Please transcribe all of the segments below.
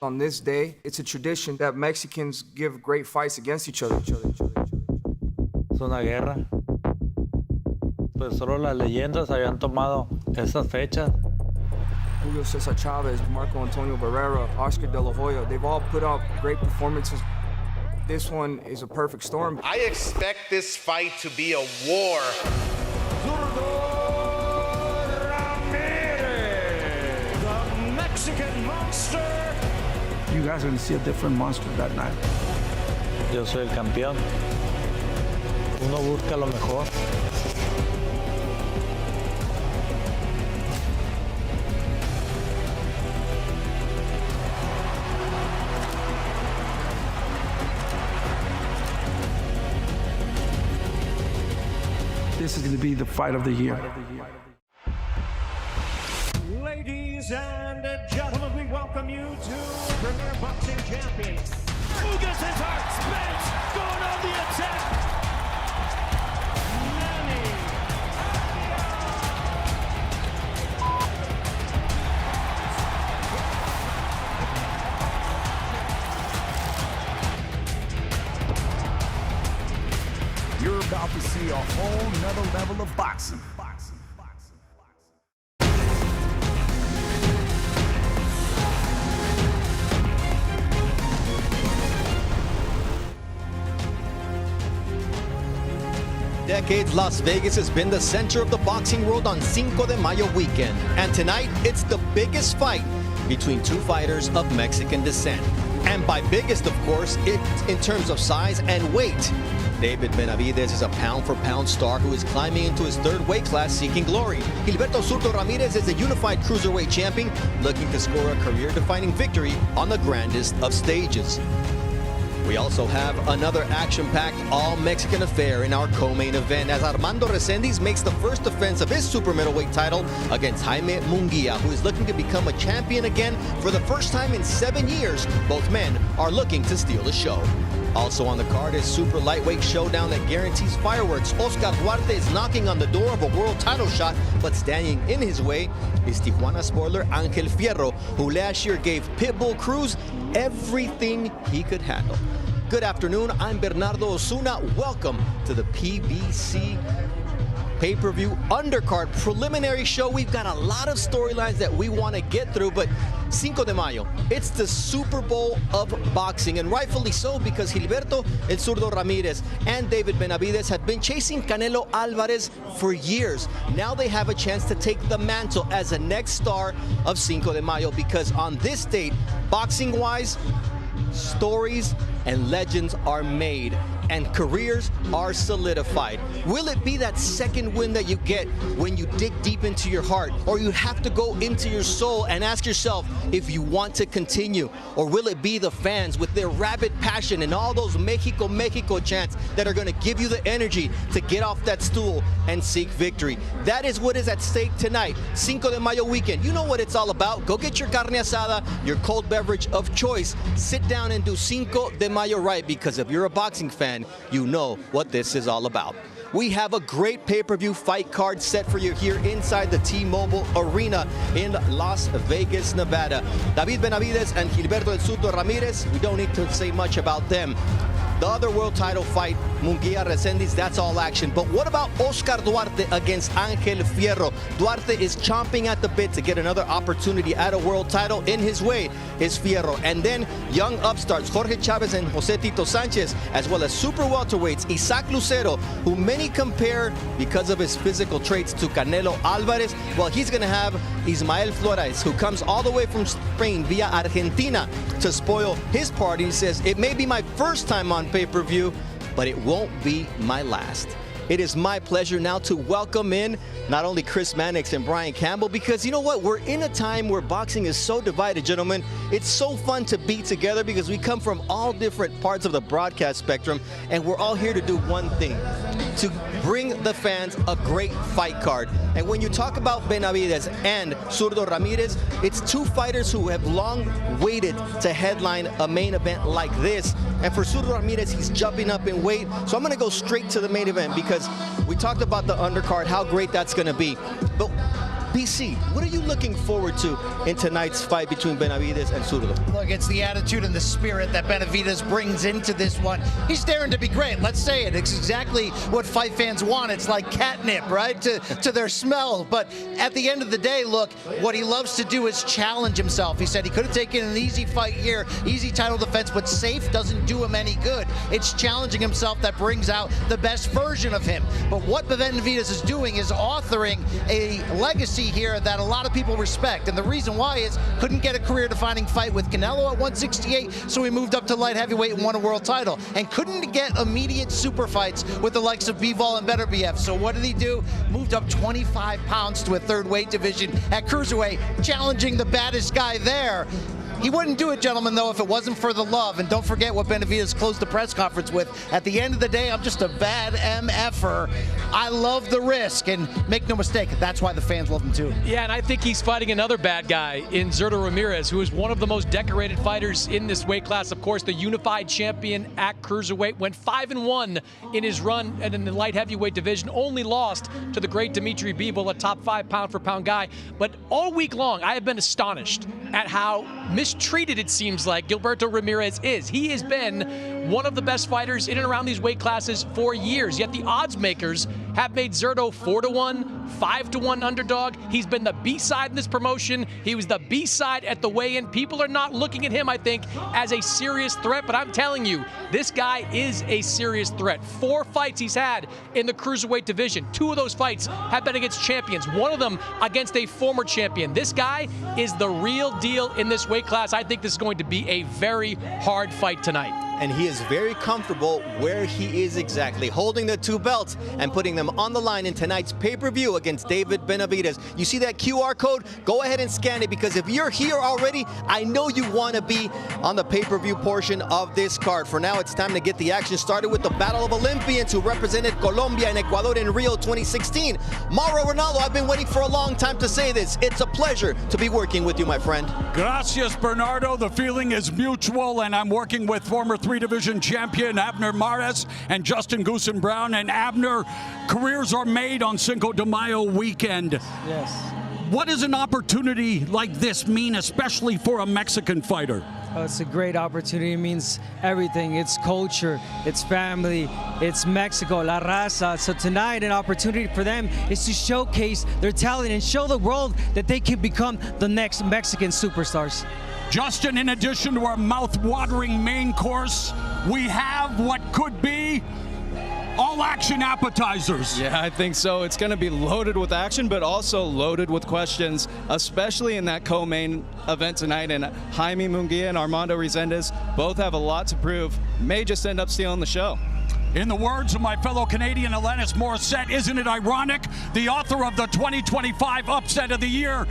On this day, it's a tradition that Mexicans give great fights against each other. Es una guerra. Pues solo las leyendas habían tomado esas fechas. Julio Cesar Chavez, Marco Antonio Barrera, Oscar De La Hoya, they've all put up great performances. This one is a perfect storm. I expect this fight to be a war. Zurdo Ramirez, the Mexican monster. You guys are going to see a different monster that night. Yo soy el campeón. Uno busca lo mejor. This is going to be the fight of the year. Ladies and gentlemen, we welcome you to Premier Boxing Champions. Ugas his heart, Spence going on the attack. Manny. You're about to see a whole nother level of boxing. Decades, Las Vegas has been the center of the boxing world on Cinco de Mayo weekend. And tonight, it's the biggest fight between two fighters of Mexican descent. And by biggest, of course, it's in terms of size and weight. David Benavidez is a pound-for-pound star who is climbing into his third weight class seeking glory. Gilberto Zurdo Ramirez is a unified cruiserweight champion looking to score a career-defining victory on the grandest of stages. We also have another action-packed all-Mexican affair in our co-main event as Armando Resendiz makes the first defense of his super middleweight title against Jaime Munguia, who is looking to become a champion again for the first time in 7 years. Both men are looking to steal the show. Also on the card is super lightweight showdown that guarantees fireworks. Oscar Duarte is knocking on the door of a world title shot, but standing in his way is Tijuana spoiler Angel Fierro, who last year gave Pitbull Cruz everything he could handle. Good afternoon, I'm Bernardo Osuna. Welcome to the PBC Pay-Per-View undercard preliminary show. We've got a lot of storylines that we want to get through, but Cinco de Mayo, it's the Super Bowl of boxing, and rightfully so, because Gilberto El Zurdo Ramirez and David Benavidez have been chasing Canelo Alvarez for years. Now they have a chance to take the mantle as the next star of Cinco de Mayo, because on this date, boxing-wise, stories and legends are made and careers are solidified. Will it be that second win that you get when you dig deep into your heart, or you have to go into your soul and ask yourself if you want to continue? Or will it be the fans with their rabid passion and all those Mexico, Mexico chants that are gonna give you the energy to get off that stool and seek victory? That is what is at stake tonight, Cinco de Mayo weekend. You know what it's all about. Go get your carne asada, your cold beverage of choice. Sit down and do Cinco de Mayo right, because if you're a boxing fan, you know what this is all about. We have a great pay-per-view fight card set for you here inside the T-Mobile Arena in Las Vegas, Nevada. David Benavidez and Gilberto El Zurdo Ramirez, we don't need to say much about them. The other world title fight, Munguia Resendiz, that's all action. But what about Oscar Duarte against Angel Fierro? Duarte is chomping at the bit to get another opportunity at a world title. In his way is Fierro. And then young upstarts, Jorge Chavez and Jose Tito Sanchez, as well as super welterweights, Isaac Lucero, who many compare because of his physical traits to Canelo Alvarez. Well, he's going to have Ismael Flores, who comes all the way from Spain via Argentina to spoil his party. He says, it may be my first time on pay-per-view, but it won't be my last. It is my pleasure now to welcome in not only Chris Mannix and Brian Campbell, because you know what? We're in a time where boxing is so divided, gentlemen. It's so fun to be together because we come from all different parts of the broadcast spectrum, and we're all here to do one thing, to bring the fans a great fight card. And when you talk about Benavidez and Zurdo Ramirez, it's two fighters who have long waited to headline a main event like this. And for Zurdo Ramirez, he's jumping up in weight. So I'm going to go straight to the main event, because we talked about the undercard, how great that's going to be. But BC, what are you looking forward to in tonight's fight between Benavidez and Zurdo? Look, it's the attitude and the spirit that Benavidez brings into this one. He's daring to be great. Let's say it. It's exactly what fight fans want. It's like catnip, right, to their smell. But at the end of the day, look, what he loves to do is challenge himself. He said he could have taken an easy fight here, easy title defense, but safe doesn't do him any good. It's challenging himself that brings out the best version of him. But what Benavidez is doing is authoring a legacy here that a lot of people respect, and the reason why is couldn't get a career-defining fight with Canelo at 168, so he moved up to light heavyweight and won a world title, and couldn't get immediate super fights with the likes of Bivol and Beterbiev. So what did he do? Moved up 25 pounds to a third weight division at Cruiserweight, challenging the baddest guy there. He wouldn't do it, gentlemen, though, if it wasn't for the love. And don't forget what Benavidez closed the press conference with. At the end of the day, I'm just a bad MFer. I love the risk, and make no mistake, that's why the fans love him too. Yeah, and I think he's fighting another bad guy in Zurdo Ramirez, who is one of the most decorated fighters in this weight class. Of course, the unified champion at Cruiserweight, went 5-1 in his run and in the light heavyweight division, only lost to the great Dimitri Bivol, a top 5 pound-for-pound guy. But all week long, I have been astonished at how mistreated it seems like Gilberto Ramirez is. He has been one of the best fighters in and around these weight classes for years, yet the odds makers have made Zurdo 4-1, 5-1 underdog. He's been the B-side in this promotion. He was the B-side at the weigh-in. People are not looking at him, I think, as a serious threat, but I'm telling you, this guy is a serious threat. 4 fights he's had in the Cruiserweight division. 2 of those fights have been against champions, one of them against a former champion. This guy is the real deal in this weight class. I think this is going to be a very hard fight tonight. And he is very comfortable where he is exactly, holding the 2 belts and putting them on the line in tonight's pay-per-view against David Benavidez. You see that QR code? Go ahead and scan it, because if you're here already, I know you want to be on the pay-per-view portion of this card. For now, it's time to get the action started with the battle of Olympians who represented Colombia and Ecuador in Rio 2016. Mauro Ronaldo, I've been waiting for a long time to say this. It's a pleasure to be working with you, my friend. Gracias, Bernardo. The feeling is mutual, and I'm working with former 3-division champion Abner Mares and Justin Goosen Brown. And Abner, careers are made on Cinco de Mayo weekend. Yes. What does an opportunity like this mean, especially for a Mexican fighter? Oh, it's a great opportunity. It means everything. It's culture, it's family, it's Mexico, La Raza. So tonight, an opportunity for them is to showcase their talent and show the world that they can become the next Mexican superstars. Justin, in addition to our mouth-watering main course, we have what could be all-action appetizers. Yeah, I think so. It's going to be loaded with action, but also loaded with questions, especially in that co-main event tonight. And Jaime Munguia and Armando Resendiz both have a lot to prove. May just end up stealing the show. In the words of my fellow Canadian Alanis Morissette, isn't it ironic? The author of the 2025 Upset of the Year,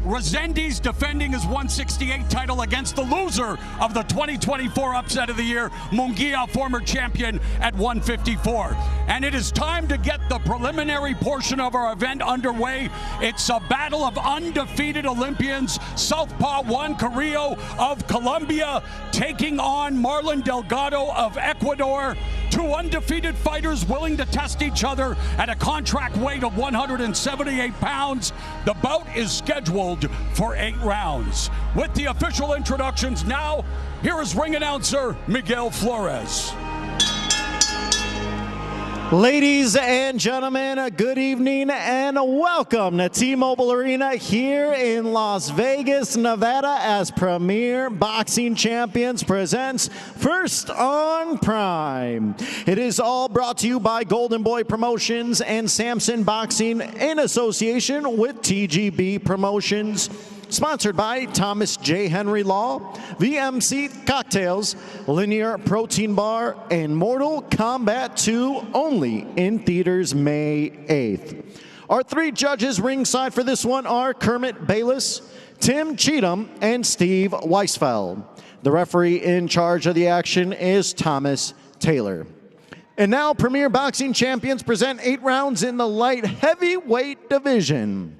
Resendiz defending his 168 title against the loser of the 2024 Upset of the Year, Munguia, former champion at 154. And it is time to get the preliminary portion of our event underway. It's a battle of undefeated Olympians. Southpaw Juan Carrillo of Colombia taking on Marlon Delgado of Ecuador. 2 undefeated fighters willing to test each other at a contract weight of 178 pounds. The bout is scheduled for 8 rounds. With the official introductions now, here is ring announcer Miguel Flores. Ladies and gentlemen, good evening and welcome to T-Mobile Arena here in Las Vegas, Nevada, as Premier Boxing Champions presents First on Prime. It is all brought to you by Golden Boy Promotions and Samson Boxing in association with TGB Promotions. Sponsored by Thomas J. Henry Law, VMC Cocktails, Linear Protein Bar, and Mortal Kombat 2, only in theaters May 8th. Our 3 judges ringside for this one are Kermit Bayless, Tim Cheatham, and Steve Weisfeld. The referee in charge of the action is Thomas Taylor. And now Premier Boxing Champions present 8 rounds in the light heavyweight division.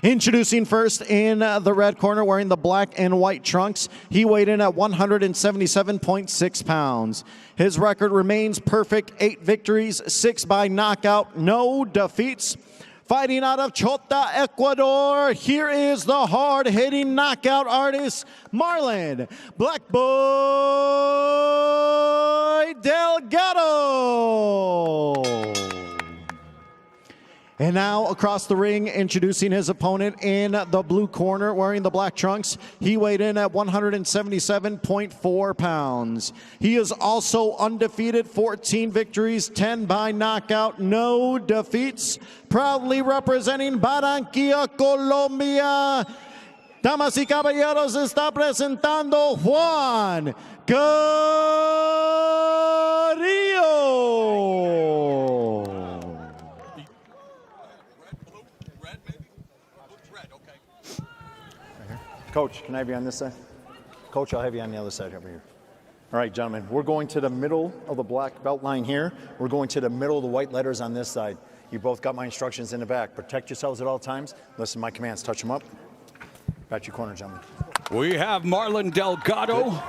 Introducing first in the red corner, wearing the black and white trunks, he weighed in at 177.6 pounds. His record remains perfect, 8 victories, 6 by knockout, no defeats. Fighting out of Chota, Ecuador, here is the hard-hitting knockout artist, Marlon Black Boy Delgado. And now across the ring, introducing his opponent in the blue corner, wearing the black trunks. He weighed in at 177.4 pounds. He is also undefeated, 14 victories, 10 by knockout, no defeats. Proudly representing Barranquilla, Colombia. Damas y caballeros, está presentando Juan Carrillo. Coach, can I have you on this side? Coach, I'll have you on the other side over here. All right, gentlemen, we're going to the middle of the black belt line here. We're going to the middle of the white letters on this side. You both got my instructions in the back. Protect yourselves at all times. Listen to my commands. Touch them up. Back to your corner, gentlemen. We have Marlon Delgado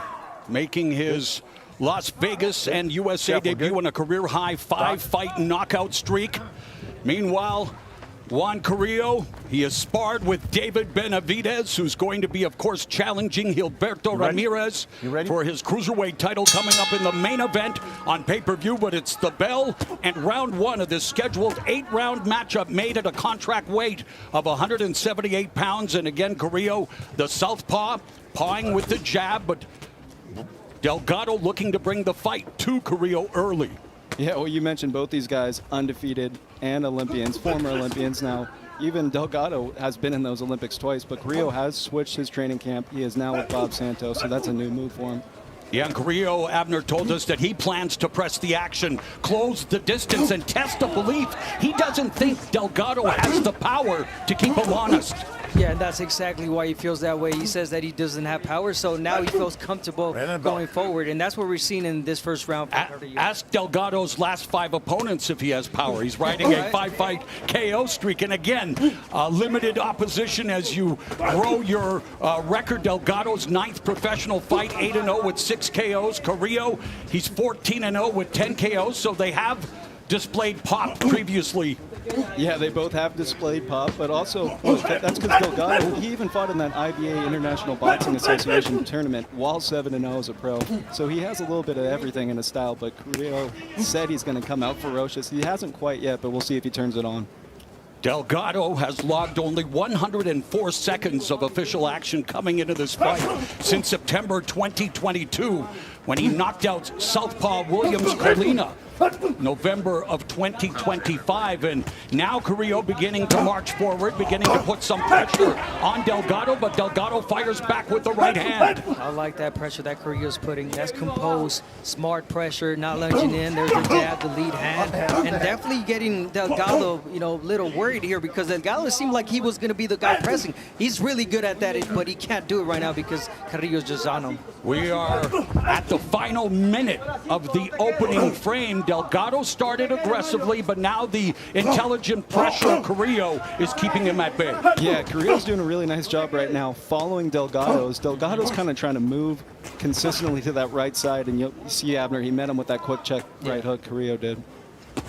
making his Las Vegas and USA debut in a career-high 5-fight knockout streak. Meanwhile, Juan Carrillo, he has sparred with David Benavidez, who's going to be, of course, challenging Gilberto Ramirez for his Cruiserweight title coming up in the main event on pay-per-view. But it's the bell and round one of this scheduled 8-round matchup made at a contract weight of 178 pounds. And again, Carrillo, the southpaw, pawing with the jab, but Delgado looking to bring the fight to Carrillo early. Yeah, well, you mentioned both these guys undefeated and Olympians, former Olympians. Now, even Delgado has been in those Olympics twice, but Carrillo has switched his training camp. He is now with Bob Santos, so that's a new move for him. Yeah, and Carrillo, Abner told us that he plans to press the action, close the distance, and test the belief. He doesn't think Delgado has the power to keep him honest. Yeah, and that's exactly why he feels that way. He says that he doesn't have power, so now he feels comfortable going forward, and that's what we're seeing in this first round. Ask Delgado's last 5 opponents if he has power. He's riding a 5-fight KO streak, and again, limited opposition as you grow your record. Delgado's 9th professional fight, 8-0 with 6 KOs. Carrillo, he's 14-0 with 10 KOs, so they have displayed pop previously. Yeah, they both have displayed pop, but also that's because Delgado, he even fought in that IBA International Boxing Association tournament while 7-0 as a pro. So he has a little bit of everything in his style, but Carrillo said he's going to come out ferocious. He hasn't quite yet, but we'll see if he turns it on. Delgado has logged only 104 seconds of official action coming into this fight since September 2022 when he knocked out southpaw Williams Colina. November of 2025, and now Carrillo beginning to march forward, beginning to put some pressure on Delgado, but Delgado fires back with the right hand. I like that pressure that Carrillo's putting. That's composed, smart pressure, not lunging in. There's the jab, the lead hand, and definitely getting Delgado, a little worried here because Delgado seemed like he was going to be the guy pressing. He's really good at that, but he can't do it right now because Carrillo's just on him. We are at the final minute of the opening frame. Delgado started aggressively, but now the intelligent pressure of Carrillo is keeping him at bay. Yeah, Carrillo's doing a really nice job right now following Delgado's. Delgado's kind of trying to move consistently to that right side, and you'll see Abner, he met him with that quick check right hook Carrillo did.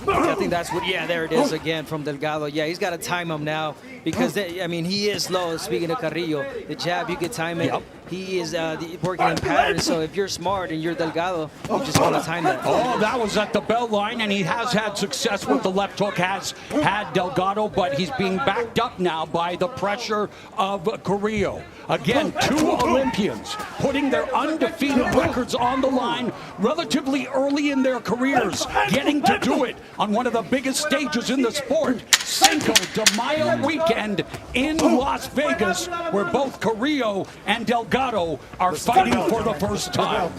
I think that's what, there it is again from Delgado. Yeah, he's got to time him now because, he is slow. Speaking of Carrillo, the jab, you can time it. Yep. He is working in patterns, so if you're smart and you're Delgado, you just want to time that. Oh, that was at the bell line, and he has had success with the left hook, has had Delgado, but he's being backed up now by the pressure of Carrillo. Again, 2 Olympians putting their undefeated records on the line relatively early in their careers, getting to do it on one of the biggest stages in the sport, Cinco de Mayo weekend in Las Vegas, where both Carrillo and Delgado are fighting for the first time.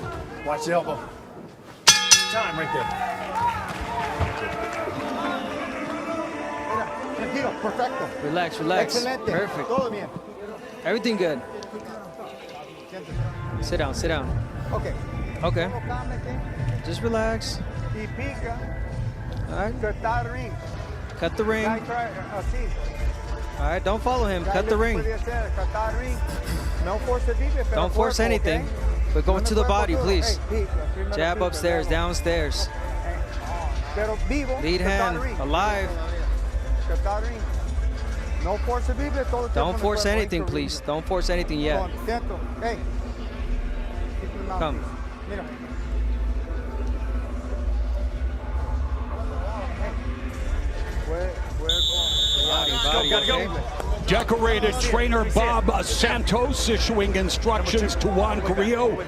Watch the elbow. Time right there. Perfecto. Relax. Excelente. Perfect. Todo bien. Everything good. Sit down. Okay. Just relax. All right. Cut the ring. All right, don't follow him. Cut the ring. Don't force anything, but go to the body, please. Jab upstairs, downstairs. Lead hand, alive. Don't force anything, please. Don't force anything yet. Come. Decorated trainer Bob Santos issuing instructions to Juan Carrillo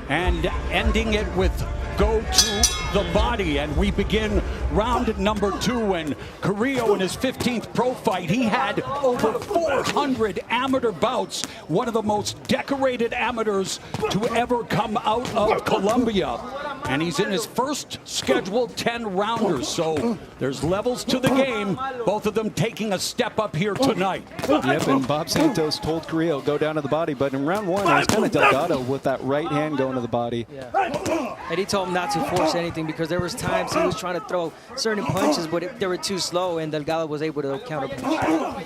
and ending it with go to the body. And we begin round number 2. And Carrillo in his 15th pro fight, he had over 400 amateur bouts, one of the most decorated amateurs to ever come out of Colombia. And he's in his first scheduled 10-rounders, so there's levels to the game, both of them taking a step up here tonight. Yep, and Bob Santos told Carrillo go down to the body, but in round 1, it was kind of Delgado with that right hand going to the body. Yeah. And he told him not to force anything because there was times he was trying to throw certain punches, but they were too slow, and Delgado was able to counter punch.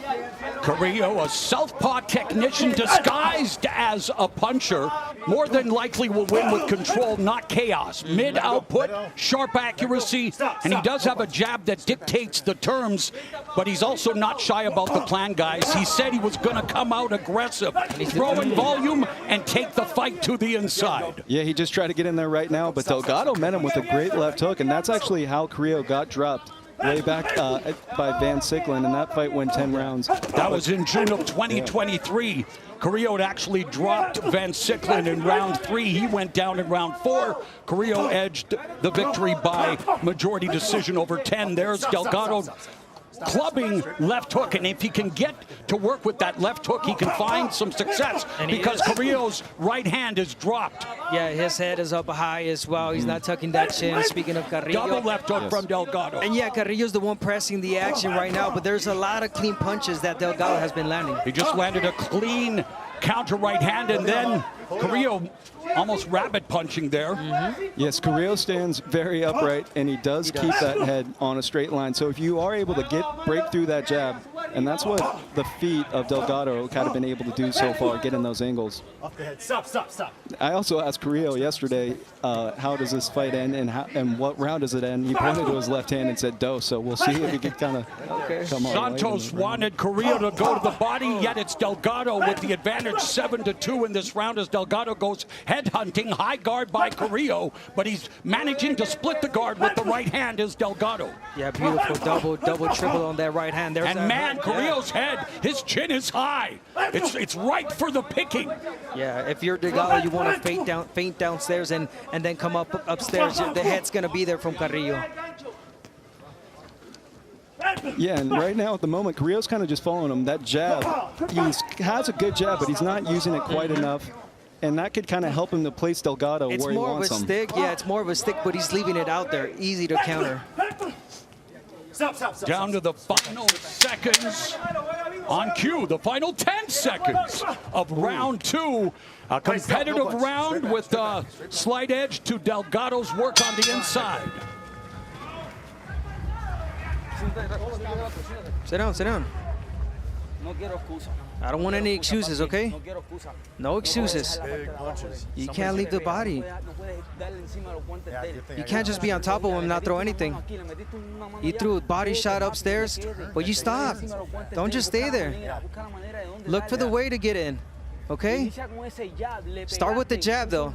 Carrillo, a southpaw technician disguised as a puncher, more than likely will win with control, not chaos. Mid-output, sharp accuracy, and he does have a jab that dictates the terms, but he's also not shy about the plan, guys. He said he was going to come out aggressive, throw in volume, and take the fight to the inside. Yeah, he just tried to get in there right now, but Delgado met him with a great left hook, and that's actually how Carrillo got dropped way back by Van Sicklen, and that fight went 10 rounds. That was in June of 2023. Carrillo had actually dropped Van Sicklen in round 3. He went down in round 4. Carrillo edged the victory by majority decision over 10. There's Delgado clubbing left hook, and if he can get to work with that left hook, he can find some success because Carrillo's right hand is dropped. Yeah, his head is up high as well. He's not tucking that chin. Speaking of Carrillo. Double left hook from Delgado. And yeah, Carrillo's the one pressing the action right now, but there's a lot of clean punches that Delgado has been landing. He just landed a clean counter right hand, and then Carrillo almost rabbit punching there. Yes, Carrillo stands very upright, and he does keep that head on a straight line. So if you are able to break through that jab, and that's what the feet of Delgado kind of been able to do so far, get in those angles. Off the head. Stop, stop, stop. I also asked Carrillo yesterday, how does this fight end, and what round does it end? He pointed to his left hand and said, "Do." So we'll see if he can kind of come on. Santos wanted Carrillo to go to the body, yet it's Delgado with the advantage 7-2 in this round as Delgado goes headhunting, high guard by Carrillo, but he's managing to split the guard with the right hand is Delgado. Yeah, beautiful double, triple on that right hand. There's and man, Carrillo's head, his chin is high. It's right for the picking. Yeah, if you're Delgado, you want to feint downstairs and then come upstairs. The head's going to be there from Carrillo. Yeah, and right now at the moment, Carrillo's kind of just following him. That jab, he has a good jab, but he's not using it quite enough. And that could kind of help him to place Delgado where he wants him. It's more of a stick. Yeah, it's more of a stick, but he's leaving it out there. Easy to counter. Down to the final seconds on cue. The final 10 seconds of round 2. A competitive round with a slight edge to Delgado's work on the inside. Sit down, sit down. I don't want any excuses, okay? No excuses. You can't leave the body. You can't just be on top of him and not throw anything. You threw a body shot upstairs, but you stopped. Don't just stay there. Look for the way to get in, okay? Start with the jab, though.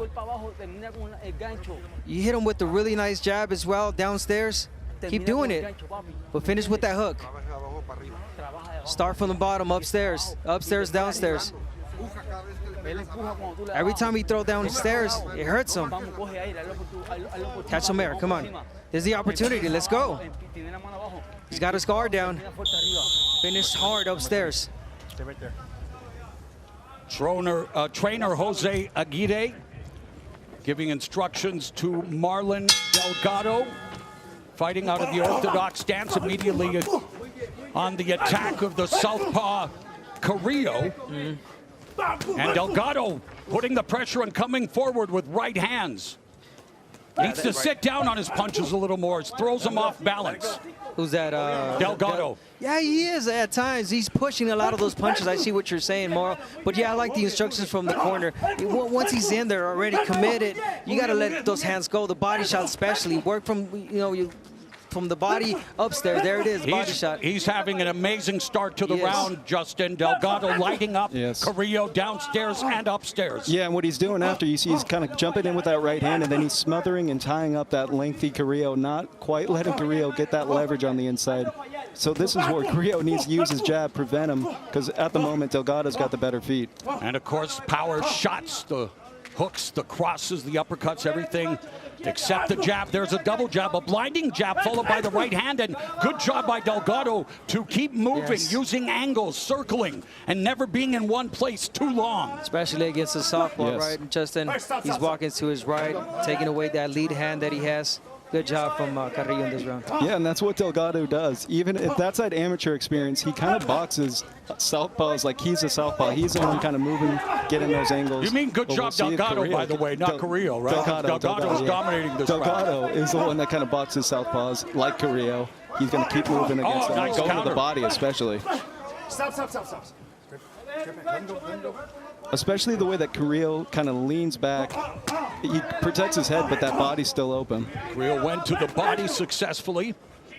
You hit him with the really nice jab as well downstairs. Keep doing it, but finish with that hook. Start from the bottom, upstairs, downstairs. Every time he throws downstairs, it hurts him. Catch some air, come on. There's the opportunity, let's go. He's got his guard down. Finish hard upstairs. Trainer Jose Aguirre giving instructions to Marlon Delgado, fighting out of the orthodox stance immediately on the attack of the southpaw Carrillo. And Delgado putting the pressure and coming forward with right hands. Needs to sit down on his punches a little more. It throws him off balance. Who's that? Delgado. Yeah, he is at times. He's pushing a lot of those punches. I see what you're saying, Mauro. But yeah, I like the instructions from the corner. Once he's in there already committed, you got to let those hands go. The body shot especially. Work from, from the body, upstairs. There it is, body shot. He's having an amazing start to the round, Justin. Delgado lighting up Carrillo downstairs and upstairs. Yeah, and what he's doing after, you see he's kind of jumping in with that right hand, and then he's smothering and tying up that lengthy Carrillo, not quite letting Carrillo get that leverage on the inside. So this is where Carrillo needs to use his jab, prevent him, because at the moment, Delgado's got the better feet. And of course, power shots, the hooks, the crosses, the uppercuts, everything except the jab. There's a double jab, a blinding jab followed by the right hand, and good job by Delgado to keep moving, using angles, circling, and never being in one place too long. Especially against the southpaw, right? Justin, he's walking to his right, taking away that lead hand that he has. Good job from Carrillo in this round. Yeah, and that's what Delgado does. Even if that's that amateur experience, he kind of boxes southpaws like he's a southpaw. He's the one kind of moving, getting those angles. You mean good job, Delgado, by the way, not Carrillo, right? Delgado is dominating this round. Delgado is the one that kind of boxes southpaws like Carrillo. He's going to keep moving against him, nice going counter. to the body especially. Stop. Especially the way that Carrillo kind of leans back. He protects his head, but that body's still open. Carrillo went to the body successfully,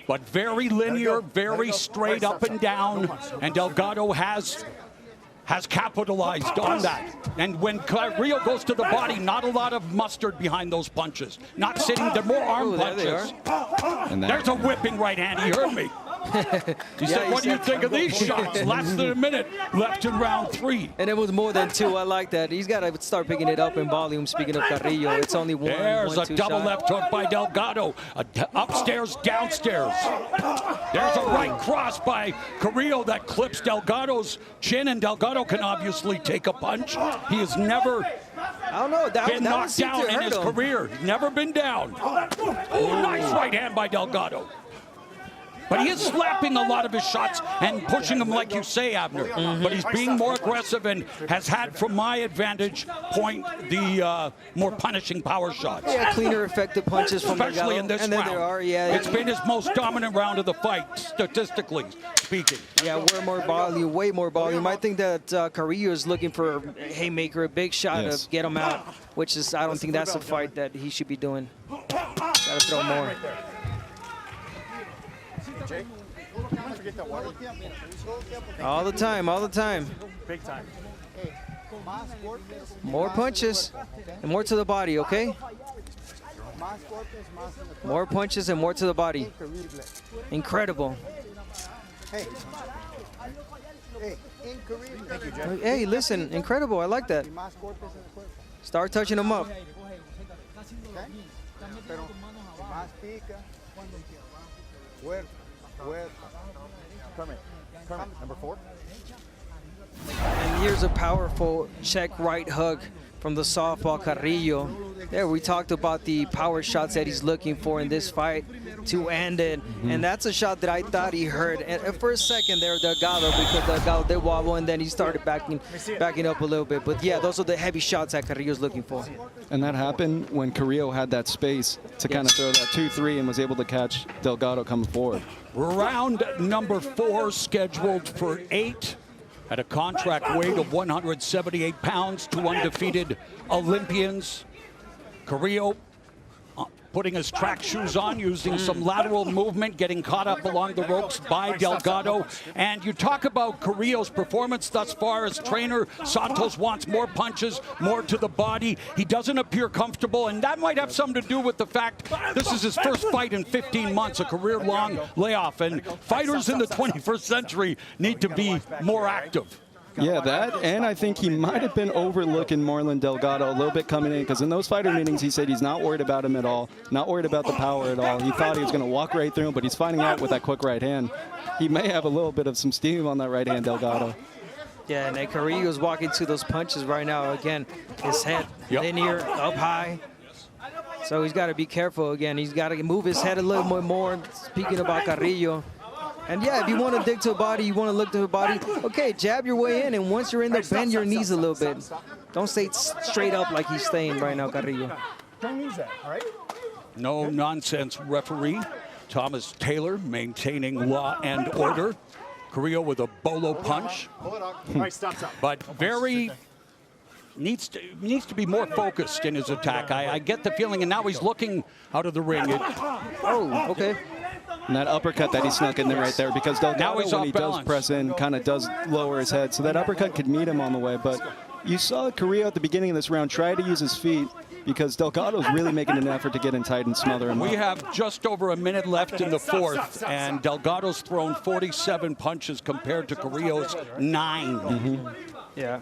but very linear, very straight up and down, and Delgado has capitalized on that. And when Carrillo goes to the body, not a lot of mustard behind those punches. Not sitting, they're more arm punches. And there's a whipping right hand, he heard me. He said, what do you think of these shots? Less than a minute left in round 3. And it was more than 2. I like that. He's got to start picking it up in volume. Speaking of Carrillo, it's only one. There's a double left hook by Delgado. Upstairs, downstairs. There's a right cross by Carrillo that clips Delgado's chin, and Delgado can obviously take a punch. He has never been knocked down in his career. Never been down. Oh, nice right hand by Delgado. But he is slapping a lot of his shots and pushing them, like you say, Abner. But he's being more aggressive and has had, from my advantage point, the more punishing power shots. Yeah, cleaner, effective punches from Especially Delgado. in this and round. There are, it's been his most dominant round of the fight, statistically speaking. Yeah, way more volume. I think that Carrillo is looking for a haymaker, a big shot to get him out, which is, I don't think that's a fight that he should be doing. Gotta throw more. All the time. Big time. More punches and more to the body, okay? More punches and more to the body. Incredible. Hey, listen, incredible. I like that. Start touching them up. Number 4. And here's a powerful check right hook from the softball Carrillo. There, we talked about the power shots that he's looking for in this fight to end it. And that's a shot that I thought he heard. And for a second there, Delgado, because Delgado did wobble, and then he started backing up a little bit. But yeah, those are the heavy shots that Carrillo's looking for. And that happened when Carrillo had that space to kind of throw that 2-3 and was able to catch Delgado coming forward. Round number 4 scheduled for 8 at a contract weight of 178 pounds, 2 undefeated Olympians. Carrillo putting his track shoes on, using some lateral movement, getting caught up along the ropes by Delgado. And you talk about Carrillo's performance thus far as trainer. Santos wants more punches, more to the body. He doesn't appear comfortable, and that might have something to do with the fact this is his first fight in 15 months, a career-long layoff. And fighters in the 21st century need to be more active. Yeah, that, and I think he might have been overlooking Marlon Delgado a little bit coming in, because in those fighter meetings, he said he's not worried about him at all, not worried about the power at all. He thought he was going to walk right through him, but he's finding out with that quick right hand. He may have a little bit of some steam on that right hand, Delgado. Yeah, and Carrillo's walking to those punches right now. Again, his head linear, up high. So he's got to be careful again. He's got to move his head a little bit more, speaking about Carrillo. And yeah, if you want to dig to the body, you want to look to the body, okay, jab your way in, and once you're in there, bend your knees a little bit. Don't stay straight up like he's staying right now, Carrillo. Don't use that, all right? No nonsense referee. Thomas Taylor maintaining law and order. Carrillo with a bolo punch. But very needs to be more focused in his attack. I get the feeling, and now he's looking out of the ring. Oh, okay. And that uppercut that he snuck in there right there, because Delgado, he's when off he balance. does press in, kind of does lower his head. So that uppercut could meet him on the way. But you saw Carrillo at the beginning of this round try to use his feet, because Delgado's really making an effort to get in tight and smother him. We up. have just over a minute left in the fourth, and Delgado's thrown 47 punches compared to Carrillo's 9. Yeah.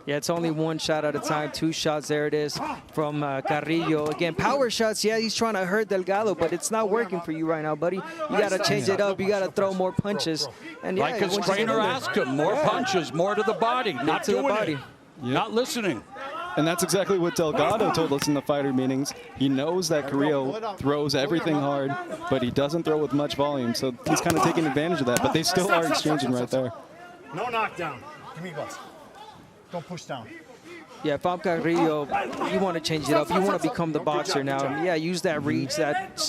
Yeah, it's only one shot at a time, 2 shots. There it is from Carrillo. Again, power shots. Yeah, he's trying to hurt Delgado, but it's not working for you right now, buddy. You got to change it up. You got to throw more punches. And yeah, Like his once you get trainer in there- asked him, more punches, more to the body. Not to the doing body. it. Not listening. And that's exactly what Delgado told us in the fighter meetings. He knows that Carrillo throws everything hard, but he doesn't throw with much volume. So he's kind of taking advantage of that. But they still are exchanging right there. No knockdown. Give me bus. Don't push down. Yeah, if I'm Carrillo, you want to change it up. You want to become the boxer now. Yeah, use that reach, that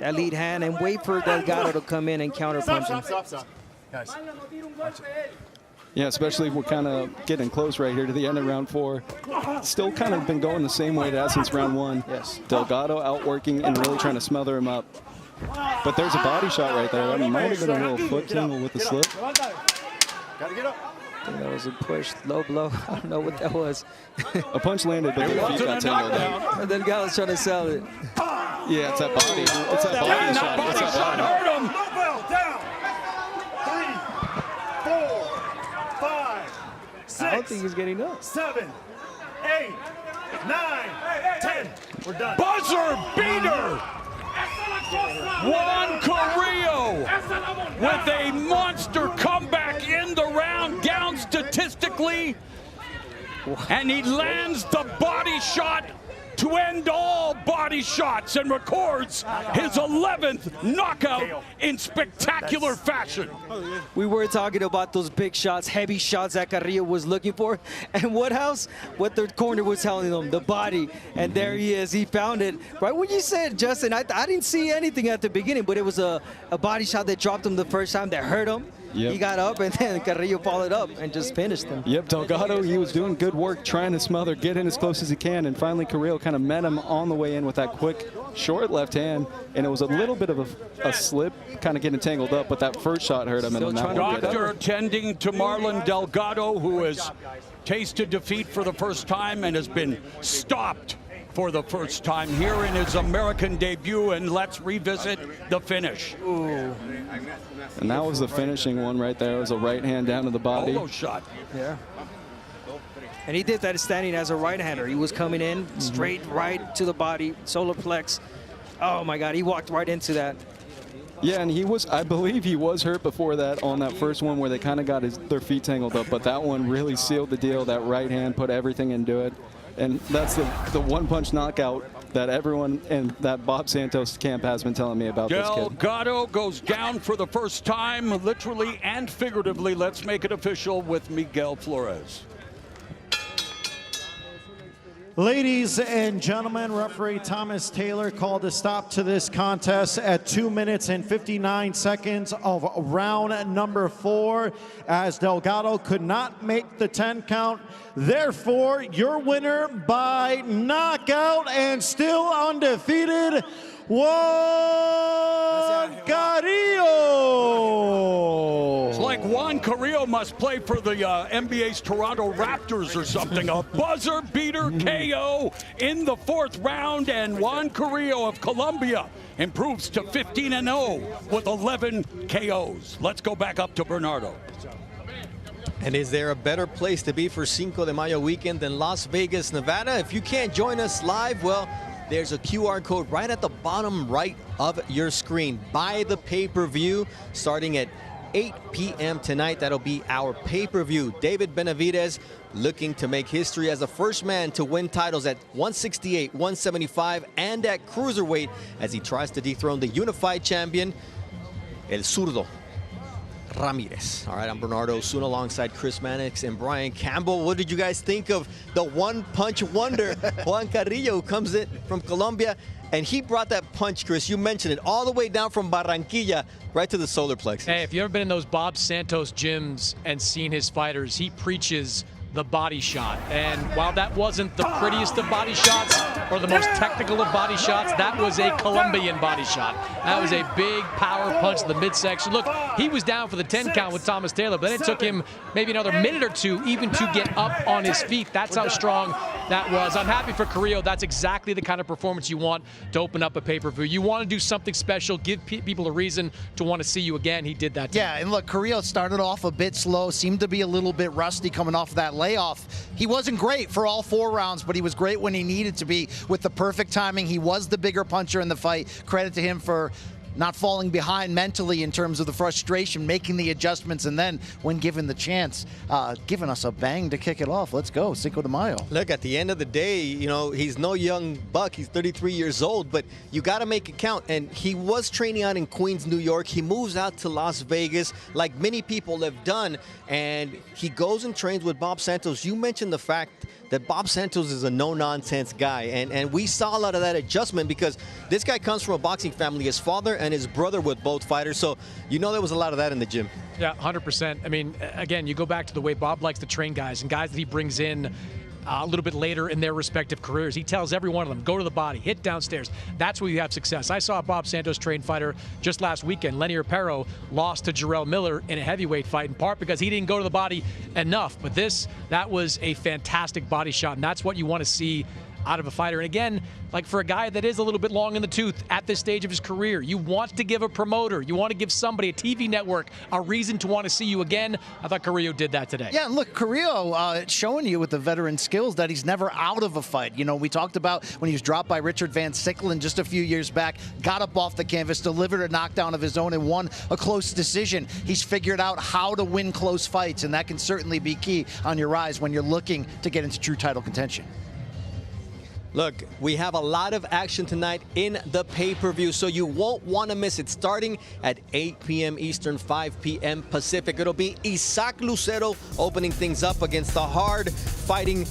lead hand, and wait for Delgado to come in and counter punch him. Stop. Guys, watch it. Yeah, especially if we're kind of getting close right here to the end of round 4. Still kind of been going the same way it has since round 1. Yes. Delgado outworking and really trying to smother him up. But there's a body shot right there. That might have been a little foot tingle with the slip. Gotta get up. I think that was a push, low blow. I don't know what that was. A punch landed, but the feet got tangled up. And then Delgado's trying to sell it. Yeah, it's that body. It's that body shot. It's that body. Hurt him. Mobile down. 3, 4, 5, 6. I don't think he's getting up. 7, 8, 9, 10. We're done. Buzzer beater. Juan Carrillo with a monster comeback in the round, down statistically, and he lands the body shot to end all body shots and records his 11th knockout in spectacular fashion. We were talking about those big shots, heavy shots that Carrillo was looking for. And what the corner was telling him, the body. And there he is, he found it. Right when you said, Justin, I didn't see anything at the beginning, but it was a body shot that dropped him the first time that hurt him. Yep. He got up, and then Carrillo followed up and just finished him. Yep, Delgado, he was doing good work trying to smother, get in as close as he can, and finally Carrillo kind of met him on the way in with that quick, short left hand, and it was a little bit of a slip, kind of getting tangled up, but that first shot hurt him. And that Doctor attending to Marlon Delgado, who has tasted defeat for the first time and has been stopped for the first time here in his American debut, and let's revisit the finish. Ooh. And that was the finishing one right there. It was a right hand down to the body. Polo shot. Yeah. And he did that standing as a right-hander. He was coming in straight right to the body, solar plex. Oh my God, he walked right into that. Yeah, and he was, I believe he was hurt before that on that first one where they kind of got their feet tangled up, but that one really sealed the deal. That right hand put everything into it. And that's the one-punch knockout that everyone in that Bob Santos camp has been telling me about this kid. Delgado goes down for the first time, literally and figuratively. Let's make it official with Miguel Flores. Ladies and gentlemen, referee Thomas Taylor called a stop to this contest at 2 minutes and 59 seconds of round number 4 as Delgado could not make the 10 count. Therefore, your winner by knockout and still undefeated, Juan Carrillo. It's like Juan Carrillo must play for the NBA's Toronto Raptors or something. A buzzer beater KO in the 4th round, and Juan Carrillo of Colombia improves to 15-0 with 11 KOs. Let's go back up to Bernardo. And is there a better place to be for Cinco de Mayo weekend than Las Vegas, Nevada? If you can't join us live, well, there's a QR code right at the bottom right of your screen. Buy the pay-per-view starting at 8 p.m. tonight. That'll be our pay-per-view. David Benavidez looking to make history as the first man to win titles at 168, 175, and at Cruiserweight as he tries to dethrone the unified champion, El Zurdo, Ramirez. All right, I'm Bernardo Osuna alongside Chris Mannix and Brian Campbell. What did you guys think of the one-punch wonder, Juan Carrillo, who comes in from Colombia? And he brought that punch, Chris, you mentioned it, all the way down from Barranquilla right to the solar plexus. Hey, if you've ever been in those Bob Santos gyms and seen his fighters, he preaches the body shot. And while that wasn't the prettiest of body shots or the most technical of body shots, that was a Colombian body shot. That was a big power punch to the midsection. Look, he was down for the 10 count with Thomas Taylor, but then it took him maybe another minute or two even to get up on his feet. That's how strong that was. I'm happy for Carrillo. That's exactly the kind of performance you want to open up a pay-per-view. You want to do something special, give people a reason to want to see you again. He did that tonight. Yeah, and look, Carrillo started off a bit slow, seemed to be a little bit rusty coming off of that layoff. He wasn't great for all 4 rounds, but he was great when he needed to be with the perfect timing. He was the bigger puncher in the fight. Credit to him for not falling behind mentally in terms of the frustration, making the adjustments, and then when given the chance, giving us a bang to kick it off. Let's go, Cinco de Mayo. Look, at the end of the day, you know, he's no young buck. He's 33 years old, but you got to make it count. And he was training out in Queens, New York. He moves out to Las Vegas, like many people have done, and he goes and trains with Bob Santos. You mentioned the fact that Bob Santos is a no-nonsense guy, and we saw a lot of that adjustment because this guy comes from a boxing family. His father and his brother were both fighters, so you know there was a lot of that in the gym. Yeah, 100%. I mean, again, you go back to the way Bob likes to train guys and guys that he brings in a little bit later in their respective careers. He tells every one of them, go to the body, hit downstairs. That's where you have success. I saw a Bob Santos trained fighter just last weekend. Lenny Arpero lost to Jarrell Miller in a heavyweight fight, in part because he didn't go to the body enough. But that was a fantastic body shot, and that's what you want to see out of a fighter. And again, like for a guy that is a little bit long in the tooth at this stage of his career, you want to give a promoter, you want to give somebody, a TV network, a reason to want to see you again. I thought Carrillo did that today. Yeah, and look, Carrillo showing you with the veteran skills that he's never out of a fight. You know, we talked about when he was dropped by Richard Van Sicklen just a few years back, got up off the canvas, delivered a knockdown of his own, and won a close decision. He's figured out how to win close fights, and that can certainly be key on your rise when you're looking to get into true title contention. Look, we have a lot of action tonight in the pay-per-view, so you won't want to miss it. Starting at 8 p.m. Eastern, 5 p.m. Pacific, it'll be Isaac Lucero opening things up against the hard-fighting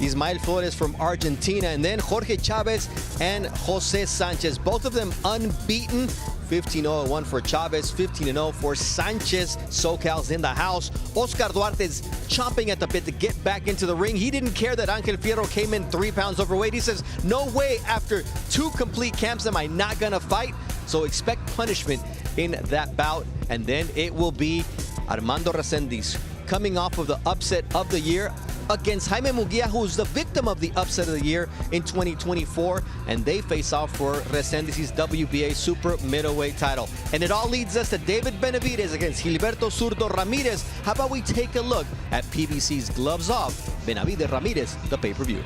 Ismael Flores from Argentina, and then Jorge Chavez and Jose Sanchez, both of them unbeaten. 15-0-1 for Chavez, 15-0 for Sanchez. SoCal's in the house. Oscar Duarte's chomping at the bit to get back into the ring. He didn't care that Angel Fierro came in 3 pounds overweight. He says, no way, after 2 complete camps am I not gonna fight. So expect punishment in that bout. And then it will be Armando Resendiz coming off of the upset of the year against Jaime Munguia, who's the victim of the upset of the year in 2024, and they face off for Resendiz's WBA super middleweight title. And it all leads us to David Benavidez against Gilberto Zurdo Ramirez. How about we take a look at PBC's Gloves Off, Benavidez Ramirez, the pay-per-view.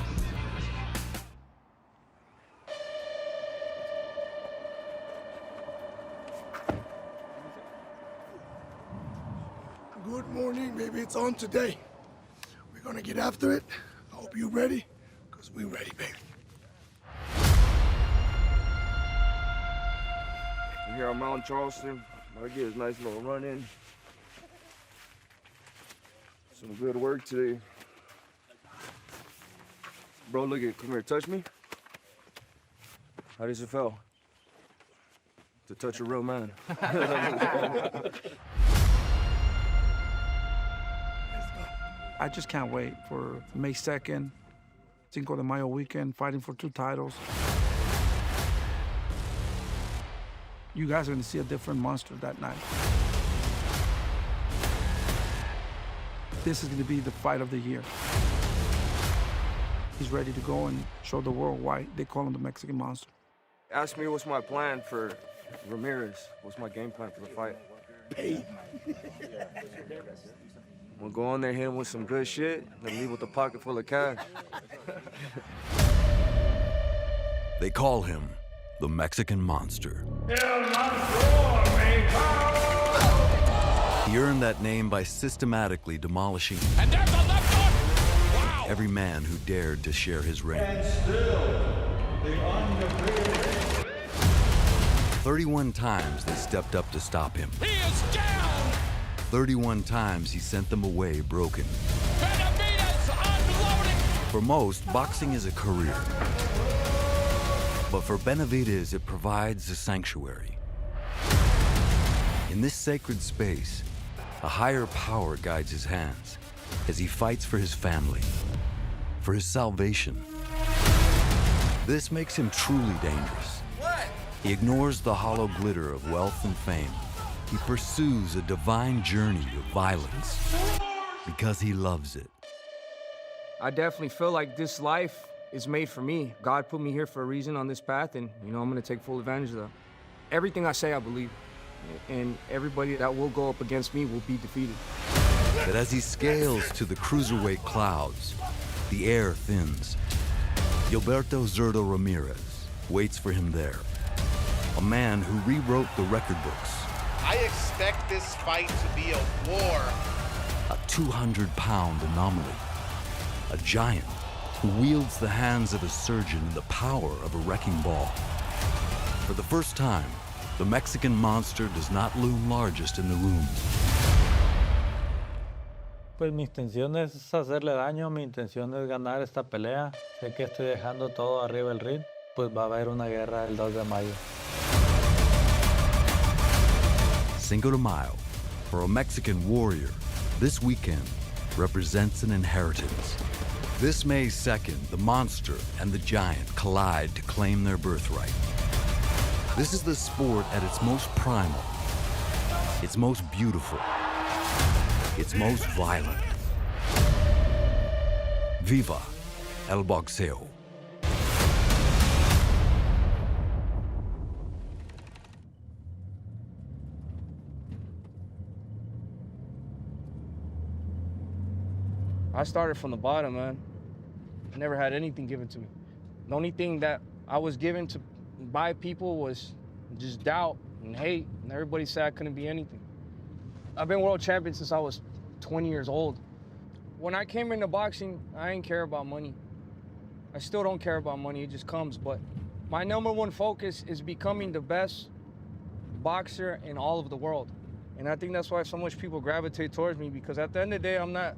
Good morning, baby. It's on today. We're gonna get after it. I hope you're ready, because we're ready, baby. I'm here on Mount Charleston. I'll get a nice little run in. Some good work today. Bro, look at, come here, touch me. How does it feel to touch a real man? I just can't wait for May 2nd, Cinco de Mayo weekend, fighting for 2 titles. You guys are gonna see a different monster that night. This is gonna be the fight of the year. He's ready to go and show the world why they call him the Mexican Monster. Ask me what's my plan for Ramirez. What's my game plan for the fight? Pay. We'll go on there, hit him with some good shit, then leave with a pocket full of cash. They call him the Mexican Monster. He earned that name by systematically demolishing every man who dared to share his reign. 31 times they stepped up to stop him. He is down! 31 times he sent them away broken. For most, boxing is a career. But for Benavidez, it provides a sanctuary. In this sacred space, a higher power guides his hands, as he fights for his family, for his salvation. This makes him truly dangerous. He ignores the hollow glitter of wealth and fame. He pursues a divine journey of violence because he loves it. I definitely feel like this life is made for me. God put me here for a reason on this path, and I'm gonna take full advantage of that. Everything I say, I believe, and everybody that will go up against me will be defeated. But as he scales to the cruiserweight clouds, the air thins. Gilberto Zurdo Ramirez waits for him there, a man who rewrote the record books. I expect this fight to be a war. A 200-pound anomaly, a giant who wields the hands of a surgeon and the power of a wrecking ball. For the first time, the Mexican monster does not loom largest in the room. Pues mi intención es hacerle daño, mi intención es ganar esta pelea. Sé que estoy dejando todo arriba del ring, pues va a haber una guerra el 2 de mayo. Cinco de Mayo, for a Mexican warrior, this weekend represents an inheritance. This May 2nd, the monster and the giant collide to claim their birthright. This is the sport at its most primal, its most beautiful, its most violent. Viva el boxeo. I started from the bottom, man. I never had anything given to me. The only thing that I was given to by people was just doubt and hate, and everybody said I couldn't be anything. I've been world champion since I was 20 years old. When I came into boxing, I didn't care about money. I still don't care about money, it just comes, but my #1 focus is becoming the best boxer in all of the world. And I think that's why so much people gravitate towards me, because at the end of the day, I'm not,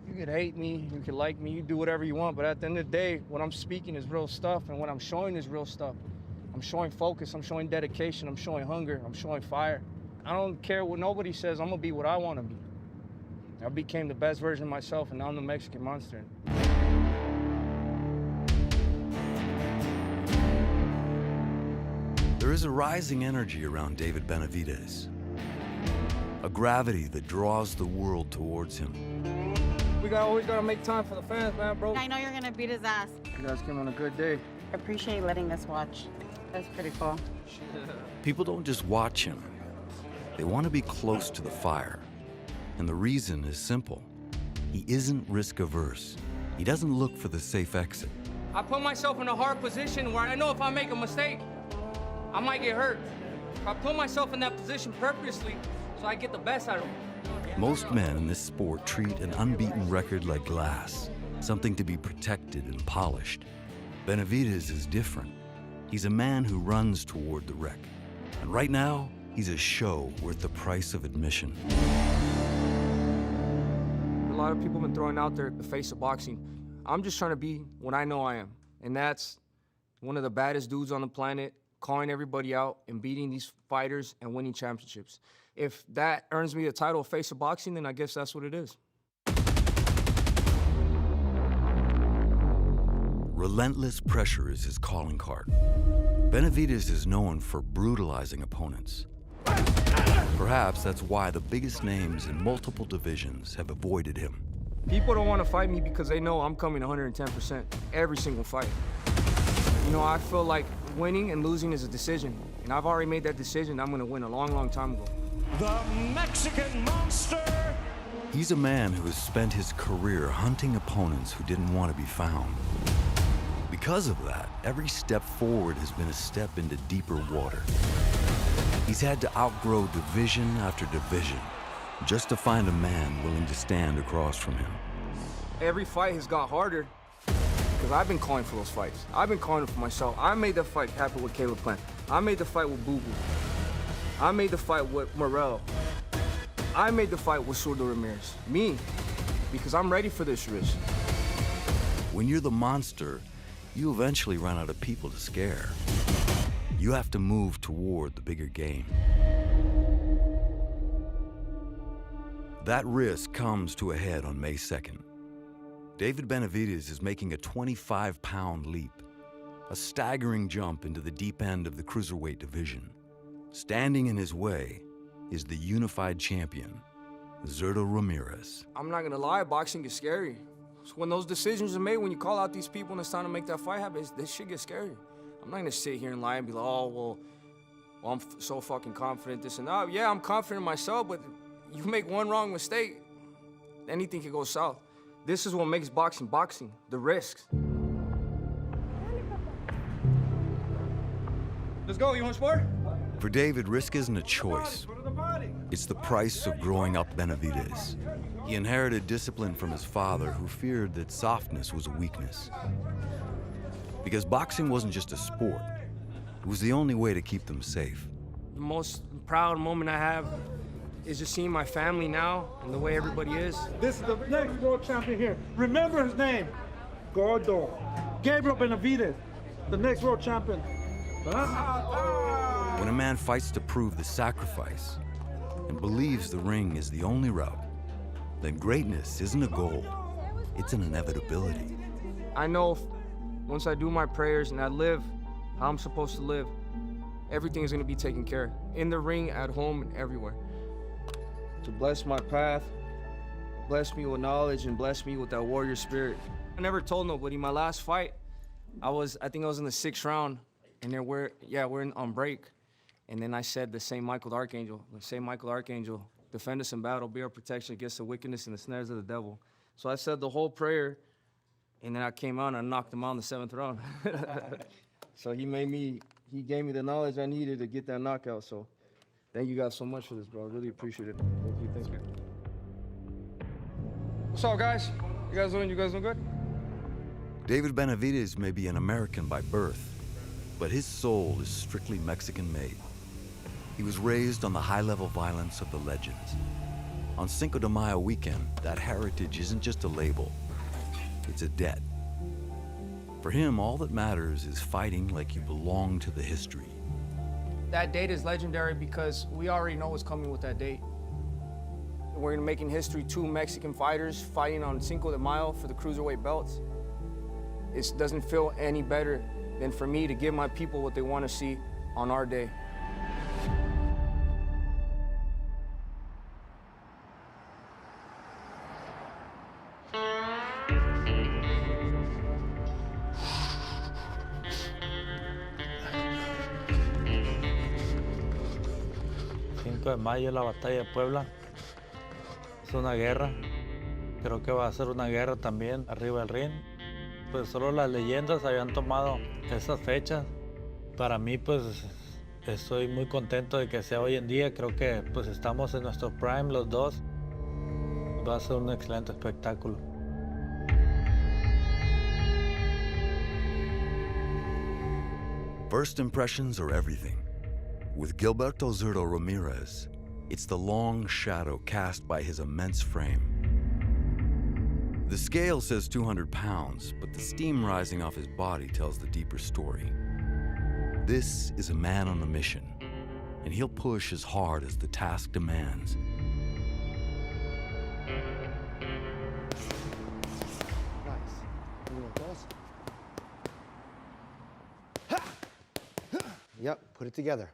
you could hate me, you could like me, you do whatever you want, but at the end of the day, what I'm speaking is real stuff, and what I'm showing is real stuff. I'm showing focus, I'm showing dedication, I'm showing hunger, I'm showing fire. I don't care what nobody says, I'm gonna be what I wanna be. I became the best version of myself, and now I'm the Mexican monster. There is a rising energy around David Benavidez, a gravity that draws the world towards him. We always gotta make time for the fans, man, bro. I know you're gonna beat his ass. You guys came on a good day. I appreciate letting us watch. That's pretty cool. People don't just watch him. They want to be close to the fire. And the reason is simple. He isn't risk-averse. He doesn't look for the safe exit. I put myself in a hard position where I know if I make a mistake, I might get hurt. I put myself in that position purposely so I get the best out of it. Most men in this sport treat an unbeaten record like glass, something to be protected and polished. Benavidez is different. He's a man who runs toward the wreck. And right now, he's a show worth the price of admission. A lot of people have been throwing out there the face of boxing. I'm just trying to be what I know I am. And that's one of the baddest dudes on the planet, calling everybody out and beating these fighters and winning championships. If that earns me the title of face of boxing, then I guess that's what it is. Relentless pressure is his calling card. Benavidez is known for brutalizing opponents. Perhaps that's why the biggest names in multiple divisions have avoided him. People don't want to fight me because they know I'm coming 110% every single fight. You know, I feel like winning and losing is a decision, and I've already made that decision. I'm going to win a long, long time ago. The Mexican monster. He's a man who has spent his career hunting opponents who didn't want to be found. Because of that, every step forward has been a step into deeper water. He's had to outgrow division after division just to find a man willing to stand across from him. Every fight has got harder because I've been calling for those fights. I've been calling for myself. I made the fight happen with Caleb Plant. I made the fight with Boo Boo. I made the fight with Morel. I made the fight with Zurdo Ramirez. Me, because I'm ready for this risk. When you're the monster, you eventually run out of people to scare. You have to move toward the bigger game. That risk comes to a head on May 2nd. David Benavidez is making a 25-pound leap, a staggering jump into the deep end of the cruiserweight division. Standing in his way is the unified champion, Zurdo Ramirez. I'm not gonna lie, boxing is scary. So when those decisions are made, when you call out these people and it's time to make that fight happen, this shit gets scary. I'm not gonna sit here and lie and be like, oh, well I'm so fucking confident, this and that. Yeah, I'm confident in myself, but you make one wrong mistake, anything can go south. This is what makes boxing boxing, the risks. Let's go, you want sport? For David, risk isn't a choice. It's the price of growing up Benavidez. He inherited discipline from his father, who feared that softness was a weakness. Because boxing wasn't just a sport, it was the only way to keep them safe. The most proud moment I have is just seeing my family now and the way everybody is. This is the next world champion here. Remember his name, Gordo. Gabriel Benavidez, the next world champion. When a man fights to prove the sacrifice and believes the ring is the only route, then greatness isn't a goal, it's an inevitability. I know once I do my prayers and I live how I'm supposed to live, everything is gonna be taken care of. In the ring, at home, and everywhere. To bless my path, bless me with knowledge, and bless me with that warrior spirit. I never told nobody. My last fight, I think I was in the 6th round, and we're on break. And then I said the St. Michael the Archangel, defend us in battle, be our protection against the wickedness and the snares of the devil. So I said the whole prayer, and then I came out and I knocked him out in the 7th round. So he gave me the knowledge I needed to get that knockout. So thank you guys so much for this, bro. I really appreciate it. Thank you. What's up, guys? You guys doing good? David Benavidez may be an American by birth, but his soul is strictly Mexican-made. He was raised on the high-level violence of the legends. On Cinco de Mayo weekend, that heritage isn't just a label, it's a debt. For him, all that matters is fighting like you belong to the history. That date is legendary because we already know what's coming with that date. We're making history, 2 Mexican fighters fighting on Cinco de Mayo for the cruiserweight belts. It doesn't feel any better than for me to give my people what they want to see on our day. De mayo, la batalla de Puebla. Es una guerra. Creo que va a ser una guerra también arriba del ring. Pues solo las leyendas habían tomado esas fechas. Para mí, pues, estoy muy contento de que sea hoy en día. Creo que pues estamos en nuestro prime los dos. Va a ser un excelente espectáculo. First impressions are everything. With Gilberto Zurdo Ramirez, it's the long shadow cast by his immense frame. The scale says 200 pounds, but the steam rising off his body tells the deeper story. This is a man on a mission, and he'll push as hard as the task demands. Yep, put it together.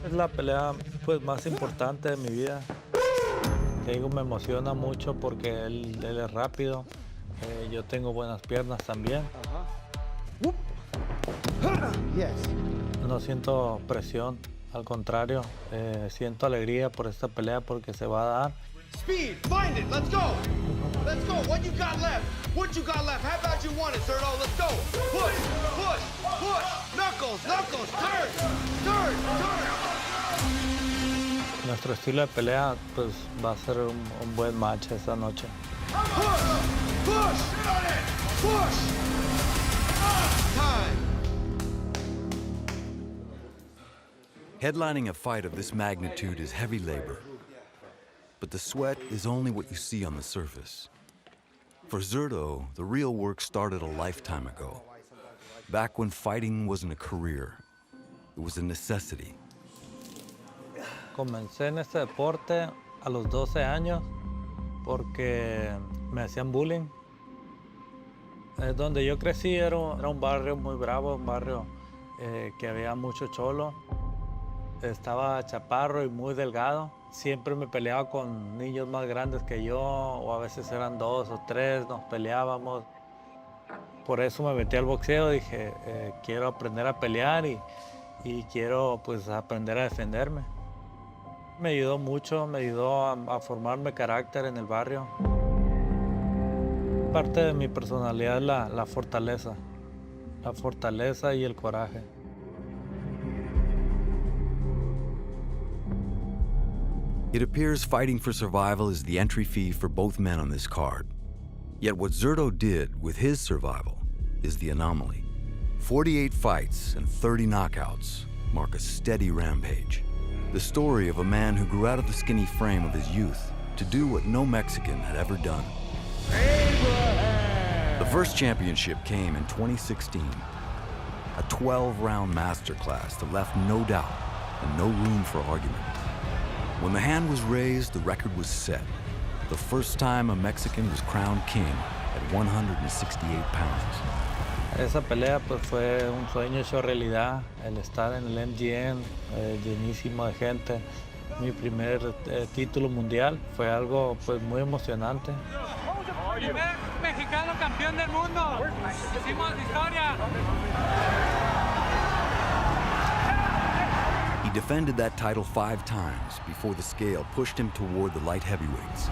Es la pelea pues más importante de mi vida. Te digo, me emociona mucho porque él es rápido. Yo tengo buenas piernas también. No siento presión, al contrario, siento alegría por esta pelea porque se va a dar. Speed, find it, let's go! Let's go, what you got left? What you got left? How about you want it, Zurdo? Let's go! Push, push, push! Knuckles, knuckles, turn, turn, turn! Nuestro estilo de pelea pues va a ser un buen match esta noche. Push, push, push! Time! Headlining a fight of this magnitude is heavy labor. But the sweat is only what you see on the surface. For Zurdo, the real work started a lifetime ago. Back when fighting wasn't a career, it was a necessity. Comencé en este deporte a los 12 años porque me hacían bullying. Donde yo crecí era un barrio muy bravo, un barrio que había mucho cholo. Estaba chaparro y muy delgado. Siempre me peleaba con niños más grandes que yo, o a veces eran 2 o 3, nos peleábamos. Por eso me metí al boxeo, dije, quiero aprender a pelear y quiero pues aprender a defenderme. Me ayudó mucho, me ayudó a formarme carácter en el barrio. Parte de mi personalidad es la fortaleza y el coraje. It appears fighting for survival is the entry fee for both men on this card. Yet what Zurdo did with his survival is the anomaly. 48 fights and 30 knockouts mark a steady rampage. The story of a man who grew out of the skinny frame of his youth to do what no Mexican had ever done. The first championship came in 2016. A 12-round masterclass that left no doubt and no room for argument. When the hand was raised, the record was set. The first time a Mexican was crowned king at 168 pounds. Esa pelea pues fue un sueño hecho realidad, el estar en el MGM, llenísimo de gente. Mi primer título mundial fue algo pues muy emocionante. Primer mexicano campeón del mundo. Hicimos historia. He defended that title 5 times before the scale pushed him toward the light heavyweights.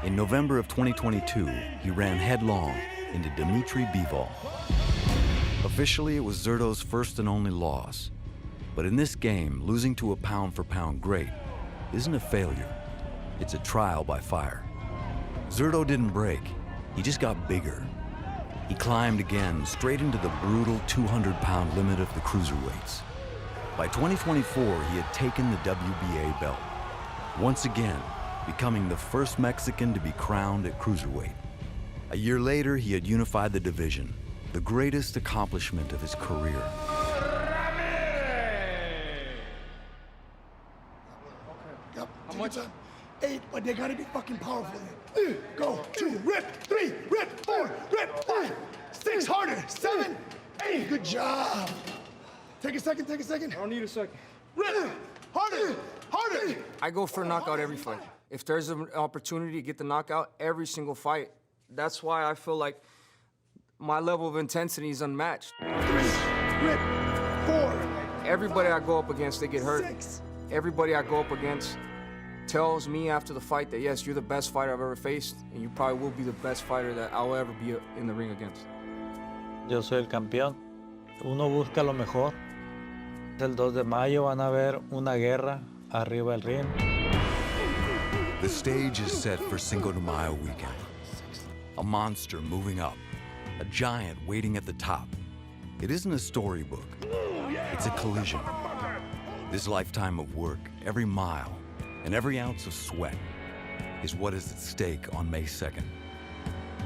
In November of 2022, he ran headlong into Dmitry Bivol. Officially, it was Zurdo's first and only loss. But in this game, losing to a pound-for-pound great isn't a failure. It's a trial by fire. Zurdo didn't break. He just got bigger. He climbed again, straight into the brutal 200-pound limit of the cruiserweights. By 2024, he had taken the WBA belt. Once again, becoming the first Mexican to be crowned at cruiserweight. A year later, he had unified the division, the greatest accomplishment of his career. Yep, take your time. 8, but they gotta be fucking powerful. Go, 2, rip, 3, rip, 4, rip, 5, 6, harder, 7, 8. Good job. Take a second. I don't need a second. Rip, harder. I go for a knockout every fight. If there's an opportunity to get the knockout, every single fight. That's why I feel like my level of intensity is unmatched. 3, rip, 4. Everybody I go up against, they get hurt. 6. Everybody I go up against tells me after the fight that, yes, you're the best fighter I've ever faced, and you probably will be the best fighter that I'll ever be in the ring against. Yo soy el campeón. Uno busca lo mejor. El 2 de mayo van a ver una guerra arriba del ring. The stage is set for Cinco de Mayo weekend. A monster moving up, a giant waiting at the top. It isn't a storybook, it's a collision. This lifetime of work, every mile, and every ounce of sweat is what is at stake on May 2nd.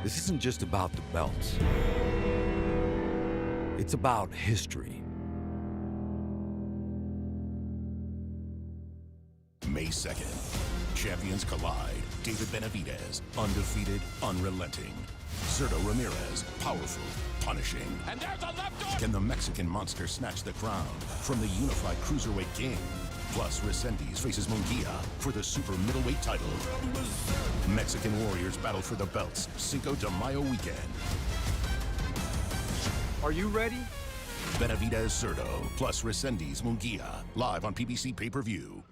This isn't just about the belts. It's about history. May 2nd. Champions collide. David Benavidez, undefeated, unrelenting. Zurdo Ramirez, powerful, punishing. And there's a left hook! Can the Mexican monster snatch the crown from the unified cruiserweight king? Plus, Resendiz faces Munguia for the super middleweight title. Mexican warriors battle for the belts. Cinco de Mayo weekend. Are you ready? Benavidez Zurdo plus Resendiz Munguia. Live on PBC Pay-Per-View.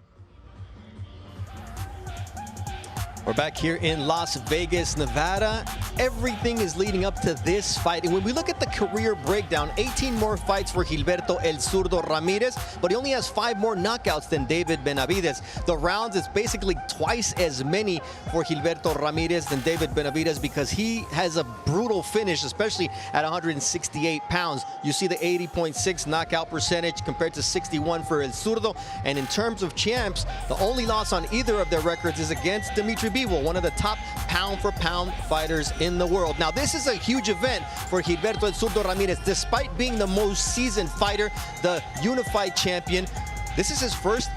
We're back here in Las Vegas, Nevada. Everything is leading up to this fight. And when we look at the career breakdown, 18 more fights for Gilberto El Zurdo Ramirez, but he only has 5 more knockouts than David Benavidez. The rounds is basically twice as many for Gilberto Ramirez than David Benavidez because he has a brutal finish, especially at 168 pounds. You see the 80.6 knockout percentage compared to 61 for El Zurdo. And in terms of champs, the only loss on either of their records is against Dmitry Bivol, one of the top pound-for-pound fighters in in the world. Now, this is a huge event for Gilberto El Zurdo Ramirez. Despite being the most seasoned fighter, the unified champion, this is his first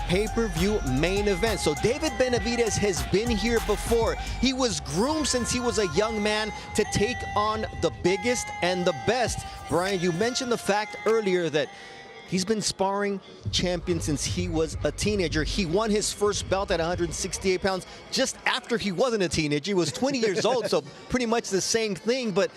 pay-per-view main event. So David Benavidez has been here before. He was groomed since he was a young man to take on the biggest and the best. Brian, you mentioned the fact earlier that he's been sparring champion since he was a teenager. He won his first belt at 168 pounds just after he wasn't a teenager. He was 20 years old, so pretty much the same thing. But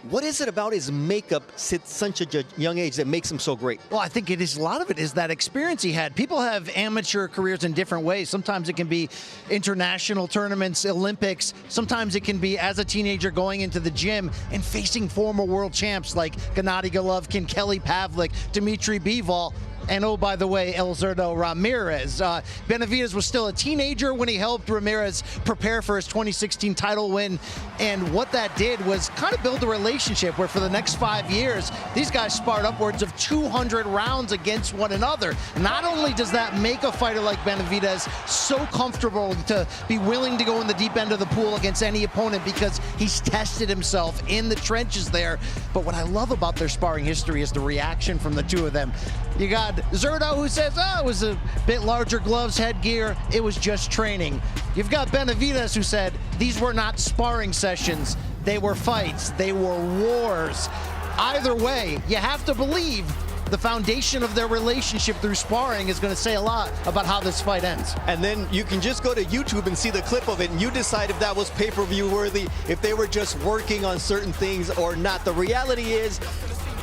what is it about his makeup at such a young age that makes him so great? Well, I think a lot of it is that experience he had. People have amateur careers in different ways. Sometimes it can be international tournaments, Olympics. Sometimes it can be as a teenager going into the gym and facing former world champs like Gennady Golovkin, Kelly Pavlik, Dmitry Bivol, and oh, by the way, El Zurdo Ramirez. Benavidez was still a teenager when he helped Ramirez prepare for his 2016 title win. And what that did was kind of build a relationship where for the next 5 years, these guys sparred upwards of 200 rounds against one another. Not only does that make a fighter like Benavidez so comfortable to be willing to go in the deep end of the pool against any opponent because he's tested himself in the trenches there, but what I love about their sparring history is the reaction from the two of them. You got Zurdo, who says, oh, it was a bit larger gloves, headgear, it was just training. You've got Benavidez, who said these were not sparring sessions, they were fights, they were wars. Either way, you have to believe the foundation of their relationship through sparring is going to say a lot about how this fight ends. And then you can just go to YouTube and see the clip of it, and you decide if that was pay-per-view worthy, if they were just working on certain things or not. The reality is,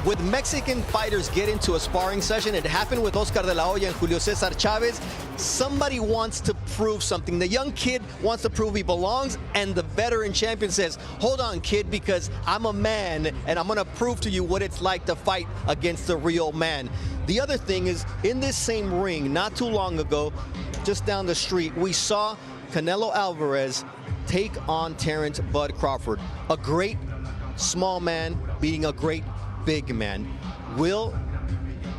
with Mexican fighters get into a sparring session, it happened with Oscar de la Hoya and Julio Cesar Chavez, somebody wants to prove something. The young kid wants to prove he belongs, and the veteran champion says, hold on, kid, because I'm a man, and I'm going to prove to you what it's like to fight against a real man. The other thing is, in this same ring, not too long ago, just down the street, we saw Canelo Alvarez take on Terrence Bud Crawford. A great small man beating a great big man. Will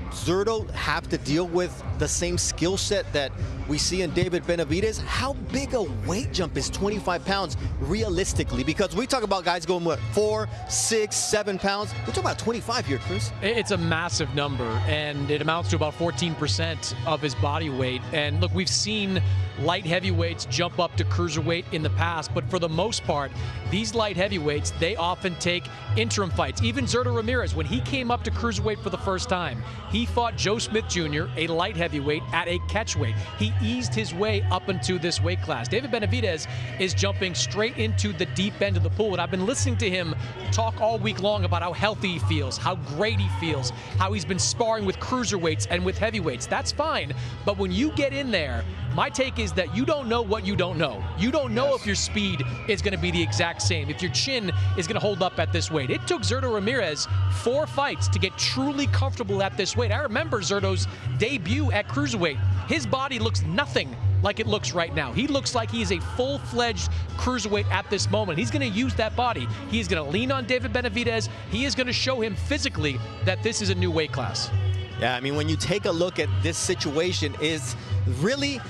Zurdo have to deal with the same skill set that we see in David Benavidez? How big a weight jump is 25 pounds realistically? Because we talk about guys going, what, 4, 6, 7 pounds? We're talking about 25 here, Chris. It's a massive number, and it amounts to about 14% of his body weight. And look, we've seen light heavyweights jump up to cruiserweight in the past, but for the most part, these light heavyweights, they often take interim fights. Even Zurdo Ramirez, when he came up to cruiserweight for the first time, he fought Joe Smith Jr., a light heavyweight, at a catchweight. He eased his way up into this weight class. David Benavidez is jumping straight into the deep end of the pool, and I've been listening to him talk all week long about how healthy he feels, how great he feels, how he's been sparring with cruiserweights and with heavyweights. That's fine, but when you get in there, my take is that you don't know what you don't know. You don't know if your speed is going to be the exact same, if your chin is going to hold up at this weight. It took Zurdo Ramirez 4 fights to get truly comfortable at this weight. I remember Zurdo's debut at cruiserweight. His body looks nothing like it looks right now. He looks like he is a full-fledged cruiserweight at this moment. He's going to use that body. He is going to lean on David Benavidez. He is going to show him physically that this is a new weight class. Yeah, I mean, when you take a look at this situation, is really,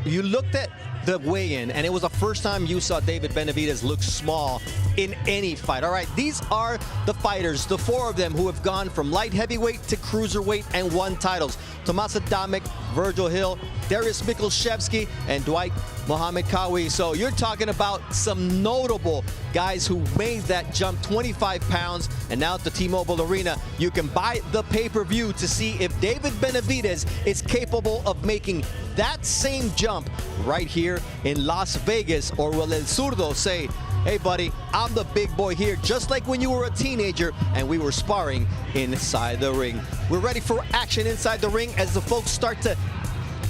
you looked at the weigh-in, and it was the first time you saw David Benavidez look small in any fight. All right, these are the fighters, the 4 of them who have gone from light heavyweight to cruiserweight and won titles. Tomas Adamek, Virgil Hill, Darius Mikulszewski, and Dwight Mohamed Kawi. So you're talking about some notable guys who made that jump 25 pounds. And now at the T-Mobile Arena, you can buy the pay-per-view to see if David Benavidez is capable of making that same jump right here in Las Vegas. Or will El Zurdo say, hey buddy, I'm the big boy here, just like when you were a teenager and we were sparring inside the ring. We're ready for action inside the ring as the folks start to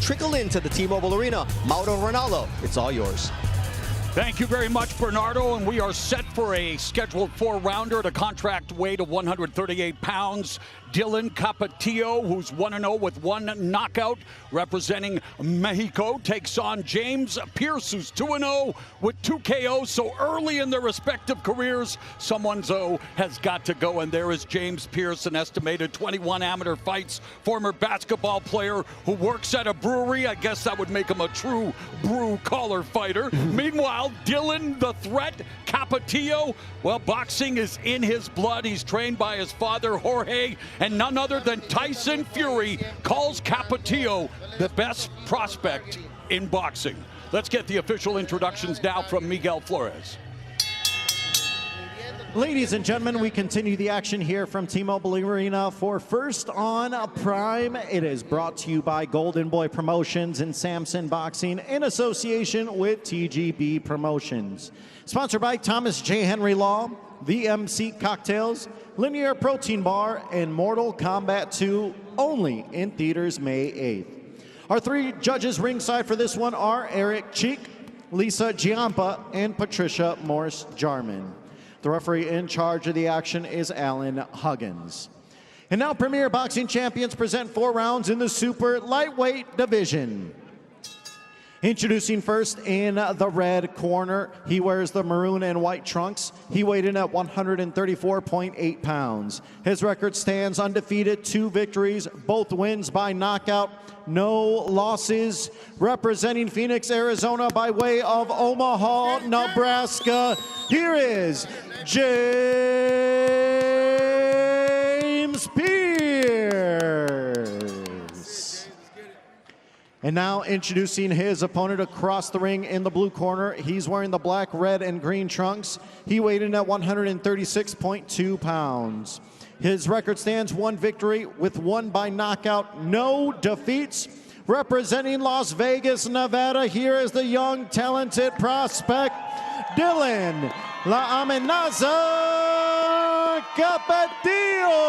trickle into the T-Mobile Arena. Mauro Ronaldo, it's all yours. Thank you very much, Bernardo, and we are set for a scheduled 4-rounder at a contract weight of 138 pounds. Dylan Capetillo, who's 1-0 with 1 knockout, representing Mexico, takes on James Pierce, who's 2-0 with 2 KOs. So early in their respective careers, someone's has got to go, and there is James Pierce, an estimated 21 amateur fights, former basketball player who works at a brewery. I guess that would make him a true brew collar fighter. Meanwhile, Meanwhile, Dylan the Threat Capetillo, well, boxing is in his blood. He's trained by his father, Jorge, and none other than Tyson Fury calls Capetillo the best prospect in boxing. Let's get the official introductions now from Miguel Flores. Ladies and gentlemen, we continue the action here from T-Mobile Arena for First on Prime. It is brought to you by Golden Boy Promotions and Samson Boxing in association with TGB Promotions. Sponsored by Thomas J. Henry Law, VMC Cocktails, Linear Protein Bar, and Mortal Kombat 2, only in theaters May 8th. Our three judges ringside for this one are Eric Cheek, Lisa Giampa, and Patricia Morse-Jarman. The referee in charge of the action is Alan Huggins. And now Premier Boxing Champions present 4 rounds in the super lightweight division. Introducing first in the red corner, he wears the maroon and white trunks. He weighed in at 134.8 pounds. His record stands undefeated, 2 victories, both wins by knockout, no losses. Representing Phoenix, Arizona by way of Omaha, Nebraska, here is James Pierce. And now introducing his opponent across the ring in the blue corner. He's wearing the black, red, and green trunks. He weighed in at 136.2 pounds. His record stands 1 victory with 1 by knockout, no defeats. Representing Las Vegas, Nevada, here is the young, talented prospect, Dylan La Amenaza Capetillo.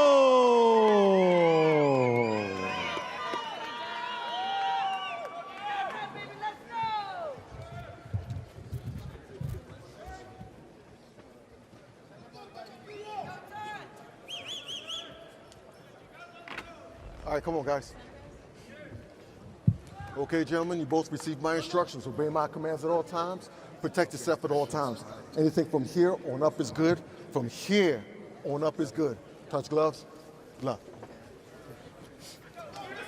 All right, come on, guys. Okay, gentlemen, you both received my instructions. Obey my commands at all times. Protect yourself at all times. Anything from here on up is good. From here on up is good. Touch gloves. Glove.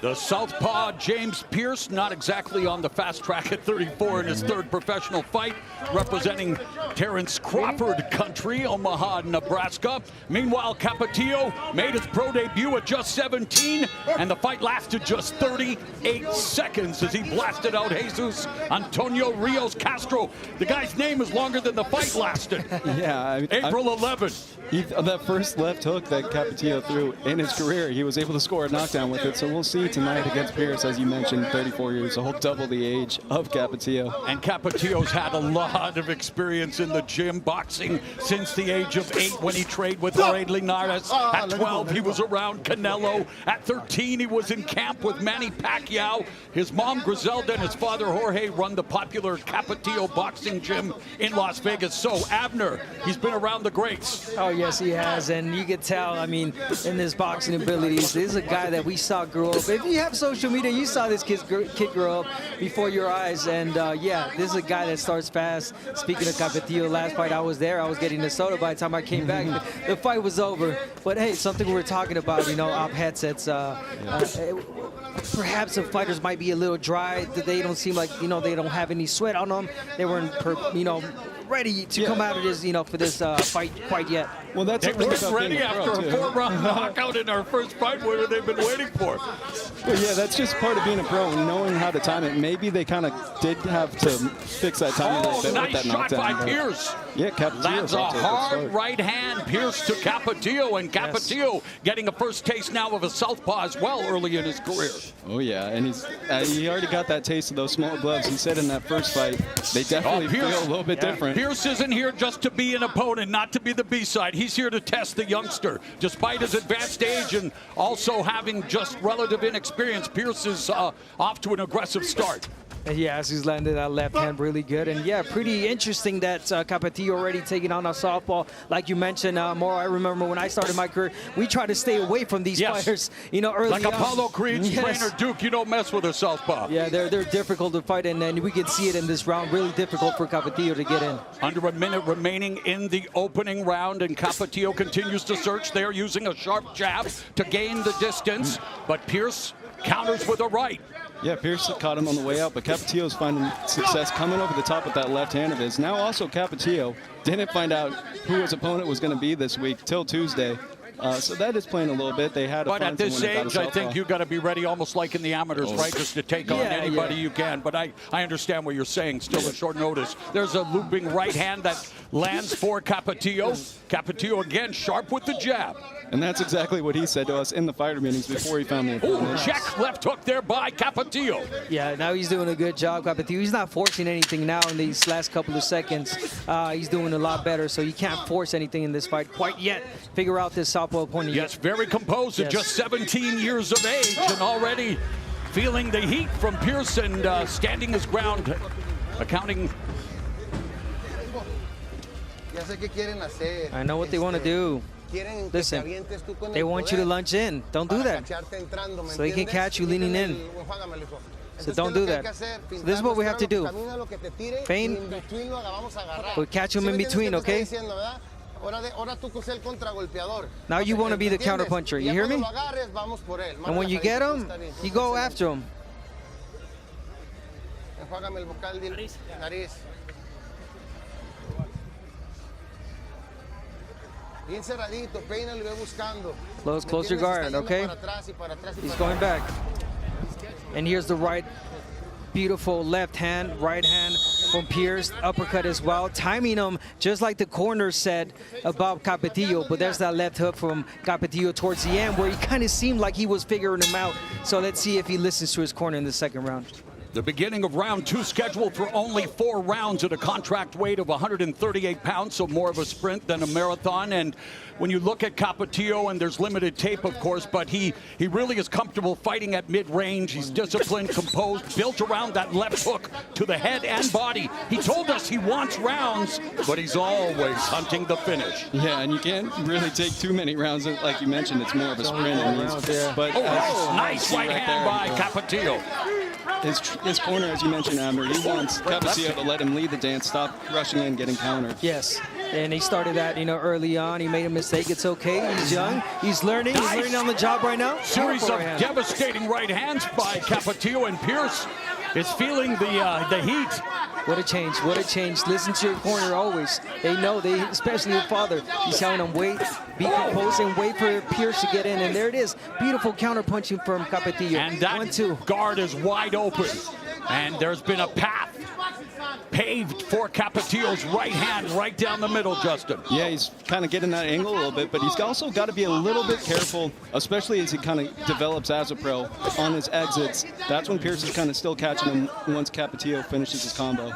The southpaw James Pierce, not exactly on the fast track at 34 in his 3rd professional fight, representing Terrence Crawford country, Omaha, Nebraska. Meanwhile, Capetillo made his pro debut at just 17, and the fight lasted just 38 seconds as he blasted out Jesus Antonio Rios Castro. The guy's name is longer than the fight lasted. Yeah, I mean, April 11th. That first left hook that Capetillo threw in his career, he was able to score a knockdown with it. So we'll see tonight against Pierce, as you mentioned, 34 years old, double the age of Capetillo. And Capetillo's had a lot of experience in the gym, boxing since the age of 8 when he trained with Jorge Linares. At 12, he was around Canelo. At 13, he was in camp with Manny Pacquiao. His mom, Griselda, and his father, Jorge, run the popular Capetillo boxing gym in Las Vegas. So, Abner, he's been around the greats. Oh, yes, he has, and you can tell, I mean, in his boxing abilities, this is a guy that we saw grow up. If you have social media, you saw this kid grow up before your eyes, and yeah, this is a guy that starts fast. Speaking of Capetillo, last fight I was there, I was getting a soda by the time I came back. The fight was over, but hey, something we were talking about, you know, op headsets, perhaps the fighters might be a little dry. They don't seem like, you know, they don't have any sweat on them. They weren't, you know, ready to come out of this, you know, for this fight quite yet. Well, that's they weren't ready after a 4-round knockout in our first fight. What have they been waiting for? Well, yeah, that's just part of being a pro, knowing how to time it. Maybe they kind of did have to fix that timing a little bit nice with that shot knockdown. by Pierce. Yeah, Capetillo lands a hard right hand. Pierce to Capetillo, and Capetillo getting a first taste now of a southpaw as well early in his career. Oh yeah, and he already got that taste of those small gloves. He said in that first fight, they definitely feel a little bit different. Pierce isn't here just to be an opponent, not to be the B-side. He's here to test the youngster. Despite his advanced age and also having just relative inexperience, Pierce is off to an aggressive start. Yes, he's landed that left hand really good. And yeah, pretty interesting that Capetillo already taking on a softball. Like you mentioned, Mauro, I remember when I started my career, we tried to stay away from these fighters, you know, early like on. Apollo Creed's trainer, Duke, you don't mess with a southpaw. Yeah, they're difficult to fight, and we can see it in this round. Really difficult for Capetillo to get in. Under a minute remaining in the opening round, and Capetillo continues to search. They're using a sharp jab to gain the distance, but Pierce counters with a right. Yeah, Pierce caught him on the way out, but Capetillo's finding success coming over the top with that left hand of his. Now also Capetillo didn't find out who his opponent was going to be this week till Tuesday. So that is playing a little bit. They had to But find at this someone that got age, a I think southpaw. you got to be ready, almost like in the amateurs, right? Just to take on anybody you can. But I understand what you're saying. Still at short notice. There's a looping right hand that lands for Capetillo. Capetillo again, sharp with the jab. And that's exactly what he said to us in the fighter meetings before he found the opponent. Check left hook there by Capetillo. Yeah, now he's doing a good job, Capetillo. He's not forcing anything now in these last couple of seconds. He's doing a lot better, so you can't force anything in this fight quite yet. Figure out this southpaw opponent. Yes, very composed at just 17 years of age and already feeling the heat from Pierce and standing his ground, accounting. I know what they want to do. Listen, they want you to lunge in. Don't do that. So they can catch you leaning in. So don't do that. So this is what we have to do. Feint. We'll catch him in between, okay? Now you want to be the counterpuncher. You hear me? And when you get him, you go after him. Close your guard, okay? He's going back. And here's the right, beautiful left hand, right hand from Pierce, uppercut as well. Timing him just like the corner said about Capetillo, but there's that left hook from Capetillo towards the end where he kind of seemed like he was figuring him out. So let's see if he listens to his corner in the second round. The beginning of round 2 scheduled for only 4 rounds at a contract weight of 138 pounds, so more of a sprint than a marathon. And when you look at Capetillo, and there's limited tape, of course, but he really is comfortable fighting at mid-range. He's disciplined, composed, built around that left hook to the head and body. He told us he wants rounds, but he's always hunting the finish. Yeah, and you can't really take too many rounds. Like you mentioned, it's more of a sprint. But nice right hand by Capetillo. His corner, as you mentioned, Amber, he wants Capetillo to let him lead the dance, stop rushing in, getting countered. Yes, and he started that, early on. He made a mistake. It's okay. He's young. He's learning. He's learning on the job right now. Series of devastating right hands by Capetillo, and Pierce is feeling the heat. What a change. What a change. Listen to your corner always. They know, especially your father. He's telling them wait, be composed, and wait for Pierce to get in. And there it is. Beautiful counter punching from Capetillo. And that guard is wide open. And there's been a path paved for Capetillo's right hand right down the middle, Justin. Yeah, he's kind of getting that angle a little bit, but he's also got to be a little bit careful, especially as he kind of develops as a pro on his exits. That's when Pierce is kind of still catching him once Capetillo finishes his combo.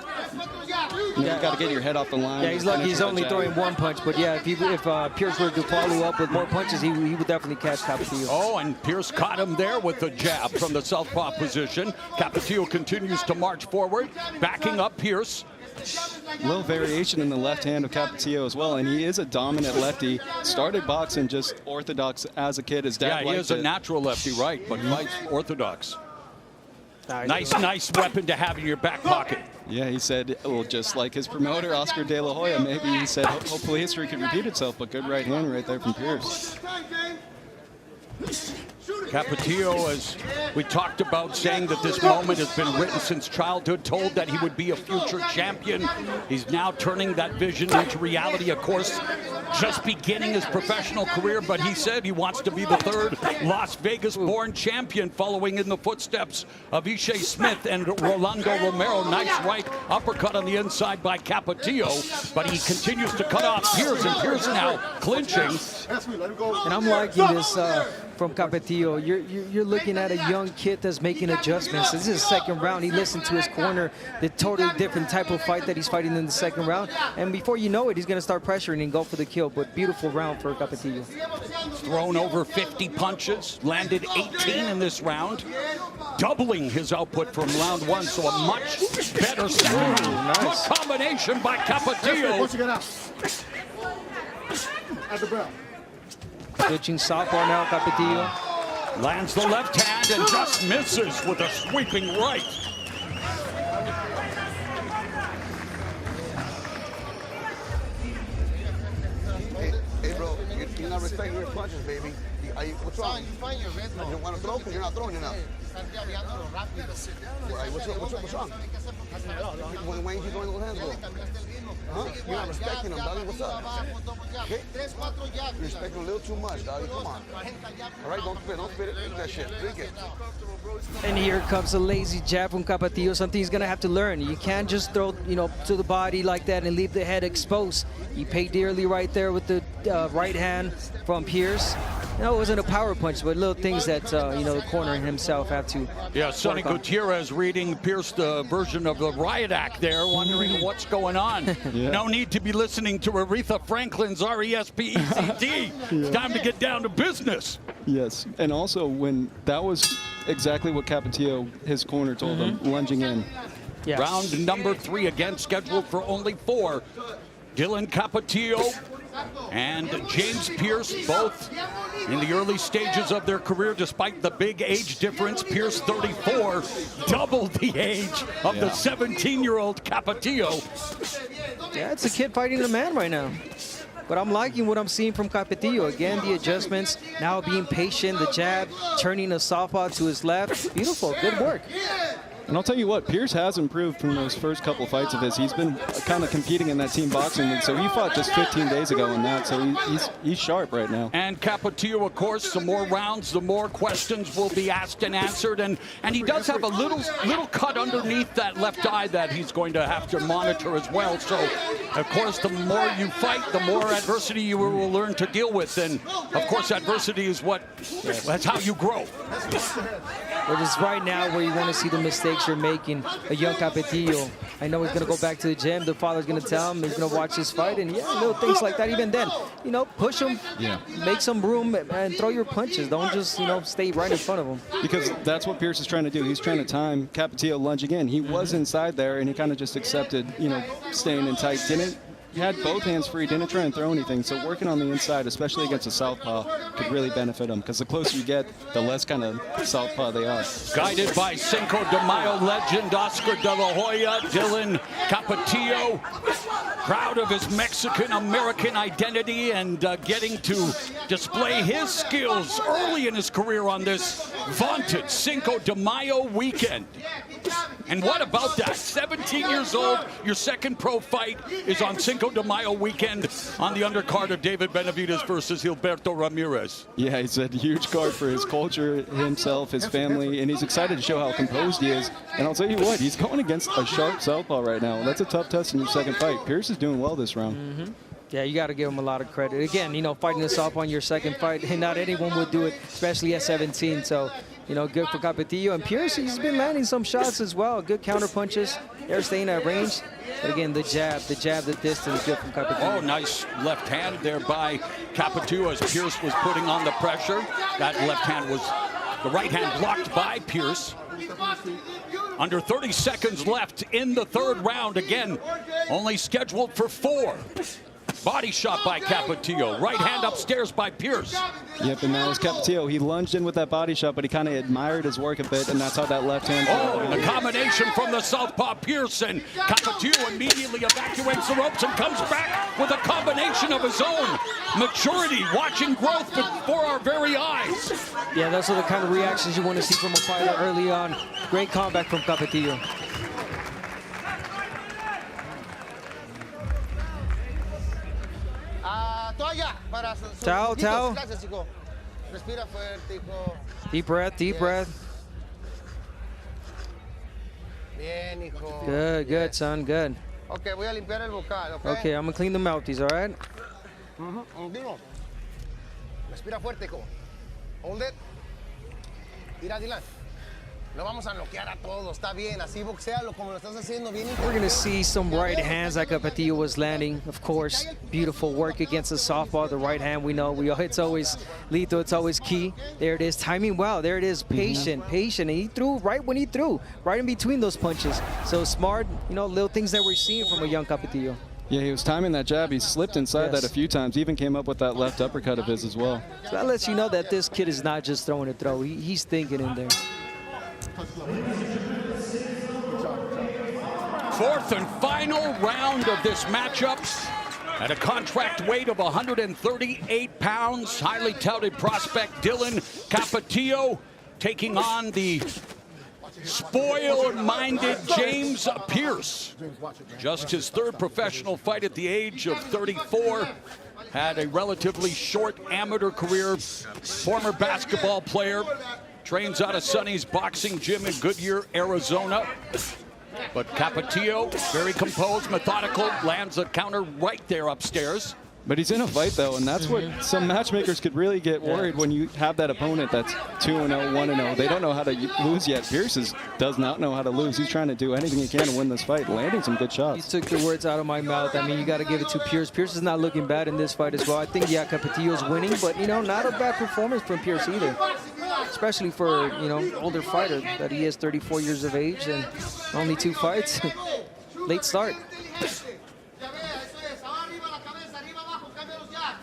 You got to get your head off the line. Yeah, he's lucky he's only throwing one punch, but yeah, if Pierce were to follow up with more punches, he would definitely catch Capetillo. Oh, and Pierce caught him there with the jab from the southpaw position. Capetillo continues to march forward, backing up Pierce. A little variation in the left hand of Capetillo as well, and he is a dominant lefty. Started boxing just orthodox as a kid. His dad he is a natural lefty, right, but fights orthodox. Nice weapon to have in your back pocket. Yeah, he said, well, just like his promoter, Oscar De La Hoya, maybe he said, hopefully history could repeat itself, but good right hand right there from Pierce. Capetillo, as we talked about, saying that this moment has been written since childhood, told that he would be a future champion. He's now turning that vision into reality, of course, just beginning his professional career, but he said he wants to be the 3rd Las Vegas-born champion, following in the footsteps of Ishe Smith and Rolando Romero. Nice right uppercut on the inside by Capetillo, but he continues to cut off Pierce, and Pierce now clinching. And I'm liking this from Capetillo. You're looking at a young kid that's making adjustments. This is his second round. He listened to his corner, the totally different type of fight that he's fighting in the second round. And before you know it, he's going to start pressuring and go for the kill. But beautiful round for Capetillo. Thrown over 50 punches, landed 18 in this round, doubling his output from round 1. So a much better start. Good combination by Capetillo. At the bell. Switching southpaw now, Capetillo. Lands the left hand and just misses with a sweeping right. Hey bro, you're not respecting your punches, baby. What's wrong? You find your rhythm. You want to throw because you're not throwing enough. What's wrong? Why ain't you throwing those hands, bro? Huh? You're not respecting them, doggy. What's up? Okay? You're respecting a little too much, doggy. Come on. All right, don't spit it. Drink that shit. Drink it. And here comes a lazy jab from Capetillo, something he's gonna have to learn. You can't just throw, to the body like that and leave the head exposed. You pay dearly right there with the right hand from Pierce. It wasn't a power punch, but little things that, the corner himself have to. Yeah, Sonny Gutierrez reading Pierce, the version of the riot act there, wondering what's going on. Yeah. No need to be listening to Aretha Franklin's R-E-S-P-E-C-T. It's time to get down to business. Yes, and also when that was exactly what Capetillo, his corner told him, lunging in. Yes. Round number 3 again, scheduled for only 4. Dylan Capetillo and James Pierce, both in the early stages of their career, despite the big age difference. Pierce 34, double the age of the 17-year-old Capetillo. Yeah, it's a kid fighting a man right now. But I'm liking what I'm seeing from Capetillo. Again, the adjustments, now being patient, the jab, turning the southpaw to his left. Beautiful, good work. And I'll tell you what, Pierce has improved from those first couple fights of his. He's been kind of competing in that team boxing league, so he fought just 15 days ago in that, so he's sharp right now. And Capetillo, of course, the more rounds, the more questions will be asked and answered, and he does have a little cut underneath that left eye that he's going to have to monitor as well. So, of course, the more you fight, the more adversity you will learn to deal with, and of course, adversity is that's how you grow. But it's right now where you want to see the mistakes you're making. A young Capetillo. I know he's going to go back to the gym. The father's going to tell him he's going to watch his fight. And yeah, little things like that. Even then, push him, make some room, and throw your punches. Don't just, stay right in front of him. Because that's what Pierce is trying to do. He's trying to time Capetillo lunging in. He was inside there, and he kind of just accepted, staying in tight. He had both hands free, didn't try and throw anything. So working on the inside, especially against a southpaw, could really benefit him. Because the closer you get, the less kind of southpaw they are. Guided by Cinco de Mayo legend Oscar de la Hoya, Dylan Capetillo, proud of his Mexican-American identity and getting to display his skills early in his career on this vaunted Cinco de Mayo weekend. And what about that? 17 years old, your second pro fight is on Cinco de Mayo weekend on the undercard of David Benavidez versus Gilberto Ramirez. Yeah, he's a huge card for his culture, himself, his family, and he's excited to show how composed he is. And I'll tell you what, he's going against a sharp southpaw right now. That's a tough test in your second fight. Pierce is doing well this round. Yeah, you got to give him a lot of credit. Again, fighting this off on your second fight, and not anyone would do it, especially at 17. So, good for Capetillo. And Pierce, he's been landing some shots as well. Good counter punches. They're staying at range. But again, the jab, the distance, good from Capetillo. Oh, nice left hand there by Capetillo as Pierce was putting on the pressure. That left hand was, the right hand blocked by Pierce. Under 30 seconds left in the third round. Again, only scheduled for 4. Body shot by Capetillo. Right hand upstairs by Pierce. Yep, and that was Capetillo. He lunged in with that body shot, but he kind of admired his work a bit, and that's how that left hand. Oh, the combination from the southpaw Pierce, and Capetillo immediately evacuates the ropes and comes back with a combination of his own. Maturity, watching growth before our very eyes. Yeah, those are the kind of reactions you want to see from a fighter early on. Great comeback from Capetillo. Towel. Deep breath, deep breath. Bien, hijo. Good, son, good. Okay, voy a limpiar el vocal, okay? Okay, I'm gonna clean the mouthpiece, all right? Dilo. Respira fuerte, hijo. Hold it. Tira, Dylan. Lo vamos a noquear a todos, está bien, así boxealo como lo estás haciendo bien. We're gonna see some right hands like Capetillo was landing. Of course, beautiful work against the southpaw. The right hand, we know, it's always lethal, it's always key. There it is, timing well. There it is, patient. And he threw right when he threw, right in between those punches. So smart, little things that we're seeing from a young Capetillo. Yeah, he was timing that jab. He slipped inside that a few times. He even came up with that left uppercut of his as well. So that lets you know that this kid is not just throwing a throw. He's thinking in there. Fourth and final round of this matchup. At a contract weight of 138 pounds, highly touted prospect Dylan Capetillo taking on the spoiled-minded James Pierce. Just his third professional fight at the age of 34. Had a relatively short amateur career. Former basketball player. Trains out of Sonny's Boxing Gym in Goodyear, Arizona. But Capetillo, very composed, methodical, lands a counter right there upstairs. But he's in a fight, though, and that's what some matchmakers could really get worried when you have that opponent that's 2-0, 1-0. They don't know how to lose yet. Pierce does not know how to lose. He's trying to do anything he can to win this fight, landing some good shots. You took the words out of my mouth. I mean, you got to give it to Pierce. Pierce is not looking bad in this fight as well. I think, yeah, Capetillo's winning, but, you know, not a bad performance from Pierce either. Especially for, you know, older fighter that he is, 34 years of age and only 2 fights. Late start.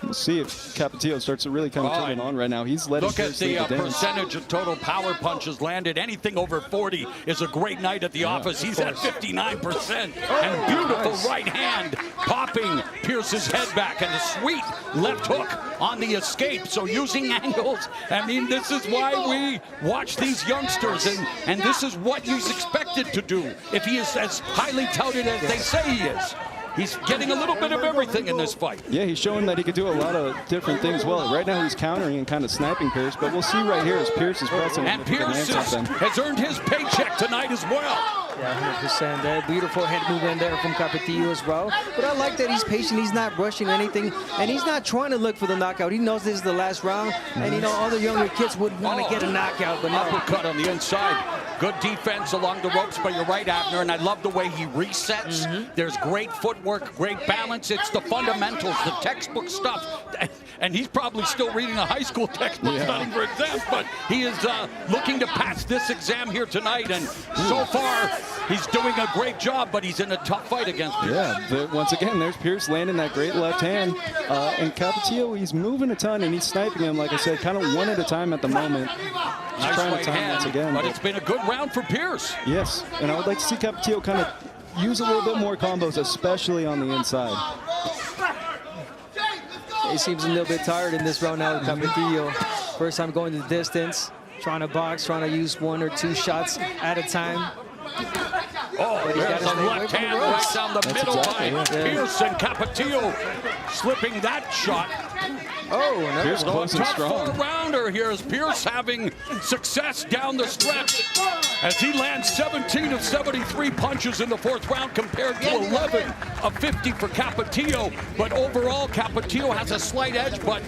We'll see if Capetillo starts to really kind of turn it on right now. He's letting Pierce lead the dance. Percentage of total power punches landed. Anything over 40 is a great night at the office. He's at 59%. And beautiful right hand popping Pierce's head back. And a sweet left hook on the escape. So using angles. I mean, this is why we watch these youngsters. And this is what he's expected to do if he is as highly touted as they say he is. He's getting a little bit of everything in this fight. Yeah, he's showing that he could do a lot of different things well. Right now he's countering and kind of sniping Pierce, but we'll see right here as Pierce is pressing. And Pierce has earned his paycheck tonight as well. Yeah, 100% there. Beautiful head movement there from Capetillo as well. But I like that he's patient. He's not rushing anything. And he's not trying to look for the knockout. He knows this is the last round. And, you know, other younger kids would want to get a knockout. But no. Uppercut on the inside. Good defense along the ropes, but you're right, Abner. And I love the way he resets. There's great footwork, great balance. It's the fundamentals, the textbook stuff. And he's probably still reading a high school textbook, studying for exams. But he is looking to pass this exam here tonight. And so far, he's doing a great job, but he's in a tough fight against Pierce. Yeah, once again, there's Pierce landing that great left hand. And Capetillo, he's moving a ton, and he's sniping him, like I said, kind of one at a time at the moment. Nice right hand, again, but it's been a good round for Pierce. Yes, and I would like to see Capetillo kind of use a little bit more combos, especially on the inside. He seems a little bit tired in this round now with Capetillo. First time going the distance, trying to box, trying to use 1 or 2 shots at a time. Oh, there's a left hand right down the middle by Pierce, and Capetillo slipping that shot. Oh, and Pierce close and strong. Tough 4-rounder here as Pierce having success down the stretch as he lands 17 of 73 punches in the 4th round compared to 11 of 50 for Capetillo. But overall, Capetillo has a slight edge, but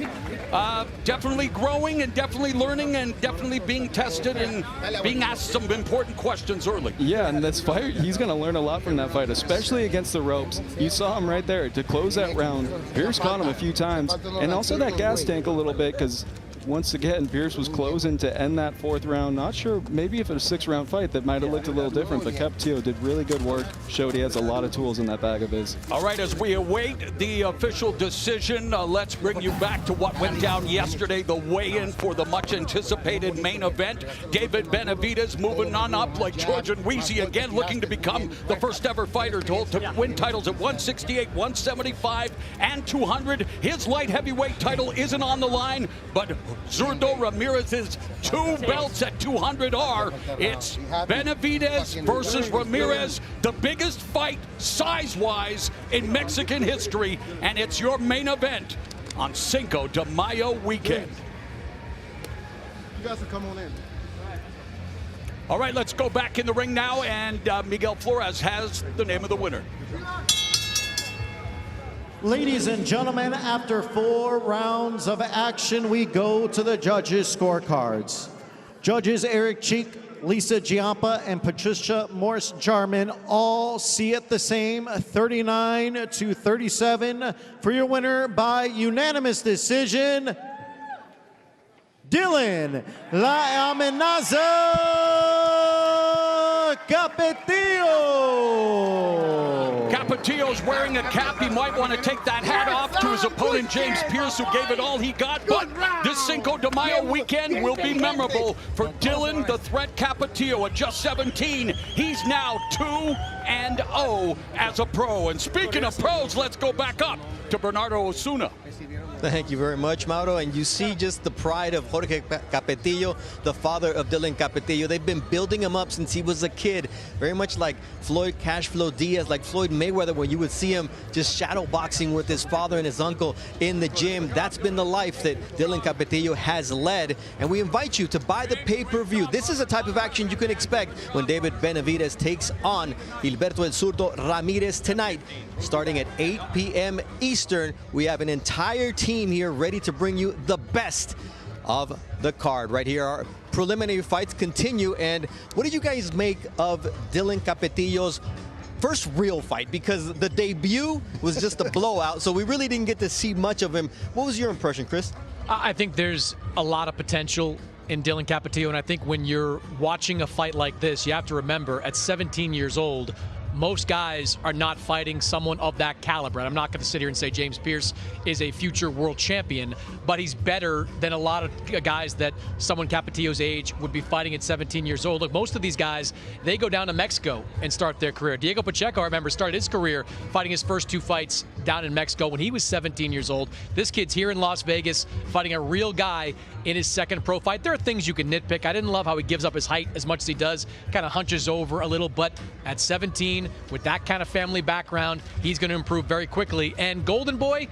definitely growing and definitely learning and definitely being tested and being asked some important questions early. Yeah, and this fight, he's going to learn a lot from that fight, especially against the ropes. You saw him right there to close that round. Pierce caught him a few times, and also that gas tank a little bit, because once again, Pierce was closing to end that 4th round. Not sure, maybe if it was a 6-round fight, that might have looked a little different, but Capetillo did really good work, showed he has a lot of tools in that bag of his. All right, as we await the official decision, let's bring you back to what went down yesterday, the weigh-in for the much-anticipated main event. David Benavidez moving on up like Georgian Wheezy again, looking to become the first-ever fighter to win titles at 168, 175, and 200. His light heavyweight title isn't on the line, but Zurdo Ramirez's 2 belts at 200 are. It's Benavidez versus Ramirez, the biggest fight size-wise in Mexican history, and it's your main event on Cinco de Mayo weekend. You guys can come on in. All right, let's go back in the ring now, and Miguel Flores has the name of the winner. Ladies and gentlemen, after 4 rounds of action, we go to the judges' scorecards. Judges Eric Cheek, Lisa Giampa, and Patricia Morse-Jarman all see it the same, 39-37. For your winner by unanimous decision, Dylan La Amenaza Capetillo. Capetillo's wearing a cap. He might want to take that hat off to his opponent, James Pierce, who gave it all he got. But this Cinco de Mayo weekend will be memorable for Dylan the Threat Capetillo. At just 17, he's now 2-0 as a pro. And speaking of pros, let's go back up to Bernardo Osuna. Thank you very much, Mauro. And you see just the pride of Jorge Capetillo, the father of Dylan Capetillo. They've been building him up since he was a kid, very much like Floyd Cashflow Diaz, like Floyd Mayweather, where you would see him just shadow boxing with his father and his uncle in the gym. That's been the life that Dylan Capetillo has led. And we invite you to buy the pay-per-view. This is the type of action you can expect when David Benavidez takes on Gilberto El Zurdo Ramirez tonight, starting at 8 p.m. Eastern. We have an entire team here ready to bring you the best of the card. Right here, our preliminary fights continue. And what did you guys make of Dylan Capetillo's first real fight? Because the debut was just a blowout, so we really didn't get to see much of him. What was your impression, Chris? I think there's a lot of potential in Dylan Capetillo, and I think when you're watching a fight like this, you have to remember at 17 years old, most guys are not fighting someone of that caliber. And I'm not going to sit here and say James Pierce is a future world champion, but he's better than a lot of guys that someone Capetillo's age would be fighting at 17 years old. Look, most of these guys, they go down to Mexico and start their career. Diego Pacheco, I remember, started his career fighting his first 2 fights down in Mexico when he was 17 years old. This kid's here in Las Vegas fighting a real guy in his second pro fight. There are things you can nitpick. I didn't love how he gives up his height as much as he does, kind of hunches over a little, but at 17, with that kind of family background, he's going to improve very quickly. And Golden Boy,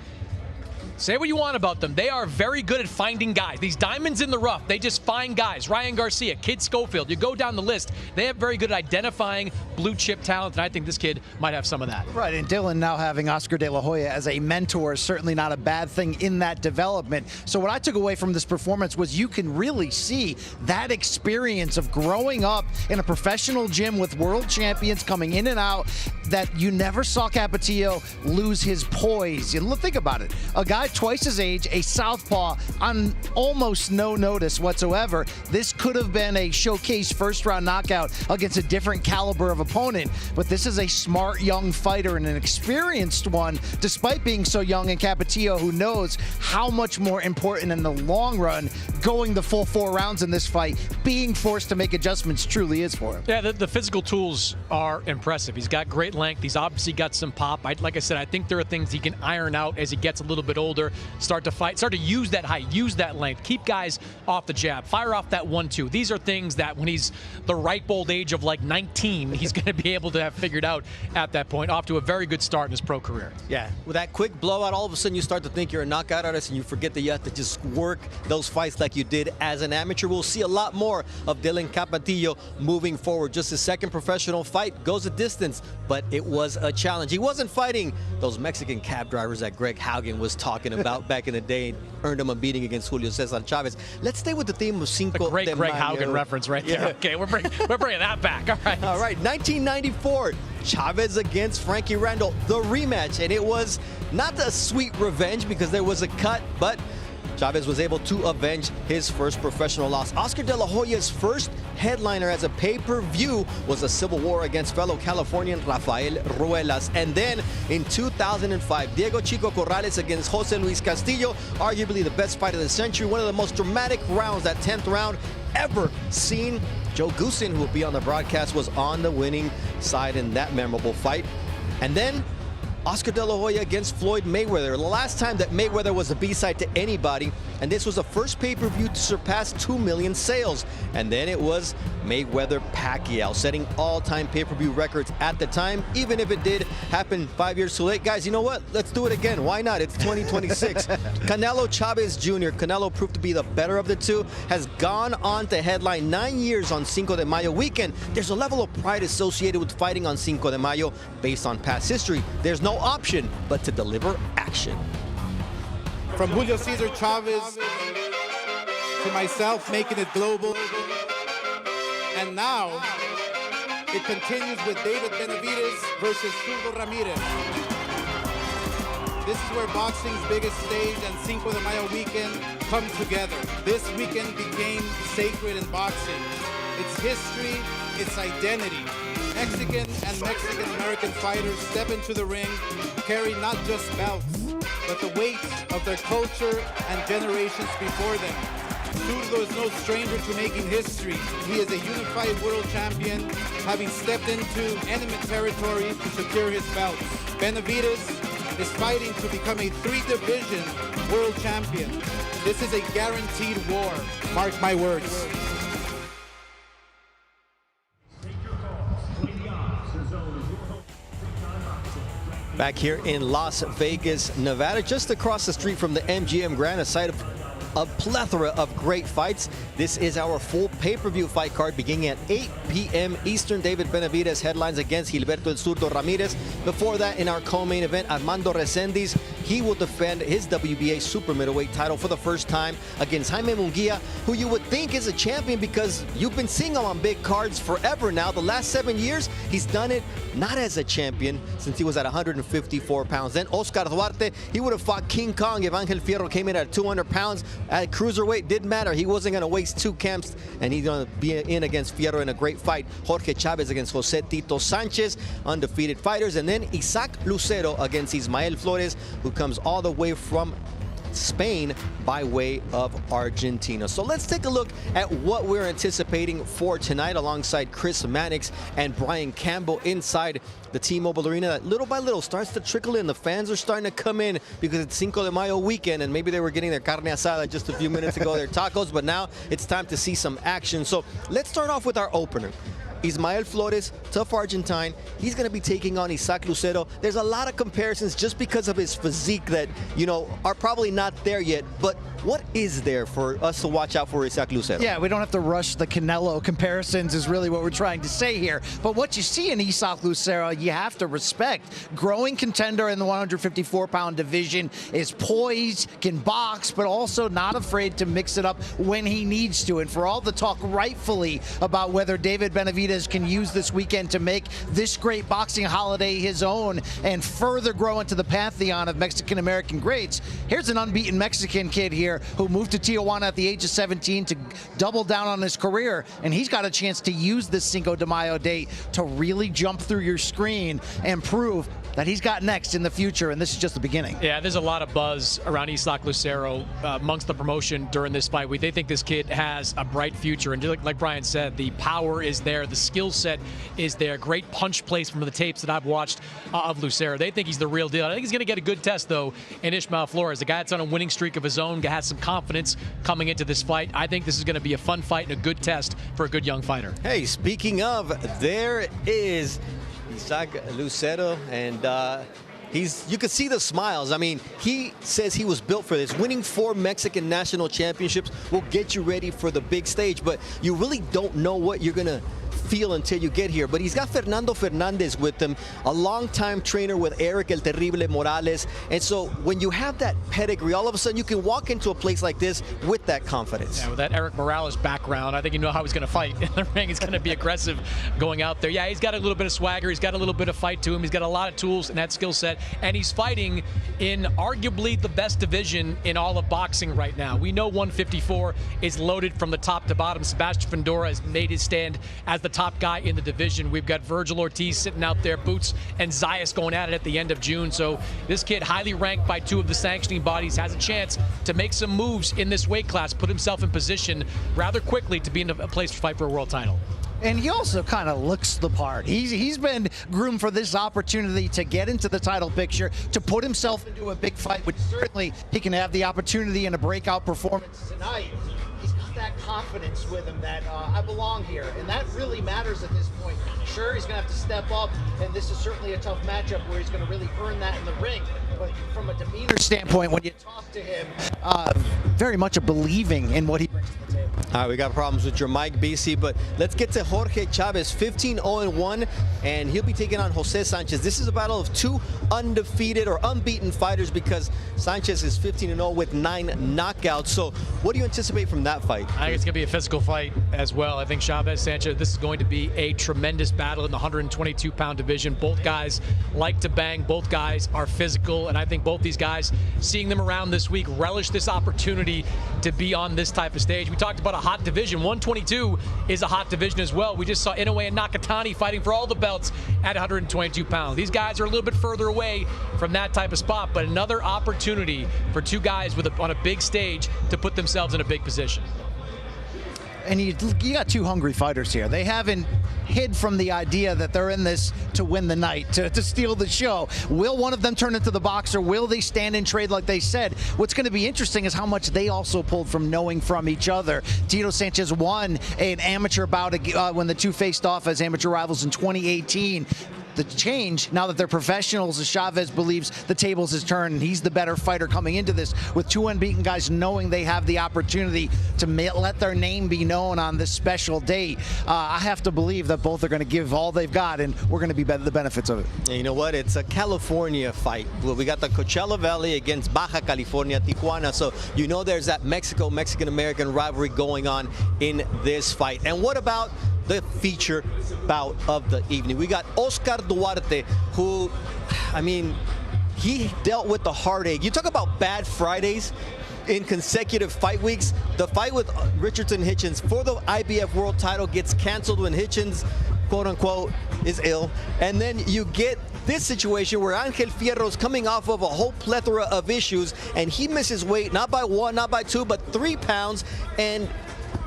say what you want about them, they are very good at finding guys. These diamonds in the rough, they just find guys. Ryan Garcia, Kid Schofield, you go down the list, they have very good at identifying blue chip talent, and I think this kid might have some of that. Right, and Dylan now having Oscar De La Hoya as a mentor is certainly not a bad thing in that development. So what I took away from this performance was you can really see that experience of growing up in a professional gym with world champions coming in and out, that you never saw Capetillo lose his poise. You think about it, a guy twice his age, a southpaw, on almost no notice whatsoever. This could have been a showcase first-round knockout against a different caliber of opponent, but this is a smart young fighter and an experienced one, despite being so young, and Capetillo, who knows how much more important in the long run going the full 4 rounds in this fight, being forced to make adjustments truly is for him. Yeah, the physical tools are impressive. He's got great length. He's obviously got some pop. Like I said, I think there are things he can iron out as he gets a little bit older, start to fight, start to use that height, use that length, keep guys off the jab, fire off that 1-2. These are things that when he's the ripe old age of like 19, he's going to be able to have figured out at that point. Off to a very good start in his pro career. Yeah, with that quick blowout, all of a sudden you start to think you're a knockout artist and you forget that you have to just work those fights like you did as an amateur. We'll see a lot more of Dylan Capetillo moving forward. Just his second professional fight, goes a distance, but it was a challenge. He wasn't fighting those Mexican cab drivers that Greg Haugen was talking about back in the day, earned him a beating against Julio Cesar Chavez. Let's stay with the theme of Cinco Great de Greg Mayo. Haugen reference right there. Yeah. Okay, we're bringing that back. All right. All right, 1994, Chavez against Frankie Randall, the rematch. And it was not a sweet revenge because there was a cut, but Chavez was able to avenge his first professional loss. Oscar De La Hoya's first headliner as a pay-per-view was a civil war against fellow Californian Rafael Ruelas. And then in 2005, Diego Chico Corrales against Jose Luis Castillo, arguably the best fight of the century, one of the most dramatic rounds, that 10th round ever seen. Joe Goosen, who will be on the broadcast, was on the winning side in that memorable fight. And then Oscar De La Hoya against Floyd Mayweather. The last time that Mayweather was a B-side to anybody, and this was the first pay-per-view to surpass 2 million sales. And then it was Mayweather-Pacquiao, setting all-time pay-per-view records at the time, even if it did happen 5 years too late. Guys, you know what? Let's do it again. Why not? It's 2026. Canelo Chavez Jr., Canelo proved to be the better of the two, has gone on to headline 9 years on Cinco de Mayo weekend. There's a level of pride associated with fighting on Cinco de Mayo based on past history. There's no option but to deliver action. From Julio Cesar Chavez to myself, making it global. And now it continues with David Benavidez versus Zurdo Ramirez. This is where boxing's biggest stage and Cinco de Mayo weekend come together. This weekend became sacred in boxing. Its history, its identity. Mexican and Mexican-American fighters step into the ring, carry not just belts, but the weight of their culture and generations before them. Zurdo is no stranger to making history. He is a unified world champion, having stepped into enemy territory to secure his belts. Benavidez is fighting to become a 3-division world champion. This is a guaranteed war. Mark my words. Back here in Las Vegas, Nevada, just across the street from the MGM Grand, a site of a plethora of great fights. This is our full pay-per-view fight card beginning at 8 p.m. Eastern. David Benavidez headlines against Gilberto El Zurdo Ramirez. Before that, in our co-main event, Armando Resendiz, he will defend his WBA super middleweight title for the first time against Jaime Munguia, who you would think is a champion because you've been seeing him on big cards forever now. The last 7 years, he's done it not as a champion since he was at 154 pounds. Then Oscar Duarte, he would have fought King Kong if Angel Fierro came in at 200 pounds. At cruiserweight, didn't matter. He wasn't going to waste 2 camps, and he's going to be in against Fierro in a great fight. Jorge Chavez against Jose Tito Sanchez, undefeated fighters. And then Isaac Lucero against Ismael Flores, who comes all the way from Spain by way of Argentina. So let's take a look at what we're anticipating for tonight alongside Chris Mannix and Brian Campbell inside the T-Mobile Arena. That little by little starts to trickle in. The fans are starting to come in because it's Cinco de Mayo weekend, and maybe they were getting their carne asada just a few minutes ago, their tacos, but now it's time to see some action. So let's start off with our opener. Ismael Flores, tough Argentine. He's going to be taking on Isaac Lucero. There's a lot of comparisons just because of his physique that, you know, are probably not there yet. But what is there for us to watch out for Isaac Lucero? Yeah, we don't have to rush the Canelo comparisons is really what we're trying to say here. But what you see in Isaac Lucero, you have to respect. Growing contender in the 154-pound division, is poised, can box, but also not afraid to mix it up when he needs to. And for all the talk rightfully about whether David Benavidez can use this weekend to make this great boxing holiday his own and further grow into the pantheon of Mexican-American greats, here's an unbeaten Mexican kid here who moved to Tijuana at the age of 17 to double down on his career, and he's got a chance to use this Cinco de Mayo date to really jump through your screen and prove that he's got next in the future, and this is just the beginning. Yeah, there's a lot of buzz around Isaac Lucero amongst the promotion during this fight. They think this kid has a bright future, and like Brian said, the power is there, the skill set is there, great punch plays from the tapes that I've watched of Lucero. They think he's the real deal. I think he's going to get a good test, though, in Ismael Flores, a guy that's on a winning streak of his own, has some confidence coming into this fight. I think this is going to be a fun fight and a good test for a good young fighter. Hey, speaking of, there is Isaac Lucero, and you can see the smiles. I mean, he says he was built for this. Winning 4 Mexican national championships will get you ready for the big stage, but you really don't know what you're going to feel until you get here. But he's got Fernando Fernandez with him, a longtime trainer with Eric El Terrible Morales. And so when you have that pedigree, all of a sudden you can walk into a place like this with that confidence. Yeah, with that Eric Morales background, I think you know how he's going to fight in the ring. He's going to be aggressive going out there. Yeah, he's got a little bit of swagger. He's got a little bit of fight to him. He's got a lot of tools and that skill set. And he's fighting in arguably the best division in all of boxing right now. We know 154 is loaded from the top to bottom. Sebastian Fundora has made his stand as the top guy in the division. We've got Virgil Ortiz sitting out there, Boots and Zayas going at it at the end of June. So this kid, highly ranked by 2 of the sanctioning bodies, has a chance to make some moves in this weight class, put himself in position rather quickly to be in a place to fight for a world title. And he also kind of looks the part. He's been groomed for this opportunity to get into the title picture, to put himself into a big fight, which certainly he can have the opportunity in a breakout performance tonight. He's got that confidence with him that I belong here, and that really matters at this point. Sure, he's going to have to step up, and this is certainly a tough matchup where he's going to really earn that in the ring. But from a demeanor standpoint, when you talk to him, very much a believing in what he brings to the table. All right, we got problems with your mic, BC, but let's get to Jorge Chavez, 15-0-1, and he'll be taking on Jose Sanchez. This is a battle of 2 undefeated or unbeaten fighters because Sanchez is 15-0 with 9 knockouts. So what do you anticipate from that fight? I think it's going to be a physical fight as well. I think Chavez, Sanchez, this is going to be a tremendous battle in the 122-pound division. Both guys like to bang. Both guys are physical, and I think both these guys, seeing them around this week, relish this opportunity to be on this type of stage. We talked about a hot division. 122 is a hot division as well. We just saw Inoue and Nakatani fighting for all the belts at 122 pounds. These guys are a little bit further away from that type of spot, but another opportunity for two guys on a big stage to put themselves in a big position. And you got two hungry fighters here. They haven't hid from the idea that they're in this to win the night, to steal the show. Will one of them turn into the boxer? Will they stand and trade like they said? What's going to be interesting is how much they also pulled from knowing from each other. Tito Sanchez won an amateur bout when the two faced off as amateur rivals in 2018. The change, now that they're professionals, as Chavez believes the tables has turned, and he's the better fighter coming into this, with two unbeaten guys knowing they have the opportunity to let their name be known on this special date. I have to believe that both are going to give all they've got, and we're going to be the benefits of it. And you know what? It's a California fight. Well, we got the Coachella Valley against Baja California, Tijuana, so you know there's that Mexican-American rivalry going on in this fight. And what about the feature bout of the evening? We got Oscar Duarte, who, I mean, he dealt with the heartache. You talk about bad Fridays in consecutive fight weeks. The fight with Richardson Hitchens for the IBF world title gets canceled when Hitchens, quote unquote, is ill. And then you get this situation where Angel Fierro's coming off of a whole plethora of issues, and he misses weight, not by 1, not by 2, but 3 pounds. And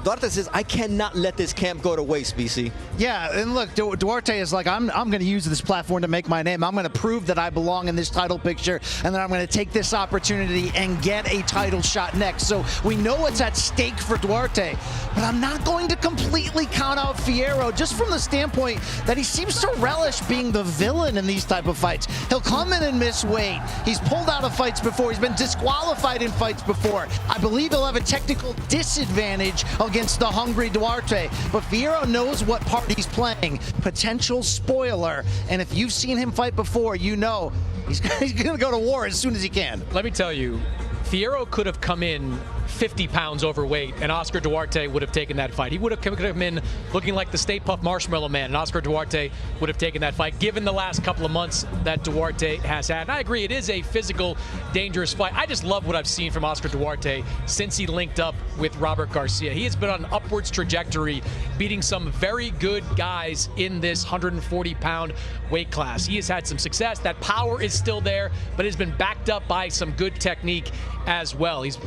Duarte says, I cannot let this camp go to waste, BC. Yeah, and look, Duarte is like, I'm going to use this platform to make my name. I'm going to prove that I belong in this title picture, and then I'm going to take this opportunity and get a title shot next. So we know what's at stake for Duarte, but I'm not going to completely count out Fierro, just from the standpoint that he seems to relish being the villain in these type of fights. He'll come in and miss weight. He's pulled out of fights before. He's been disqualified in fights before. I believe he'll have a technical disadvantage against the hungry Duarte, but Fierro knows what part he's playing. Potential spoiler, and if you've seen him fight before, you know he's going to go to war as soon as he can. Let me tell you, Fierro could have come in 50 pounds overweight, and Oscar Duarte would have taken that fight. He could have come in looking like the Stay Puft Marshmallow Man, and Oscar Duarte would have taken that fight, given the last couple of months that Duarte has had. And I agree, it is a physical, dangerous fight. I just love what I've seen from Oscar Duarte since he linked up with Robert Garcia. He has been on an upwards trajectory, beating some very good guys in this 140-pound weight class. He has had some success. That power is still there, but has been backed up by some good technique as well. He's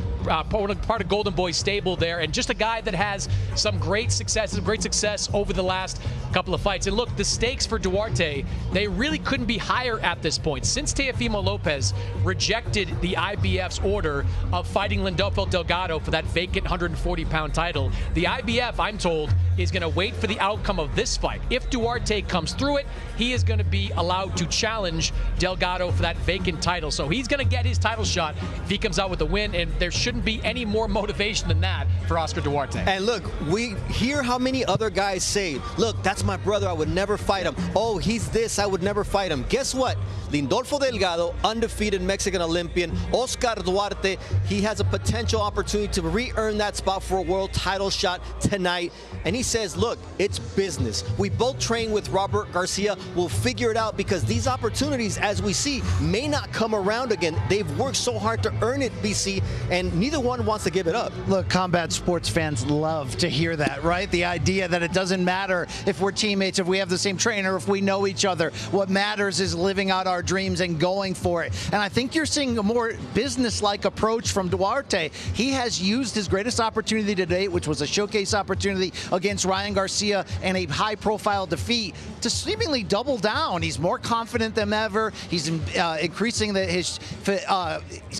part of Golden Boy's stable there, and just a guy that has some great success over the last couple of fights. And look, the stakes for Duarte, they really couldn't be higher at this point. Since Teofimo Lopez rejected the IBF's order of fighting Lindolfo Delgado for that vacant 140-pound title, the IBF, I'm told, is going to wait for the outcome of this fight. If Duarte comes through it, he is going to be allowed to challenge Delgado for that vacant title. So he's going to get his title shot if he comes out with a win, and there shouldn't be any more motivation than that for Oscar Duarte. And look, we hear how many other guys say, look, that's my brother, I would never fight him. Oh, he's this, I would never fight him. Guess what? Lindolfo Delgado, undefeated Mexican Olympian. Oscar Duarte, he has a potential opportunity to re-earn that spot for a world title shot tonight. And he says, look, it's business. We both train with Robert Garcia. We'll figure it out, because these opportunities, as we see, may not come around again. They've worked so hard to earn it, BC, and neither one wants to give it up. Look, combat sports fans love to hear that, right? The idea that it doesn't matter if we're teammates, if we have the same trainer, if we know each other. What matters is living out our dreams and going for it. And I think you're seeing a more business-like approach from Duarte. He has used his greatest opportunity to date, which was a showcase opportunity against Ryan Garcia and a high-profile defeat, to seemingly double down. He's more confident than ever. He's increasing he's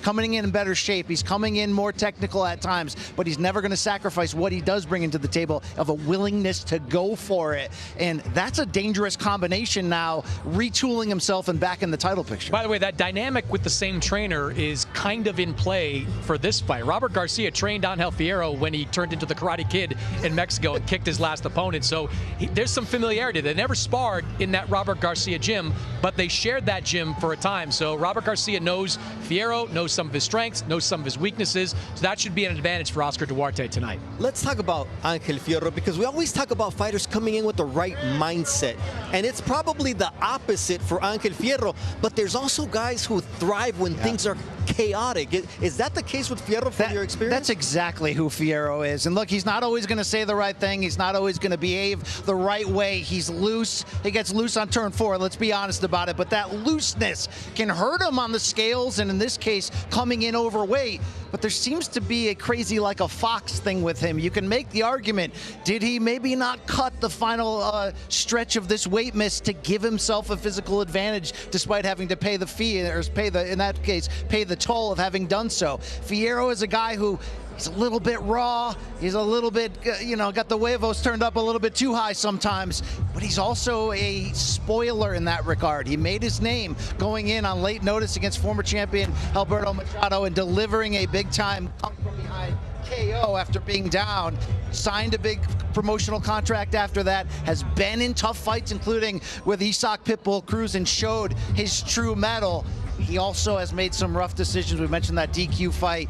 coming in better shape. He's coming in more technical at times, but he's never going to sacrifice what he does bring into the table of a willingness to go for it. And that's a dangerous combination now, retooling himself and back in the title picture. By the way, that dynamic with the same trainer is kind of in play for this fight. Robert Garcia trained Angel Fierro when he turned into the Karate Kid in Mexico and kicked his last opponent. So there's some familiarity. They never sparred in that Robert Garcia gym, but they shared that gym for a time. So Robert Garcia knows Fierro, knows some of his strengths, knows some of his weaknesses. So that should be an advantage for Oscar Duarte tonight. Let's talk about Angel Fierro, because we always talk about fighters coming in with the right mindset. And it's probably the opposite for Angel Fierro, but there's also guys who thrive when things are chaotic. Is that the case with Fierro from your experience? That's exactly who Fierro is. And look, he's not always going to say the right thing. He's not always going to behave the right way. He's loose. He gets loose on turn 4. Let's be honest about it. But that looseness can hurt him on the scales, and in this case, coming in overweight. But there seems to be a crazy like a fox thing with him. You can make the argument, did he maybe not cut the final stretch of this weight miss to give himself a physical advantage despite having to pay the fee, or in that case, pay the toll of having done so? Fierro is a guy who he's a little bit raw. He's a little bit, got the huevos turned up a little bit too high sometimes. But he's also a spoiler in that regard. He made his name going in on late notice against former champion Gilberto Machado and delivering a big-time come from behind KO after being down. Signed a big promotional contract after that, has been in tough fights, including with Isaac Pitbull Cruz, and showed his true mettle. He also has made some rough decisions. We mentioned that DQ fight.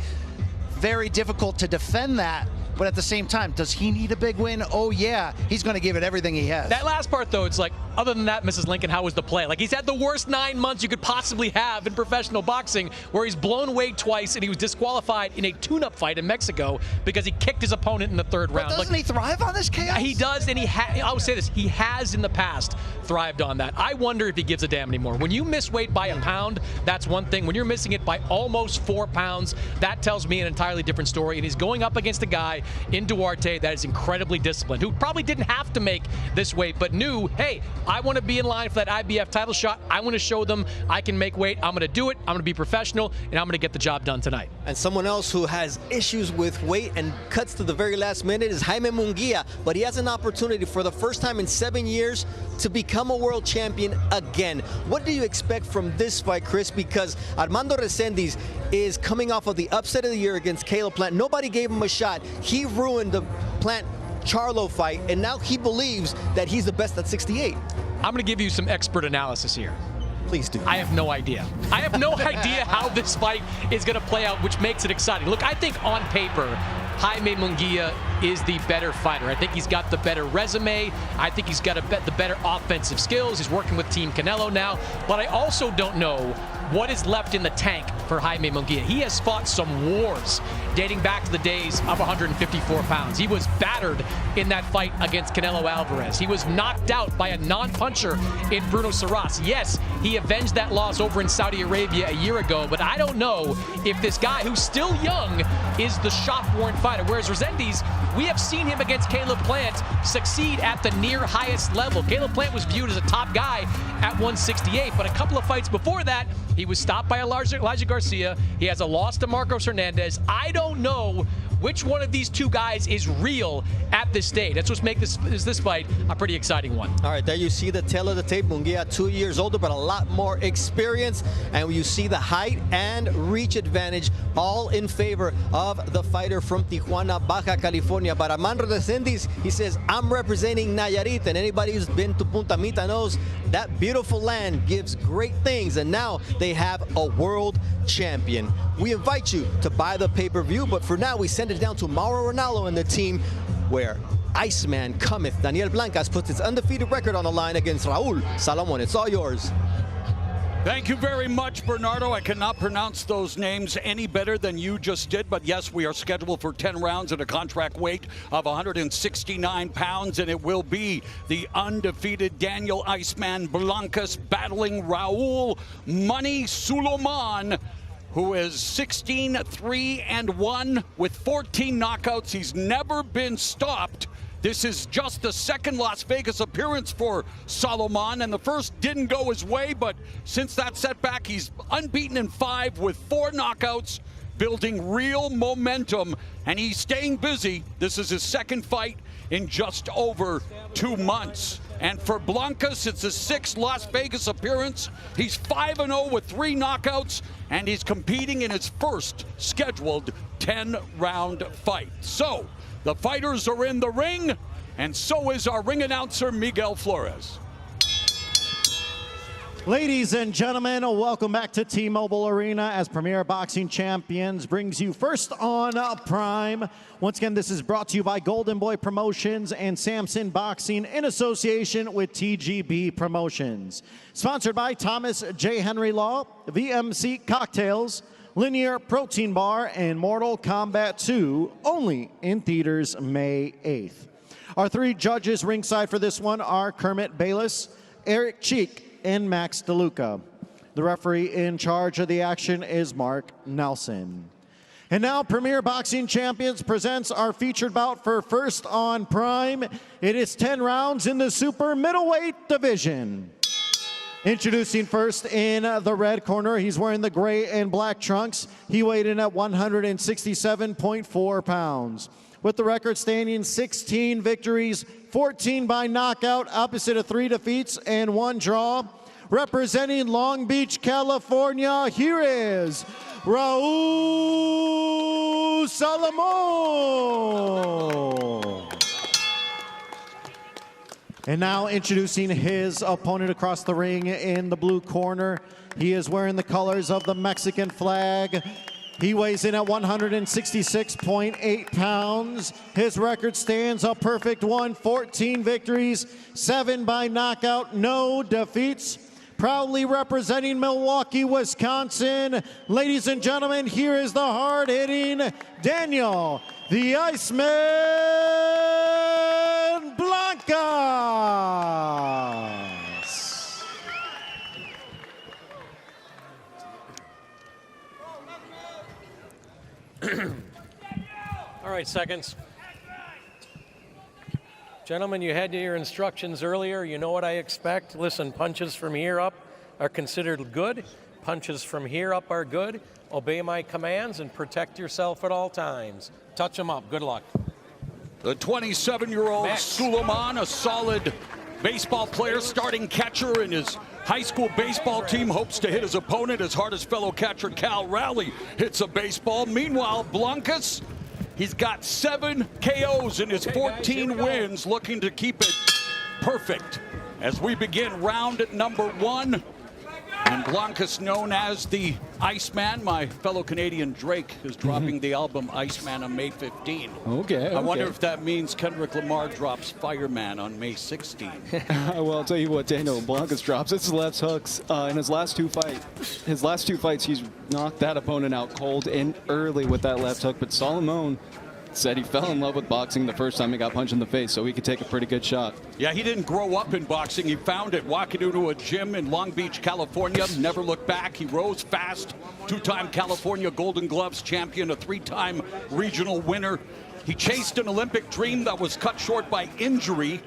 Very difficult to defend that, but at the same time, does he need a big win? Oh yeah, he's going to give it everything he has. That last part though, it's like, other than that, Mrs. Lincoln, how was the play? Like, he's had the worst 9 months you could possibly have in professional boxing, where he's blown weight twice and he was disqualified in a tune-up fight in Mexico because he kicked his opponent in the 3rd round. Doesn't he thrive on this chaos? He does, and I would say this, he has in the past thrived on that. I wonder if he gives a damn anymore. When you miss weight by a pound, that's one thing. When you're missing it by almost 4 pounds, that tells me an entirely different story. And he's going up against a guy in Duarte that is incredibly disciplined, who probably didn't have to make this weight, but knew, hey, I want to be in line for that IBF title shot. I want to show them I can make weight. I'm going to do it. I'm going to be professional, and I'm going to get the job done tonight. And someone else who has issues with weight and cuts to the very last minute is Jaime Munguia, but he has an opportunity for the first time in 7 years to become a world champion again. What do you expect from this fight, Chris? Because Armando Resendiz is coming off of the upset of the year against Caleb Plant. Nobody gave him a shot. He ruined the Plant Charlo fight, and now he believes that he's the best at 68. I'm going to give you some expert analysis here. Please do. I have no idea. I have no idea how this fight is going to play out, which makes it exciting. Look, I think on paper, Jaime Munguia is the better fighter. I think he's got the better resume. I think he's got the better offensive skills. He's working with Team Canelo now. But I also don't know what is left in the tank for Jaime Munguia. He has fought some wars dating back to the days of 154 pounds. He was battered in that fight against Canelo Alvarez. He was knocked out by a non-puncher in Bruno Saras. Yes, he avenged that loss over in Saudi Arabia a year ago, but I don't know if this guy, who's still young, is the shot-worn fighter. Whereas Resendiz, we have seen him against Caleb Plant succeed at the near highest level. Caleb Plant was viewed as a top guy at 168, but a couple of fights before that, he was stopped by Elijah Garcia. He has a loss to Marcos Hernandez. I don't know which one of these two guys is real at this stage. That's what's make this fight a pretty exciting one. All right, there you see the tail of the tape. Munguia, 2 years older, but a lot more experience. And you see the height and reach advantage, all in favor of the fighter from Tijuana, Baja California. But Armando Resendiz, he says, I'm representing Nayarit, and anybody who's been to Punta Mita knows that beautiful land gives great things, and now they have a world champion. We invite you to buy the pay-per-view, but for now, we send it down to Mauro Ranallo and the team, where Iceman cometh. Daniel Blancas puts his undefeated record on the line against Raul Salomon. It's all yours. Thank you very much, Bernardo. I cannot pronounce those names any better than you just did, but yes, we are scheduled for 10 rounds at a contract weight of 169 pounds, and it will be the undefeated Daniel Iceman Blancas battling Raul Money Salomon, who is 16-3-1 with 14 knockouts. He's never been stopped. This is just the second Las Vegas appearance for Salomon, and the first didn't go his way, but since that setback, he's unbeaten in 5 with 4 knockouts, building real momentum, and he's staying busy. This is his second fight in just over 2 months. And for Blancas, it's his 6th Las Vegas appearance. He's 5-0 with 3 knockouts, and he's competing in his first scheduled 10-round fight. So, the fighters are in the ring, and so is our ring announcer, Miguel Flores. Ladies and gentlemen, welcome back to T-Mobile Arena as Premier Boxing Champions brings you First on Prime. Once again, this is brought to you by Golden Boy Promotions and Samson Boxing in association with TGB Promotions. Sponsored by Thomas J. Henry Law, VMC Cocktails, linear protein bar, and Mortal Kombat 2, only in theaters May 8th. Our 3 judges ringside for this one are Kermit Bayless, Eric Cheek, and Max DeLuca. The referee in charge of the action is Mark Nelson. And now Premier Boxing Champions presents our featured bout for First on Prime. It is 10 rounds in the super middleweight division. Introducing first in the red corner, he's wearing the gray and black trunks. He weighed in at 167.4 pounds. With the record standing 16 victories, 14 by knockout, opposite of 3 defeats and 1 draw. Representing Long Beach, California, here is Raul Salomon. And now introducing his opponent across the ring in the blue corner. He is wearing the colors of the Mexican flag. He weighs in at 166.8 pounds. His record stands a perfect 1, 14 victories, 7 by knockout, no defeats. Proudly representing Milwaukee, Wisconsin. Ladies and gentlemen, here is the hard-hitting Daniel, the Iceman Blancas. All right, seconds. Gentlemen, you had your instructions earlier. You know what I expect. Listen, punches from here up are considered good. Punches from here up are good. Obey my commands and protect yourself at all times. Touch them up. Good luck. The 27-year-old Salomon, a solid baseball player, starting catcher in his high school baseball team, hopes to hit his opponent as hard as fellow catcher Cal Raleigh hits a baseball. Meanwhile, Blancas, he's got 7 KOs in his 14 wins, looking to keep it perfect as we begin round number 1. And Blancas, known as the Iceman, my fellow Canadian Drake is dropping the album Iceman on May 15. Okay. I wonder if that means Kendrick Lamar drops Fireman on May 16. Well, I'll tell you what, Daniel, Blancas drops his left hooks in his last two fights. He's knocked that opponent out cold and early with that left hook. But Salomon said he fell in love with boxing the first time he got punched in the face, so he could take a pretty good shot. Yeah, he didn't grow up in boxing. He found it walking into a gym in Long Beach, California. Never looked back. He rose fast. 2-time California Golden Gloves champion, a 3-time regional winner. He chased an Olympic dream that was cut short by injury,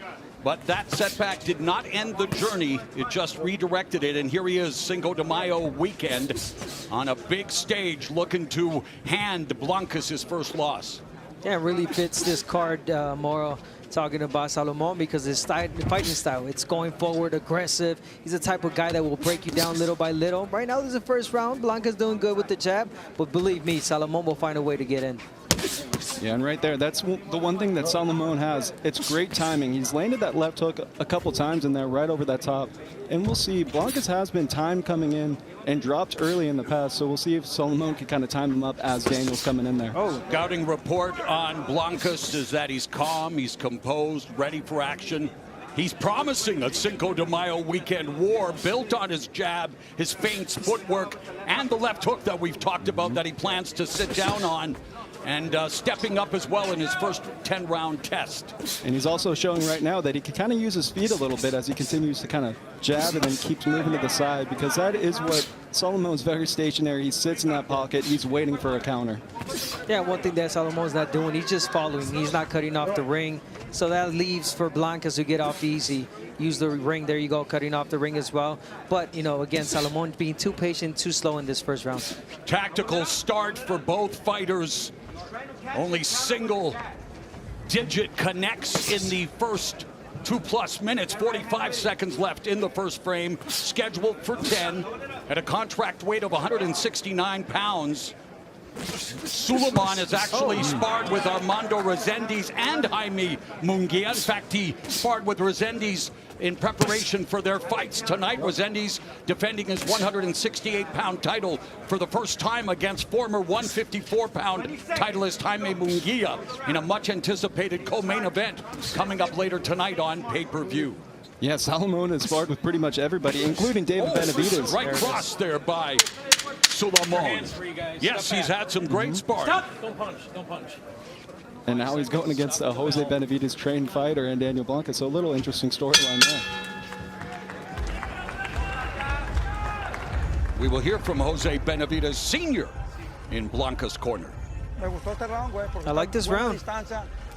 but that setback did not end the journey. It just redirected it, and here he is, Cinco de Mayo weekend, on a big stage, looking to hand Blancas his first loss. Yeah, it really fits this card, Moro, talking about Salomon, because his fighting style, it's going forward, aggressive. He's the type of guy that will break you down little by little. Right now, this is the first round. Blancas doing good with the jab, but believe me, Salomon will find a way to get in. Yeah, and right there, that's the one thing that Salomon has. It's great timing. He's landed that left hook a couple times in there, right over that top. And we'll see, Blancas has been timed coming in and dropped early in the past, so we'll see if Salomon can kind of time him up as Daniel's coming in there. Scouting report on Blancas is that he's calm, he's composed, ready for action. He's promising a Cinco de Mayo weekend war built on his jab, his feints, footwork, and the left hook that we've talked about that he plans to sit down on. And stepping up as well in his first 10-round test. And he's also showing right now that he can kind of use his feet a little bit as he continues to kind of jab and then keeps moving to the side, because that is what Salomon's very stationary. He sits in that pocket. He's waiting for a counter. Yeah, one thing that Salomon's not doing, he's just following. He's not cutting off the ring. So that leaves for Blancas to get off easy. Use the ring. There you go, cutting off the ring as well. But, you know, again, Salomon being too patient, too slow in this first round. Tactical start for both fighters. Only single digit connects in the first 2+ minutes. 45 seconds left in the first frame. Scheduled for 10 at a contract weight of 169 pounds. Salomon has actually sparred with Armando Resendiz and Jaime Munguia. In fact, he sparred with Resendiz in preparation for their fights tonight. Resendiz defending his 168-pound title for the first time against former 154-pound titleist Jaime Munguia in a much-anticipated co-main event coming up later tonight on pay-per-view. Yeah, Salomon has sparred with pretty much everybody, including David Benavidez. Right cross there by Salomon. Yes, he's had some great sparring. Stop! Don't punch. Don't punch. And now he's going against a Jose Benavidez trained fighter and Daniel Blancas. So a little interesting storyline there. We will hear from Jose Benavidez Sr. in Blancas' corner. I like this round.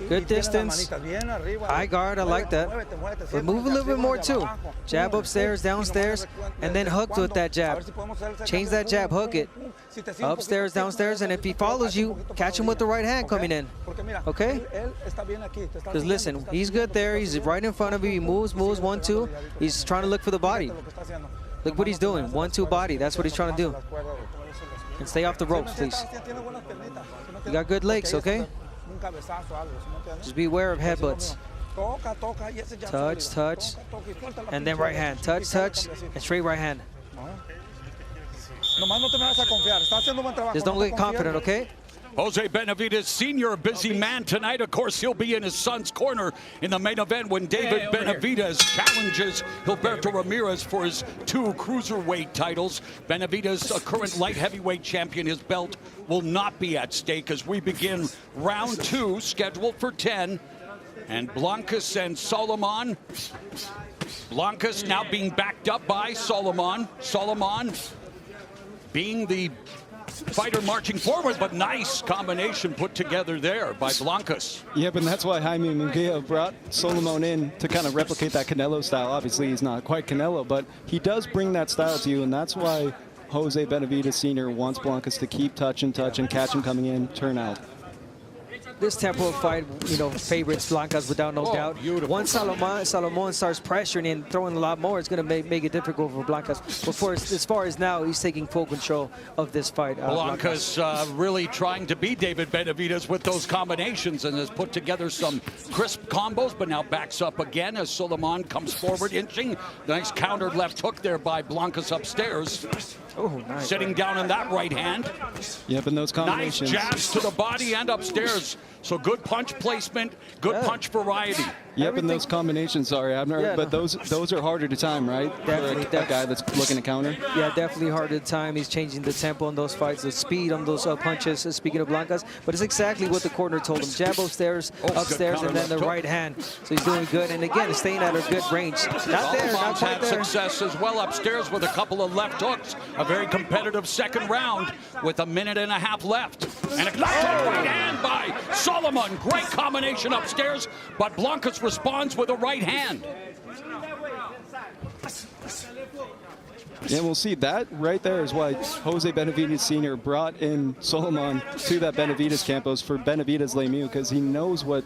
Good distance. High guard, I like that. But move a little bit more too. Jab upstairs, downstairs, and then hook with that jab. Change that jab, hook it. Upstairs, downstairs, and if he follows you, catch him with the right hand coming in. Okay? Because listen, he's good there. He's right in front of you. He moves, 1-2. He's trying to look for the body. Look what he's doing. 1-2 body. That's what he's trying to do. And stay off the ropes, please. You got good legs, okay? Just be aware of headbutts. Touch, touch, and then right hand. Touch, touch, and straight right hand. Just don't get confident, okay? Jose Benavidez Sr., a busy man tonight. Of course, he'll be in his son's corner in the main event when David Benavidez challenges Gilberto Ramirez for his 2 cruiserweight titles. Benavidez, a current light heavyweight champion, his belt will not be at stake as we begin round 2, scheduled for 10. And Blancas and Salomon. Blancas now being backed up by Salomon. Salomon being the fighter marching forward, but nice combination put together there by Blancas. Yep, and that's why Jaime Munguia brought Salomon in to kind of replicate that Canelo style. Obviously, he's not quite Canelo, but he does bring that style to you, and that's why Jose Benavidez Sr. wants Blancas to keep touch and catch him coming in, turn out. This tempo fight, you know, favorites Blancas without no doubt. Beautiful. Once Salomon starts pressuring and throwing a lot more, it's going to make it difficult for Blancas. But as far as now, he's taking full control of this fight. Blancas really trying to beat David Benavidez with those combinations and has put together some crisp combos, but now backs up again as Salomon comes forward, inching. Nice countered left hook there by Blancas upstairs. Oh, nice. Sitting down in that right hand. Yep, and those combinations. Nice jabs to the body and upstairs. So good punch placement, good punch variety. Yep, and those combinations, sorry, Abner, but those are harder to time, right? Definitely. For a guy that's looking to counter. Yeah, definitely harder to time. He's changing the tempo on those fights, the speed on those punches, speaking of Blancas. But it's exactly what the corner told him. Jab upstairs, and then the right hand. So he's doing good. And again, staying at a good range. Not there, not quite had there. success as well upstairs with a couple of left hooks. A very competitive second round with a minute and a half left. And a right hand by Salomon. Great combination upstairs, but Blancas responds with a right hand. And we'll see that right there is why Jose Benavidez Sr. brought in Salomon to that Benavidez campos for Benavidez Lemieux, because he knows what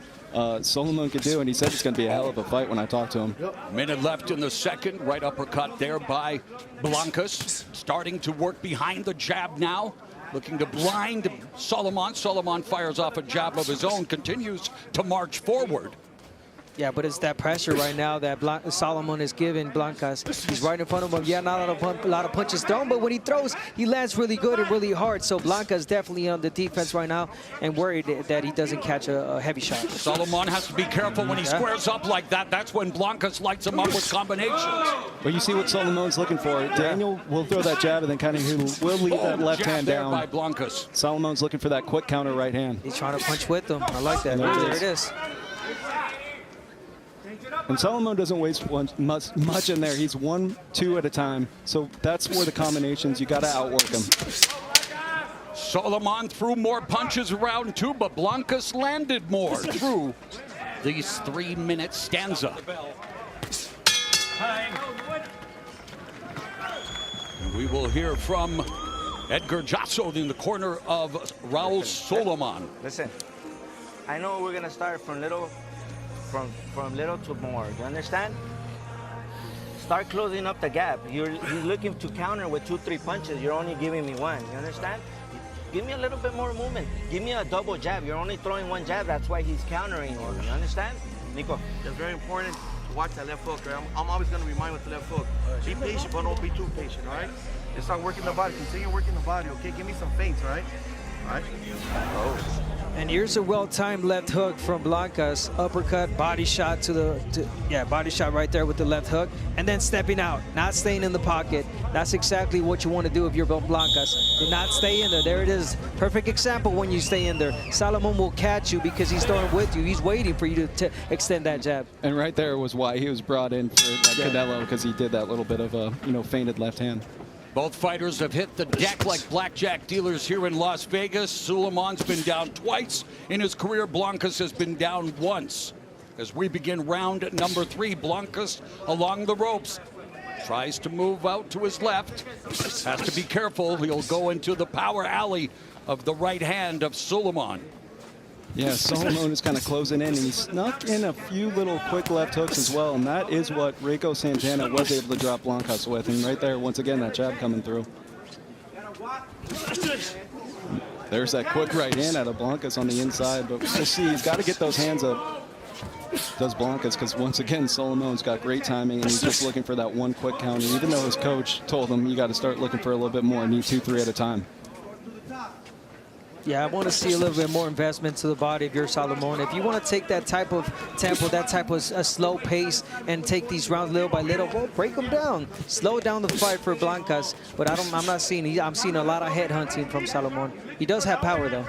Salomon could do, and he said it's going to be a hell of a fight when I talk to him. Minute left in the second. Right uppercut there by Blancas. Starting to work behind the jab now. Looking to blind Salomon. Salomon fires off a jab of his own, continues to march forward. Yeah, but it's that pressure right now that Salomon is giving Blancas. He's right in front of him. Yeah, not a lot of punches thrown, but when he throws, he lands really good and really hard. So Blancas definitely on the defense right now and worried that he doesn't catch a heavy shot. Salomon has to be careful when he squares up like that. That's when Blancas lights him up with combinations. But you see what Salomon's looking for. Daniel will throw that jab and then kind of will leave that left hand down. By Blancas. Salomon's looking for that quick counter right hand. He's trying to punch with him. I like that. There it is. And Salomon doesn't waste much in there. He's 1-2 at a time. So that's where the combinations, you got to outwork him. Salomon threw more punches around too, but Blancas landed more through these 3-minute stanza. And we will hear from Edgar Jasso in the corner of Raul Salomon. Listen, I know we're gonna start from little to more. You understand? Start closing up the gap. He's looking to counter with 2-3 punches. You're only giving me one. You understand? Give me a little bit more movement. Give me a double jab. You're only throwing one jab. That's why he's countering you. You understand? Nico. It's very important to watch that left hook, right? I'm always going to remind with the left hook. Be patient, but don't be too patient, all right? Let's start working the body. Continue working the body, okay? Give me some feints, all right? Right. Oh. And here's a well-timed left hook from Blancas. Uppercut, body shot body shot right there with the left hook. And then stepping out, not staying in the pocket. That's exactly what you want to do if you're Blancas. Do not stay in there. There it is. Perfect example when you stay in there. Salomon will catch you because he's throwing with you. He's waiting for you to extend that jab. And right there was why he was brought in for that Canelo, because he did that little bit of a, feinted left hand. Both fighters have hit the deck like blackjack dealers here in Las Vegas. Salomon's been down twice in his career. Blancas has been down once. As we begin round number 3, Blancas along the ropes. Tries to move out to his left. Has to be careful. He'll go into the power alley of the right hand of Salomon. Yeah, Salomon is kind of closing in, and he snuck in a few little quick left hooks as well, and that is what Rico Santana was able to drop Blancas with. And right there, once again, that jab coming through. There's that quick right hand out of Blancas on the inside, but we'll see. He's got to get those hands up, does Blancas, because once again, Salomon's got great timing, and he's just looking for that one quick counter, even though his coach told him you got to start looking for a little bit more, need 2-3 at a time. Yeah, I want to see a little bit more investment to the body of your Salomon. If you want to take that type of tempo, that type of a slow pace, and take these rounds little by little, well, break them down. Slow down the fight for Blancas, but I'm not seeing. I'm seeing a lot of head hunting from Salomon. He does have power though.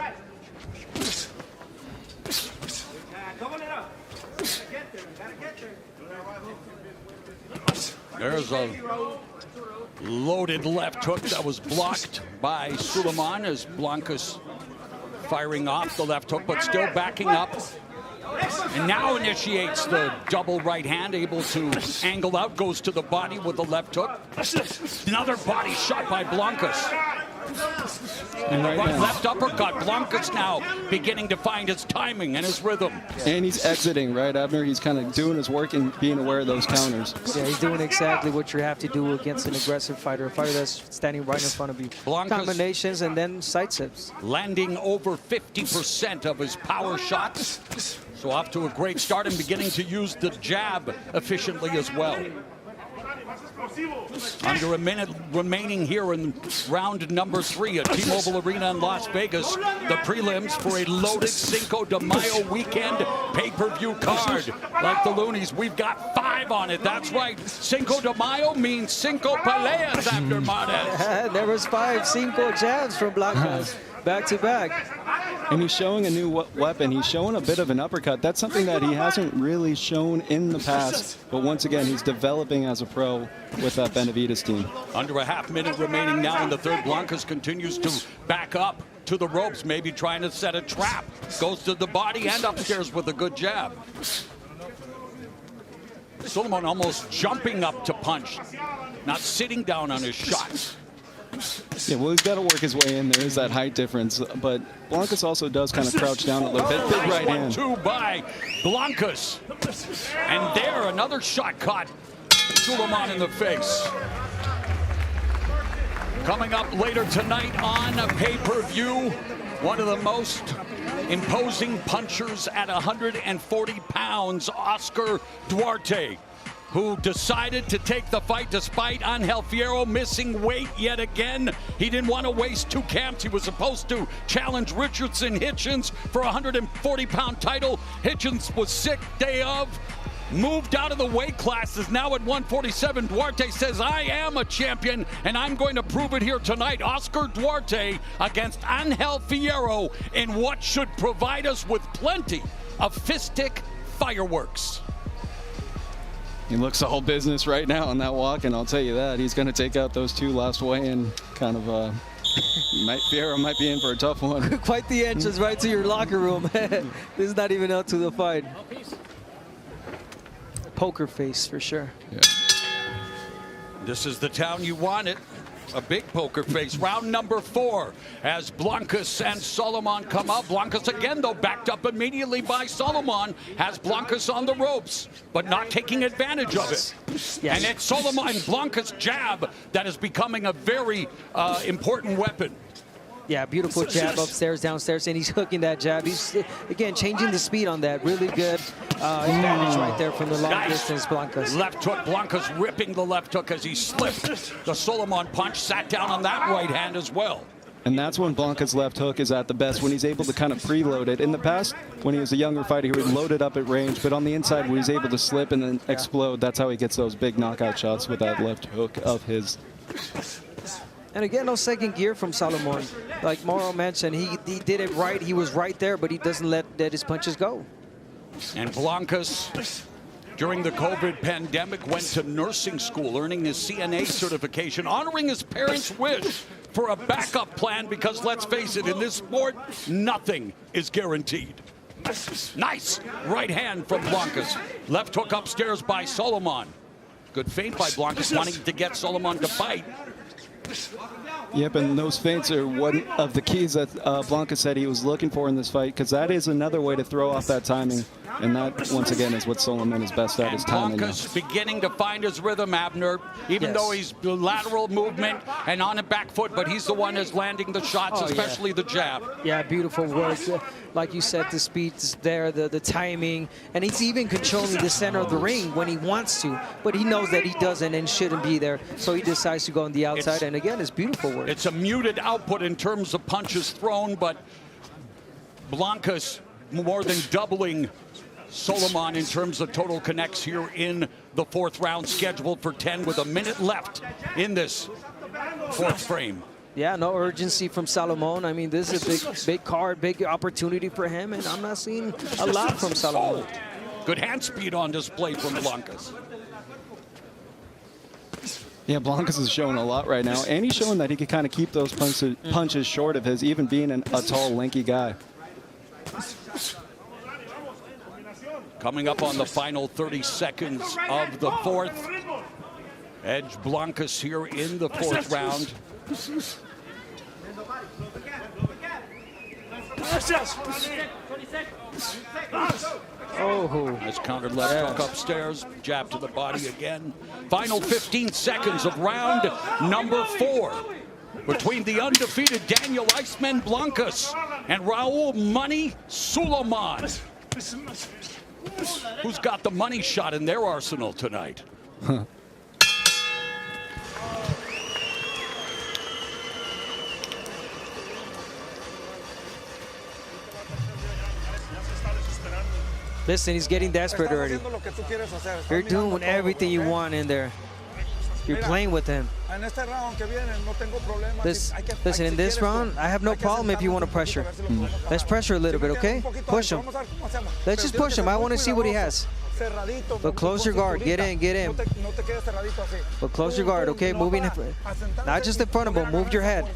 There's a loaded left hook that was blocked by Salomon as Blancas firing off the left hook, but still backing up. And now initiates the double right hand, able to angle out, goes to the body with the left hook. Another body shot by Blancas. And the left uppercut. Blancas now beginning to find his timing and his rhythm. And he's exiting right after he's kind of doing his work and being aware of those counters. Yeah, he's doing exactly what you have to do against an aggressive fighter, a fighter that's standing right in front of you. Blancas, combinations and then side steps. Landing over 50% of his power shots. So off to a great start and beginning to use the jab efficiently as well. Under a minute remaining here in round number 3 at T-Mobile Arena in Las Vegas. The prelims for a loaded Cinco de Mayo weekend pay-per-view card. Like the Loonies, we've got 5 on it. That's right. Cinco de Mayo means 5 peleas after Marlon. There was 5 Cinco jabs from Blancas. Back to back. And he's showing a new weapon. He's showing a bit of an uppercut. That's something that he hasn't really shown in the past. But once again, he's developing as a pro with that Benavidez team. Under a half minute remaining now in the third. Blancas continues to back up to the ropes, maybe trying to set a trap. Goes to the body and upstairs with a good jab. Salomon almost jumping up to punch, not sitting down on his shots. Yeah, well, he's got to work his way in. There is that height difference, but Blancas also does kind of crouch down a little bit. Big right hand. 1-2 by Blancas. And there, another shot caught Salomon in the face. Coming up later tonight on a pay-per-view, one of the most imposing punchers at 140 pounds, Oscar Duarte, who decided to take the fight despite Angel Fierro missing weight yet again. He didn't want to waste 2 camps. He was supposed to challenge Richardson Hitchens for a 140-pound title. Hitchens was sick day of, moved out of the weight classes, now at 147. Duarte says, I am a champion, and I'm going to prove it here tonight. Oscar Duarte against Angel Fierro in what should provide us with plenty of fistic fireworks. He looks all business right now on that walk, and I'll tell you that. He's going to take out those 2 last weigh-in. Kind of, Fierro might be in for a tough one. Quite the entrance right to your locker room. This is not even up to the fight. Poker face for sure. Yeah. This is the town you want it. A big poker face. Round number 4 as Blancas and Salomon come up. Blancas again, though, backed up immediately by Salomon. Has Blancas on the ropes, but not taking advantage of it. Yes. And it's Salomon and Blancas' jab that is becoming a very important weapon. Yeah, beautiful jab upstairs, downstairs, and he's hooking that jab. He's, again, changing the speed on that. Really good advantage right there from the long distance, Blancas. Left hook, Blancas ripping the left hook as he slipped. The Salomon punch sat down on that right hand as well. And that's when Blancas' left hook is at the best, when he's able to kind of preload it. In the past, when he was a younger fighter, he would load it up at range, but on the inside, when he's able to slip and then explode, that's how he gets those big knockout shots with that left hook of his. And again, no second gear from Salomon. Like Mauro mentioned, he did it right. He was right there, but he doesn't let his punches go. And Blancas, during the COVID pandemic, went to nursing school, earning his CNA certification, honoring his parents' wish for a backup plan, because let's face it, in this sport, nothing is guaranteed. Nice right hand from Blancas. Left hook upstairs by Salomon. Good feint by Blancas, wanting to get Salomon to bite. Yep, and those feints are one of the keys that Blancas said he was looking for in this fight, because that is another way to throw off that timing. And that, once again, is what Salomon is best at, is timing. Blancas beginning to find his rhythm, Abner, even though he's lateral movement and on a back foot, but he's the one that's landing the shots, especially the jab. Yeah, beautiful work. Like you said, the speed's there, the timing, and he's even controlling the center of the ring when he wants to, but he knows that he doesn't and shouldn't be there, so he decides to go on the outside, and again, it's beautiful work. It's a muted output in terms of punches thrown, but Blancas more than doubling Salomon in terms of total connects here in the fourth round, scheduled for 10 with a minute left in this fourth frame. Yeah, no urgency from Salomon. I mean, this is a big card, big opportunity for him, and I'm not seeing a lot from Salomon. Good hand speed on display from Blancas. Yeah, Blancas is showing a lot right now, and he's showing that he can kind of keep those punches short of his, even being a tall, lanky guy. Coming up on the final 30 seconds of the fourth. Edge Blancas here in the fourth round. Oh, nice countered left hook upstairs, jab to the body again. Final 15 seconds of round number 4 between the undefeated Daniel Iceman Blancas and Raul Money Salomon. Who's got the money shot in their arsenal tonight? Listen, he's getting desperate already. You're doing everything you want in there. You're playing with him. Listen, in this round, I have no problem if you want to pressure. Let's pressure a little bit, okay? Push him. Let's just push him. I want to see what he has. But close your guard. Get in, get in. But close your guard, okay? Moving, not just in front of him. Move your head.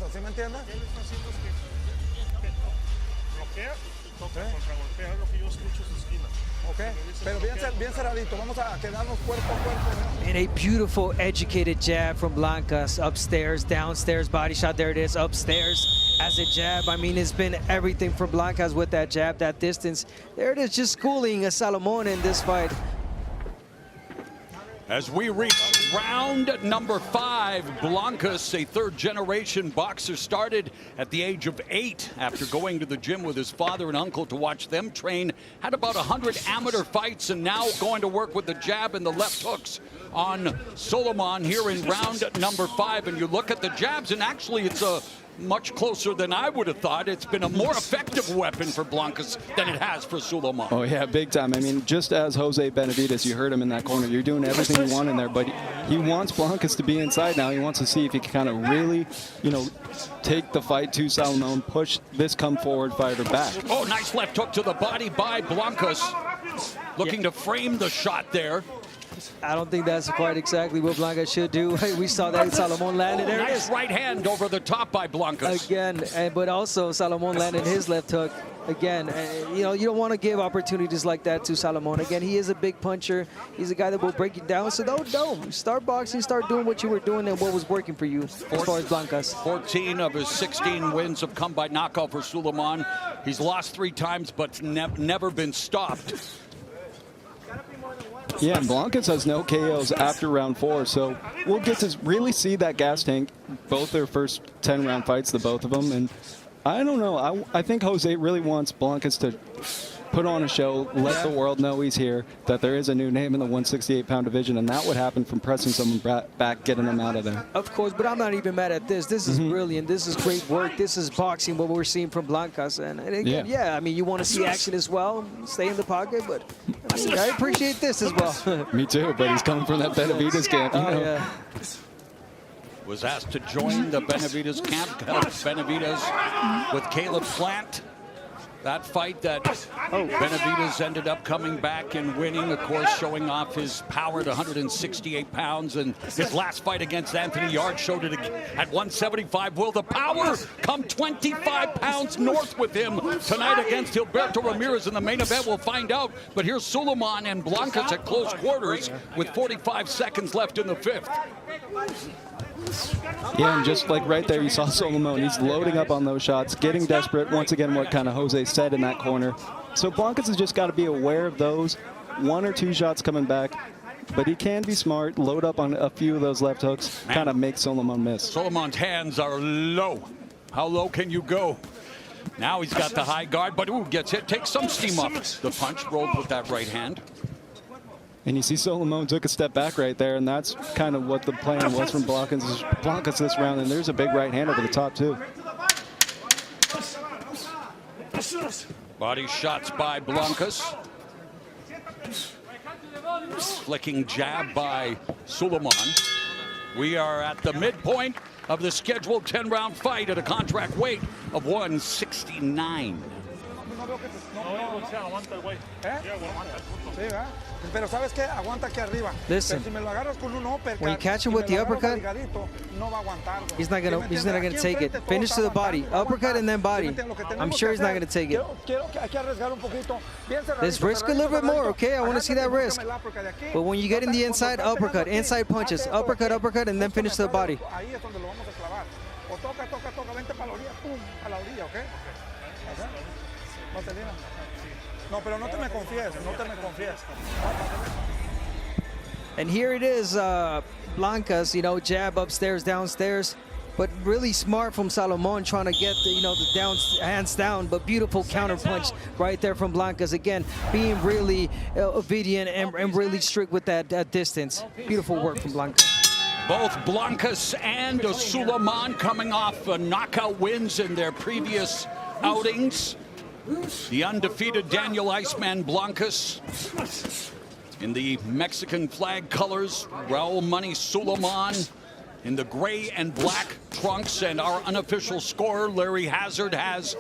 And a beautiful, educated jab from Blancas. Upstairs, downstairs, body shot. There it is, upstairs as a jab. I mean, it's been everything for Blancas with that jab, that distance. There it is, just schooling a Salomon in this fight. As we reach round number 5, Blancas, a third-generation boxer, started at the age of 8 after going to the gym with his father and uncle to watch them train. Had about 100 amateur fights, and now going to work with the jab and the left hooks on Salomon here in round number 5. And you look at the jabs, and actually it's a much closer than I would have thought. It's been a more effective weapon for Blancas than it has for Salomon. Oh, yeah, big time. I mean, just as Jose Benavidez, you heard him in that corner. You're doing everything you want in there, but he wants Blancas to be inside now. He wants to see if he can kind of really, you know, take the fight to Salomon, push this come forward fighter back. Oh, nice left hook to the body by Blancas. Looking to frame the shot there. I don't think that's quite exactly what Blancas should do. We saw that Salomon landed. There it is. Nice right hand over the top by Blancas. Again, but also Salomon landed his left hook. Again, you know, you don't want to give opportunities like that to Salomon. Again, he is a big puncher. He's a guy that will break you down. So don't start boxing, start doing what you were doing and what was working for you as far as Blancas. 14 of his 16 wins have come by knockout for Salomon. He's lost 3 times, but never been stopped. Yeah, and Blancas has no KOs after round 4, so we'll get to really see that gas tank, both their first 10-round fights, the both of them. And I don't know, I think Jose really wants Blancas to put on a show, let the world know he's here, that there is a new name in the 168-pound division, and that would happen from pressing someone back, getting them out of there. Of course, but I'm not even mad at this. This is brilliant. This is great work. This is boxing, what we're seeing from Blancas. And again, I mean, you want to see action as well, stay in the pocket, but I mean, I appreciate this as well. Me too, but he's coming from that Benavidez camp. You know? Was asked to join the Benavidez camp, help Benavidez with Caleb Plant. That fight that Benavidez ended up coming back and winning, of course, showing off his power at 168 pounds. And his last fight against Anthony Yard showed it at 175. Will the power come 25 pounds north with him tonight against Gilberto Ramirez in the main event? We'll find out. But here's Salomon and Blancas at close quarters with 45 seconds left in the fifth. Yeah, and just like right there, you saw Salomon. He's loading up on those shots, getting desperate. Once again, what kind of Jose said in that corner. So Blancas has just got to be aware of those. 1 or 2 shots coming back. But he can be smart, load up on a few of those left hooks, kind of make Salomon miss. Solomon's hands are low. How low can you go? Now he's got the high guard, but gets hit, takes some steam up. The punch rolled with that right hand. And you see Salomon took a step back right there, and that's kind of what the plan was from Blancas this round. And there's a big right hand over the top, too. Body shots by Blancas. Flicking jab by Salomon. We are at the midpoint of the scheduled 10-round fight at a contract weight of 169. Listen, when you catch him with the uppercut, he's not gonna take it. Finish to the body, uppercut and then body. I'm sure he's not gonna take it. Let's risk a little bit more, okay? I want to see that risk. But when you get in the inside, uppercut, inside punches, uppercut, uppercut, and then finish to the body. And here it is, Blancas, you know, jab upstairs, downstairs, but really smart from Salomon trying to get the, the hands down, but beautiful counter punch right there from Blancas. Again, being really obedient and really strict with that distance. Beautiful work from Blancas. Both Blancas and Salomon coming off knockout wins in their previous outings. The undefeated Daniel Iceman Blancas in the Mexican flag colors. Raul Money Salomon in the gray and black trunks. And our unofficial scorer, Larry Hazard, has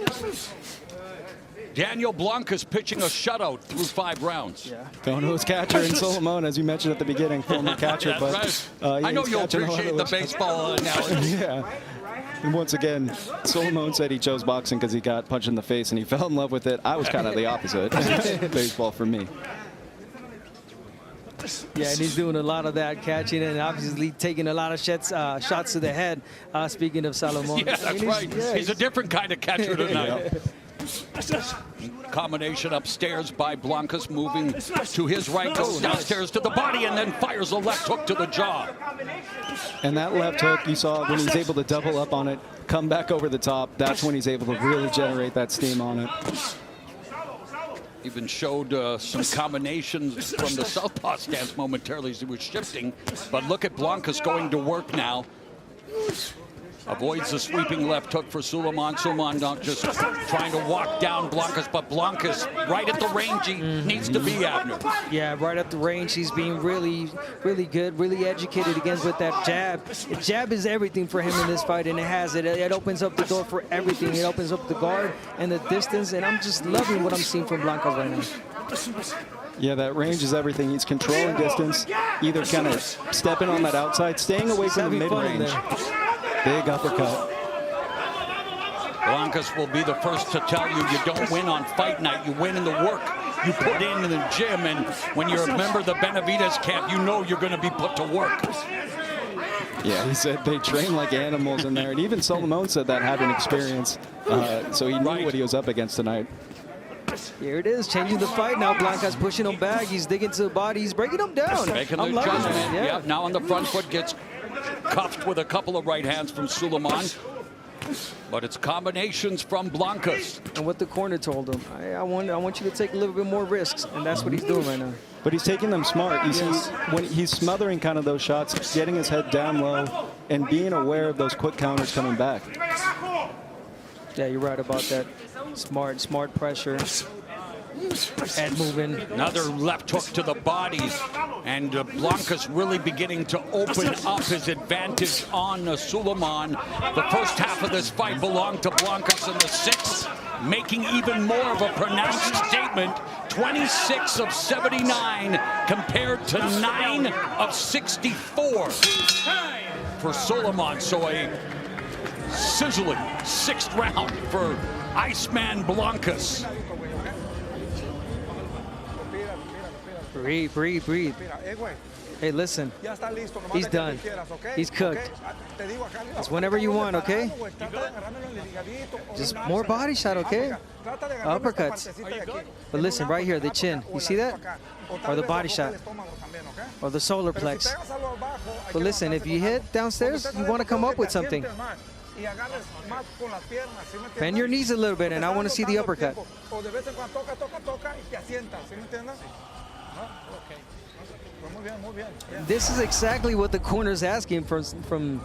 Daniel Blancas pitching a shutout through 5 rounds. Going to his catcher in Salomon, as you mentioned at the beginning, former catcher. Yeah, but right. I know you'll appreciate the baseball analogy. Yeah. And once again, Salomon said he chose boxing because he got punched in the face and he fell in love with it. I was kind of the opposite. Baseball for me. Yeah, and he's doing a lot of that, catching and obviously taking a lot of shots to the head. Speaking of Salomon. Yeah, that's right. He's a different kind of catcher tonight. Combination upstairs by Blancas, moving to his right, goes downstairs to the body, and then fires a left hook to the jaw. And that left hook, you saw when he's able to double up on it, come back over the top, that's when he's able to really generate that steam on it. Even showed some combinations from the southpaw stance momentarily as he was shifting. But look at Blancas going to work now. Avoids the sweeping left hook for Salomon. Salomon not just trying to walk down Blancas, but Blancas right at the range he needs to be, Abner. Yeah, right at the range. He's being really, really good, really educated again with that jab. The jab is everything for him in this fight, and it has it. It opens up the door for everything. It opens up the guard and the distance, and I'm just loving what I'm seeing from Blancas right now. Yeah, that range is everything. He's controlling distance, either kind of stepping on that outside, staying away from the mid-range. Big uppercut. Blancas will be the first to tell you you don't win on fight night. You win in the work you put in the gym. And when you're a member of the Benavidez camp, you know you're going to be put to work. Yeah, he said they train like animals in there. And even Salomon said that, having experience. So he knew what he was up against tonight. Here it is, changing the fight now. Blancas pushing him back. He's digging to the body. He's breaking him down. Making the adjustment. Yeah, now on the front foot, gets cuffed with a couple of right hands from Salomon. But it's combinations from Blancas. And what the corner told him, I want you to take a little bit more risks, and that's what he's doing right now. But he's taking them smart. You see, when he's smothering kind of those shots, getting his head down low, and being aware of those quick counters coming back. Yeah, you're right about that. Smart pressure. Head moving. Another left hook to the body. And Blancas really beginning to open up his advantage on Salomon. The first half of this fight belonged to Blancas, and the sixth making even more of a pronounced statement. 26 of 79 compared to 9 of 64 for Salomon. So a sizzling sixth round for Iceman Blancas. Breathe. Hey, listen. He's done. He's cooked. It's whenever you want, okay? Just more body shot, okay? Uppercuts. But listen, right here, the chin. You see that? Or the body shot. Or the solar plex. But listen, if you hit downstairs, you want to come up with something. Bend your knees a little bit, and I want to see the uppercut. This is exactly what the corner's asking from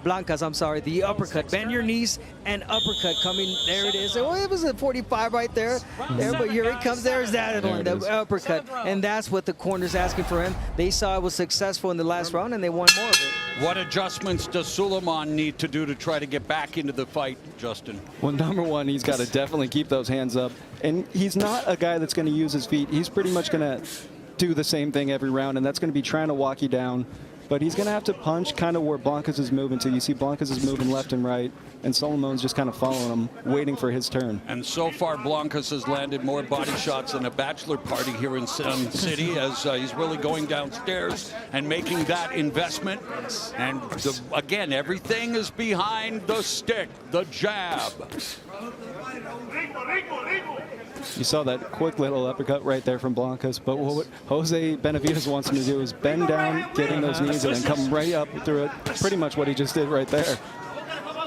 Blancas, I'm sorry, the uppercut. Bend your knees and uppercut coming. There it is. Oh, it was a 45 right there. But here it comes. There's that one, the uppercut. And that's what the corner's asking for him. They saw it was successful in the last round, and they want more of it. What adjustments does Salomon need to do to try to get back into the fight, Justin? Well, number one, he's got to definitely keep those hands up. And he's not a guy that's going to use his feet. He's pretty much going to do the same thing every round, and that's going to be trying to walk you down. But he's going to have to punch kind of where Blancas is moving to. You see Blancas is moving left and right, and Salomon's just kind of following him, waiting for his turn. And so far, Blancas has landed more body shots than a bachelor party here in Sun City, as he's really going downstairs and making that investment. And again, everything is behind the stick, the jab. You saw that quick little uppercut right there from Blancas, but what Jose Benavidez wants him to do is bend down, getting those knees, and then come right up through it. Pretty much what he just did right there.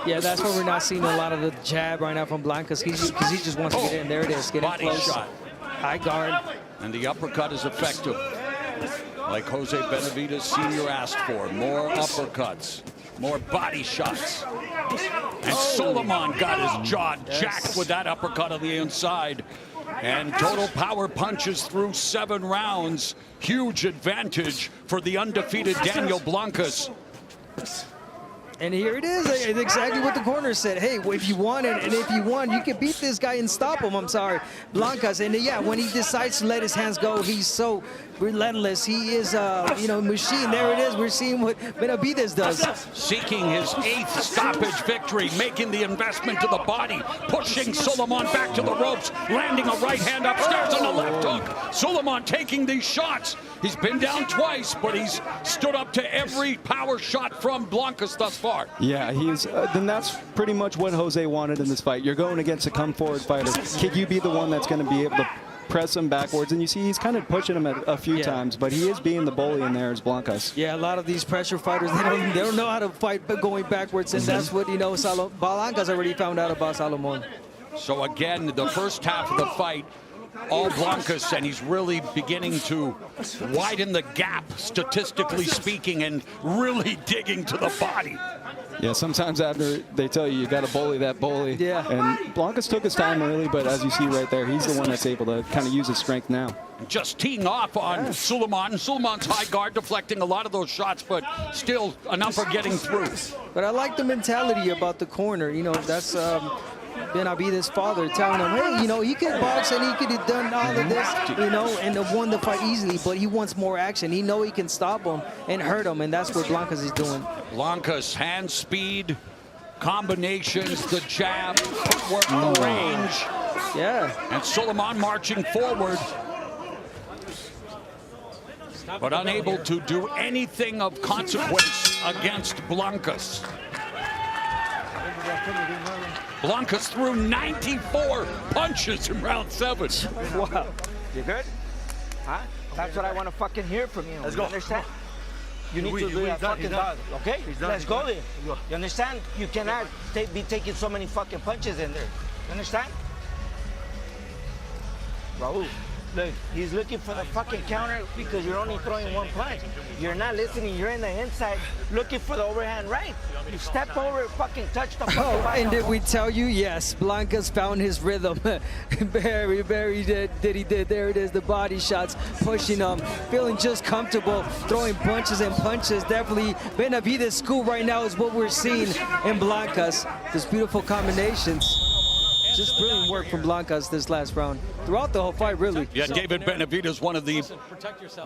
Yeah, that's why we're not seeing a lot of the jab right now from Blancas, because he just wants to get in. There it is, get in close. Shot. High guard. And the uppercut is effective, like Jose Benavidez Sr. asked for. More uppercuts, more body shots. And Salomon got his jaw jacked with that uppercut on the inside. And total power punches through 7 rounds. Huge advantage for the undefeated Daniel Blancas. And here it is. It's exactly what the corner said. Hey, if you want it, and if you want, you can beat this guy and stop him. I'm sorry, Blancas. And yeah, when he decides to let his hands go, he's so relentless. He is, machine. There it is. We're seeing what Benavidez does. Seeking his 8th stoppage victory, making the investment to the body, pushing Salomon back to the ropes, landing a right hand upstairs on a left hook. Salomon taking these shots. He's been down twice, but he's stood up to every power shot from Blancas thus far. Yeah, he's. Then that's pretty much what Jose wanted in this fight. You're going against a come-forward fighter. Can you be the one that's going to be able to press him backwards? And you see he's kind of pushing him a few times, but he is being the bully in there as Blancas. Yeah, a lot of these pressure fighters, they don't know how to fight going backwards, and that's what, Blancas already found out about Salomon. So again, the first half of the fight, all Blancas, and he's really beginning to widen the gap, statistically speaking, and really digging to the body. Yeah, sometimes after they tell you got to bully that bully. Yeah. And Blancas took his time early, but as you see right there, he's the one that's able to kind of use his strength now. Just teeing off on Salomon. Salomon's high guard deflecting a lot of those shots, but still an upper getting through. But I like the mentality about the corner. That's Benavidez' father telling him, hey, he could box and he could have done all of this, and have won the fight easily, but he wants more action. He knows he can stop him and hurt him, and that's what Blancas is doing. Blancas, hand speed, combinations, the jab, footwork, the range. Yeah. And Salomon marching forward, but unable to do anything of consequence against Blancas. Blancas threw 94 punches in round 7. Wow. You good? Huh? That's what I want to fucking hear from you. Let's go. Understand? You need to do a fucking dodge, okay? Let's go there. You understand? You cannot be taking so many fucking punches in there. You understand? Raul, look, he's looking for the fucking counter because you're only throwing one punch. You're not listening. You're in the inside looking for the overhand right. You step over, fucking touch the fucking and did we tell you? Yes, Blancas found his rhythm. very did he did. There it is, the body shots, pushing him, feeling just comfortable, throwing punches and punches. Definitely Benavidez school right now is what we're seeing in Blancas. This beautiful combinations. Just brilliant work from Blancas this last round. Throughout the whole fight, really. Yeah, David Benavidez, one of the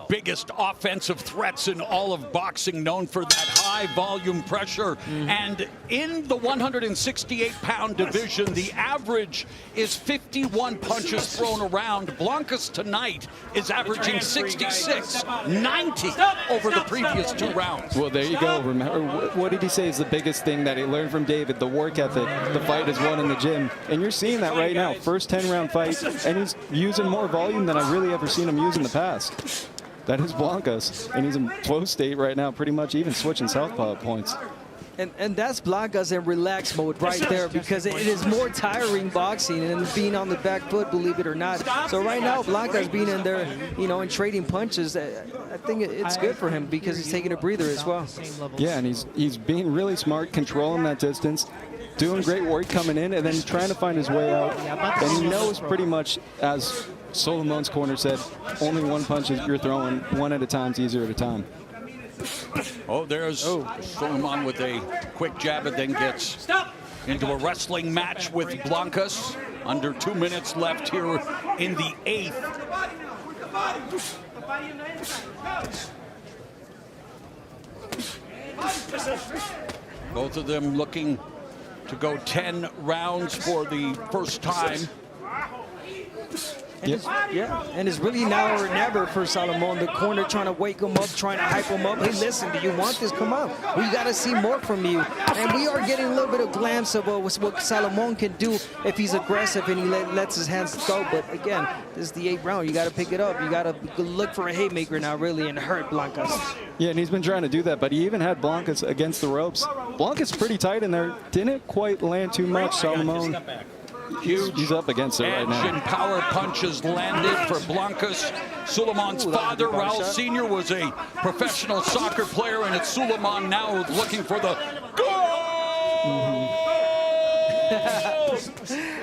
biggest offensive threats in all of boxing, known for that high volume pressure. And in the 168-pound division, the average is 51 punches thrown around. Blancas tonight is averaging 66, 90 over the previous 2 rounds. Well, there you go. Remember, what did he say is the biggest thing that he learned from David? The work ethic. The fight is won in the gym. And you're seeing that right now. First 10-round fight, and he's using more volume than I've really ever seen him use in the past. That is Blancas, and he's in flow state right now, pretty much even switching southpaw at points. And that's Blancas in relax mode right there, because it is more tiring boxing and being on the back foot, believe it or not. So right now, Blancas being in there, you know, and trading punches, I think it's good for him because he's taking a breather as well. Yeah, and he's being really smart, controlling that distance, doing great work coming in, and then trying to find his way out. And he knows pretty much, as Solomon's corner said, only one punch you're throwing, one at a time, it's easier at a time. Oh, there's Salomon with a quick jab and then gets into a wrestling match with Blancas. Under 2 minutes left here in the 8th. Both of them looking to go 10 rounds for the first time. And and it's really now or never for Salomon. The corner trying to wake him up, trying to hype him up. Hey, listen, do you want this? Come on. We got to see more from you. And we are getting a little bit of glance of what Salomon can do if he's aggressive and he lets his hands go. But again, this is the 8th round. You got to pick it up. You got to look for a haymaker now, really, and hurt Blancas. Yeah, and he's been trying to do that, but he even had Blancas against the ropes. Blancas pretty tight in there. Didn't quite land too much, Salomon. He's up against it right now. And power punches landed for Blancas. Solomon's father, Raul Sr., was a professional soccer player, and it's Salomon now looking for the goal!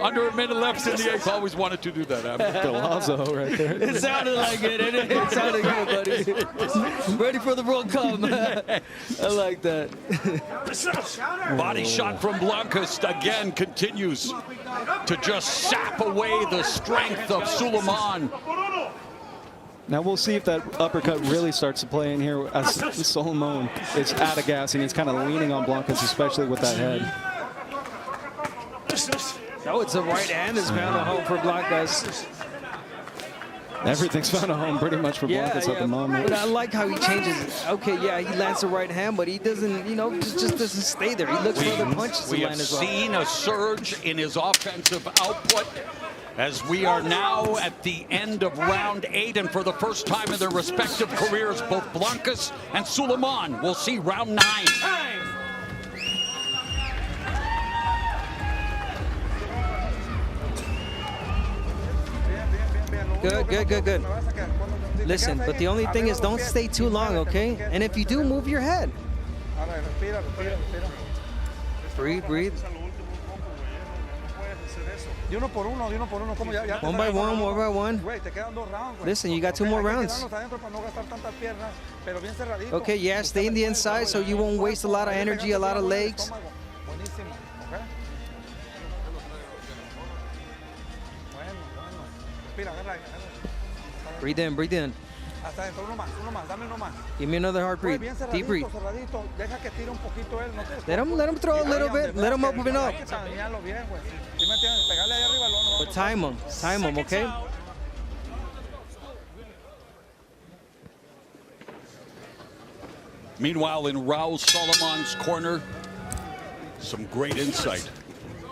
Under a minute left in the 8th. Always wanted to do that. Golazo right there. It sounded like it. It sounded good, buddy. Ready for the World Cup. I like that. Body shot from Blancas again continues to just sap away the strength of Salomon. Now we'll see if that uppercut really starts to play in here as Salomon is out of gas and he's kind of leaning on Blancas, especially with that head. No, it's a right hand that's found a home for Blancas. Everything's found a home pretty much for Blancas at the moment. But I like how he changes it. Okay, yeah, he lands the right hand, but he doesn't, you know, just doesn't stay there. He looks for other punches to land as well. We have seen a surge in his offensive output as we are now at the end of round 8, and for the first time in their respective careers, both Blancas and Salomon will see round 9. Good. Listen, but the only thing is don't stay too long, okay? And if you do, move your head. Breathe. One by one. Listen, you got 2 more rounds. Okay, yeah, stay in the inside so you won't waste a lot of energy, a lot of legs. Breathe in. Give me another hard breathe. Deep breathe. Let him throw a little bit. Let him open up. But time him, okay? Meanwhile, in Raul Salomon's corner, some great insight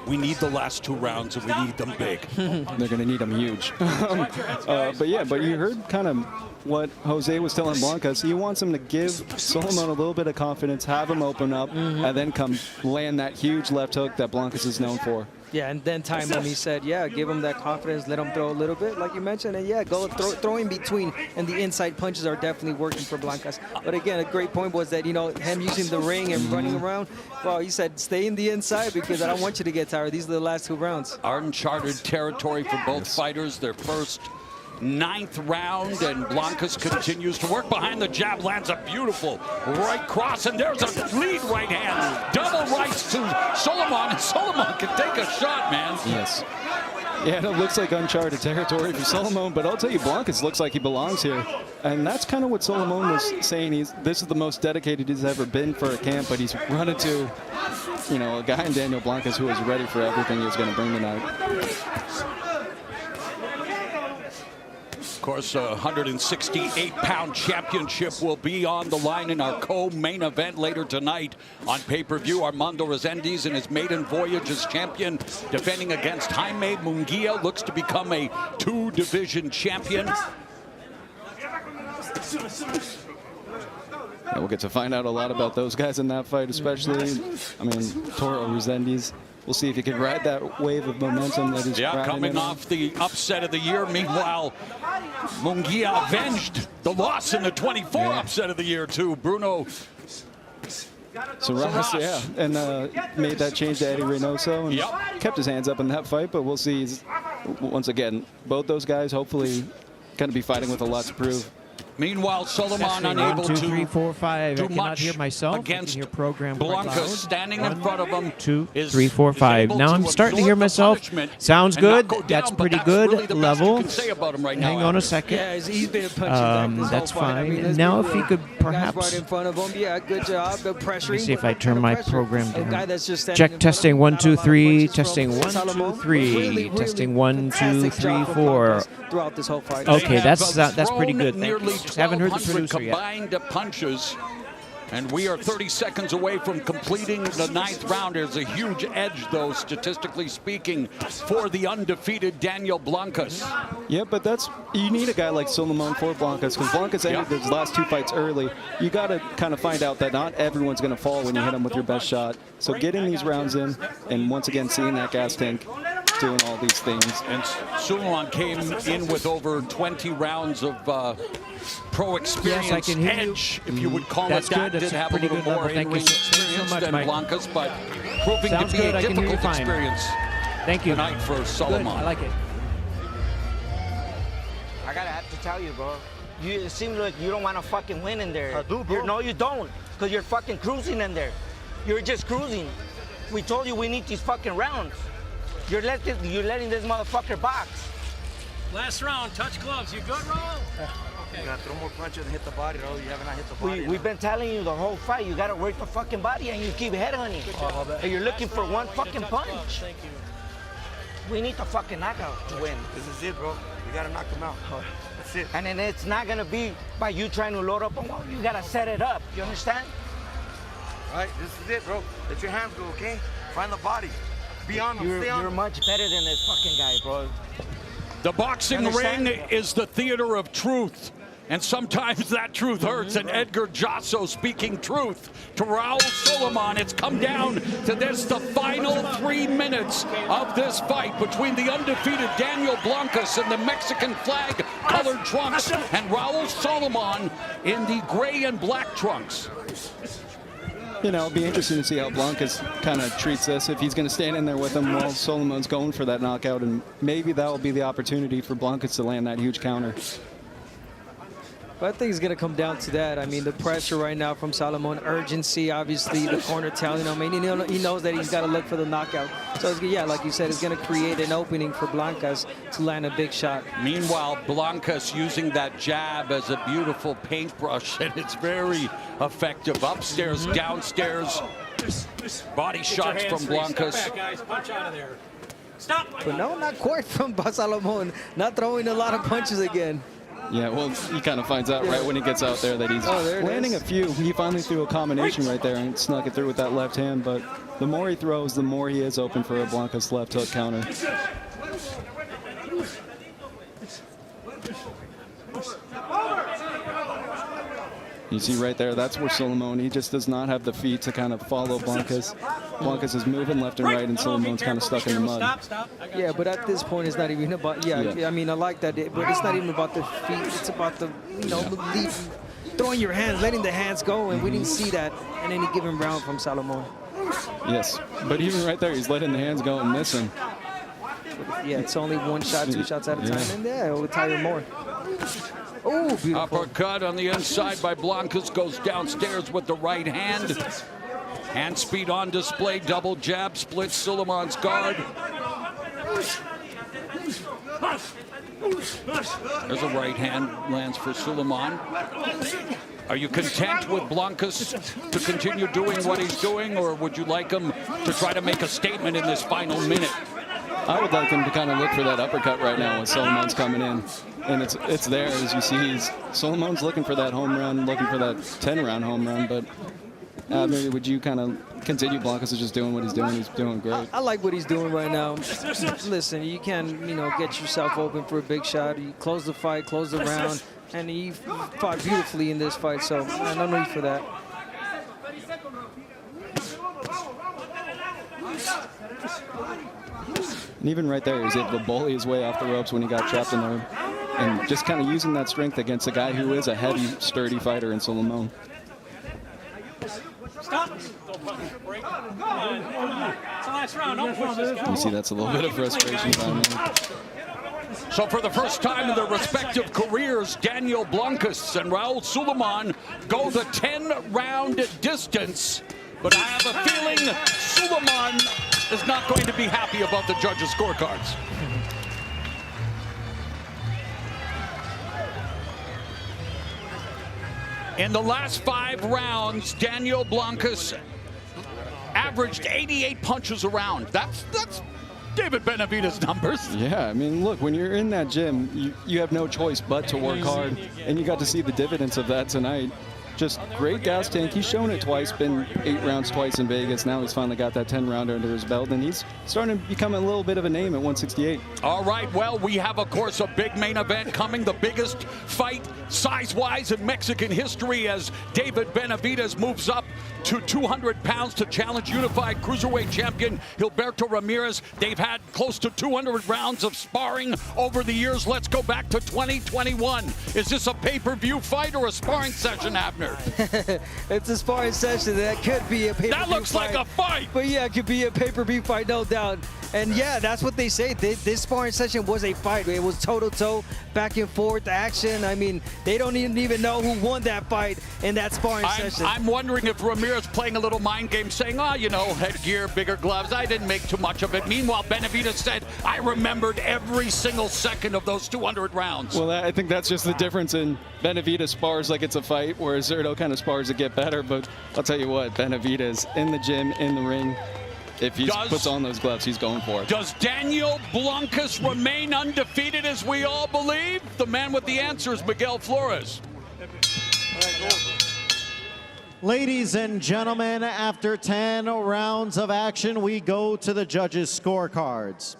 We need the last 2 rounds, and we need them big. They're going to need them huge. But you heard kind of what Jose was telling Blancas. He wants him to give Salomon a little bit of confidence, have him open up, and then come land that huge left hook that Blancas is known for. Yeah, and then time him. He said, yeah, give him that confidence, let him throw a little bit, like you mentioned, and yeah, go throw in between. And the inside punches are definitely working for Blancas. But again, a great point was that, you know, him using the ring and running around. Well, he said, stay in the inside because I don't want you to get tired. These are the last 2 rounds. Uncharted territory for both fighters. Their first 9th round, and Blancas continues to work behind the jab, lands a beautiful right cross, and there's a lead right hand. Double rights to Salomon, and Salomon can take a shot, man. Yes. Yeah, it looks like uncharted territory for Salomon, but I'll tell you, Blancas looks like he belongs here. And that's kind of what Salomon was saying. This is the most dedicated he's ever been for a camp, but he's run into, you know, a guy in Daniel Blancas who is ready for everything he was going to bring tonight. Of course, a 168-pound championship will be on the line in our co-main event later tonight on pay-per-view. Armando Reséndiz in his maiden voyage as champion, defending against Jaime Munguia, looks to become a 2-division champion. Yeah, we'll get to find out a lot about those guys in that fight, especially, I mean, Toro Reséndiz. We'll see if he can ride that wave of momentum that he's coming off the upset of the year. Meanwhile, Munguia avenged the loss in the 24 upset of the year to Bruno Sarras, yeah, and made that change to Eddie Reynoso and kept his hands up in that fight. But we'll see. Once again, both those guys hopefully going to be fighting with a lot to prove. Meanwhile, Salomon unable 1, 2, to 3, 4, 5. do I cannot much hear myself. against Your program Blancas standing in front of him. 2, is 3, 4, 5. Now I'm starting to hear myself. Sounds good. That's pretty good level. Hang on a second. Yeah, he's been punching back that's whole fight. fine. I mean, now beautiful. if he could perhaps. Right in front of him. Yeah, good job. Good pressuring. Let me see if I turn my program A guy down. that's just standing Check in testing front 1, of him, 2, 3. not a lot of punches Testing from 1, 2, Salomon. 3. Really Testing 1, 2, fantastic 3, job from 4. Blancas throughout this whole fight. Okay, that's pretty good. Thank you. Nearly Just haven't heard the 1,200 producer yet. combined punches, and we are 30 seconds away from completing the 9th round. There's a huge edge, though, statistically speaking, for the undefeated Daniel Blancas. Yeah, but you need a guy like Salomon for Blancas, because Blancas ended his last 2 fights early. You got to kind of find out that not everyone's going to fall when you hit them with your best shot. So getting these rounds in, and once again seeing that gas tank doing all these things. And Salomon came in with over 20 rounds of pro experience, Yes, I can hear edge, you. if you would call That's it that. good. That's Did have a pretty little good more level. Thank you in-ring so experience much, than Mike. Blancas, but proving Sounds to be good. a I can hear you difficult fine. experience Thank you. tonight for Salomon. Good. I like it. I gotta have to tell you, bro. It seems like you don't want to fucking win in there. I do, bro. No, you don't, because you're fucking cruising in there. You're just cruising. We told you we need these fucking rounds. You're letting this motherfucker box. Last round, touch gloves. You good, Raul? You gotta throw more punches and hit the body, bro. You haven't hit the body. We've been telling you the whole fight, you gotta work the fucking body and you keep headhunting. And you're looking for one fucking punch. Thank you. We need the fucking knockout to win. This is it, bro. You gotta knock him out. That's it. And then it's not gonna be by you trying to load up on one. You gotta set it up. You understand? All right, this is it, bro. Let your hands go, okay? Find the body. Be on them. Stay on You're them. much better than this fucking guy, bro. The boxing ring is the theater of truth. And sometimes that truth hurts. And Edgar Jasso speaking truth to Raul Salomon. It's come down to this, the final 3 minutes of this fight between the undefeated Daniel Blancas in the Mexican flag colored trunks and Raul Salomon in the gray and black trunks. You know, it'll be interesting to see how Blancas kind of treats this, if he's going to stand in there with him while Solomon's going for that knockout, and maybe that will be the opportunity for Blancas to land that huge counter. But I think it's going to come down to that. I mean, the pressure right now from Salomon, urgency, obviously, the corner telling him. I mean, he knows that he's got to look for the knockout. So, it's, yeah, like you said, it's going to create an opening for Blancas to land a big shot. Meanwhile, Blancas using that jab as a beautiful paintbrush, and it's very effective. Upstairs, downstairs, body shots from Blancas. Step back, guys. Punch out of there. Stop. But no, not quite from Salomon. Not throwing a lot of punches again. Yeah, well, he kind of finds out right when he gets out there that he's there it landing is. a few. He finally threw a combination right there and snuck it through with that left hand. But, the more he throws, the more he is open for a Blancas left hook counter. You see right there, that's where Salomon, he just does not have the feet to kind of follow Blancas. Blancas is moving left and right, and Salomon's kind of stuck in the mud. Yeah, but at this point, it's not even about, I mean, I like that, but it's not even about the feet. It's about the, throwing your hands, letting the hands go, and we didn't see that in any given round from Salomon. Yes, but even right there, he's letting the hands go and missing. Yeah, it's only one shot, two shots at a time, and it will tire more. Oh, beautiful. Uppercut on the inside by Blancas, goes downstairs with the right hand. Hand speed on display, double jab, splits Salomon's guard. There's a right hand, lands for Salomon. Are you content with Blancas to continue doing what he's doing, or would you like him to try to make a statement in this final minute? I would like him to kind of look for that uppercut right now when Salomon's coming in. And it's there, as you see. Salomon's looking for that home run, looking for that 10-round home run. But Abner, would you kind of continue? Blancas is just doing what he's doing. He's doing great. I like what he's doing right now. Listen, you can, get yourself open for a big shot. You close the fight, close the round, and he fought beautifully in this fight. So no need for that. And even right there, he was able to bully his way off the ropes when he got trapped in there. And just kind of using that strength against a guy who is a heavy, sturdy fighter in Salomon. Stop. You see that's a little bit of frustration behind him. So for the first time in their respective careers, Daniel Blancas and Raul Salomon go the 10-round distance. But I have a feeling Salomon is not going to be happy about the judges' scorecards. In the last 5 rounds, Daniel Blancas averaged 88 punches around. That's David Benavidez numbers. Yeah, I mean, look, when you're in that gym, you have no choice but to work hard, and you got to see the dividends of that tonight. Just great gas tank. He's shown it twice, been 8 rounds twice in Vegas. Now he's finally got that 10-rounder under his belt, and he's starting to become a little bit of a name at 168. All right, well, we have, of course, a big main event coming, the biggest fight size-wise in Mexican history as David Benavidez moves up to 200 pounds to challenge unified cruiserweight champion Gilberto Ramirez. They've had close to 200 rounds of sparring over the years. Let's go back to 2021. Is this a pay-per-view fight or a sparring session, Abner? It's a sparring session. That could be a pay-per-view fight. That looks like a fight. But yeah, it could be a pay-per-view fight, no doubt. And yeah, that's what they say. This sparring session was a fight. It was toe-to-toe, back and forth action. I mean, they don't even know who won that fight in that sparring session. I'm wondering if Ramirez playing a little mind game, saying, headgear, bigger gloves. I didn't make too much of it. Meanwhile, Benavidez said, I remembered every single second of those 200 rounds. Well, I think that's just the difference in Benavidez spars like it's a fight, whereas Zurdo kind of spars to get better. But I'll tell you what, Benavidez in the gym, in the ring, if he puts on those gloves, he's going for it. Does Daniel Blancas remain undefeated as we all believe? The man with the answer is Miguel Flores. Ladies and gentlemen, after 10 rounds of action, we go to the judges' scorecards.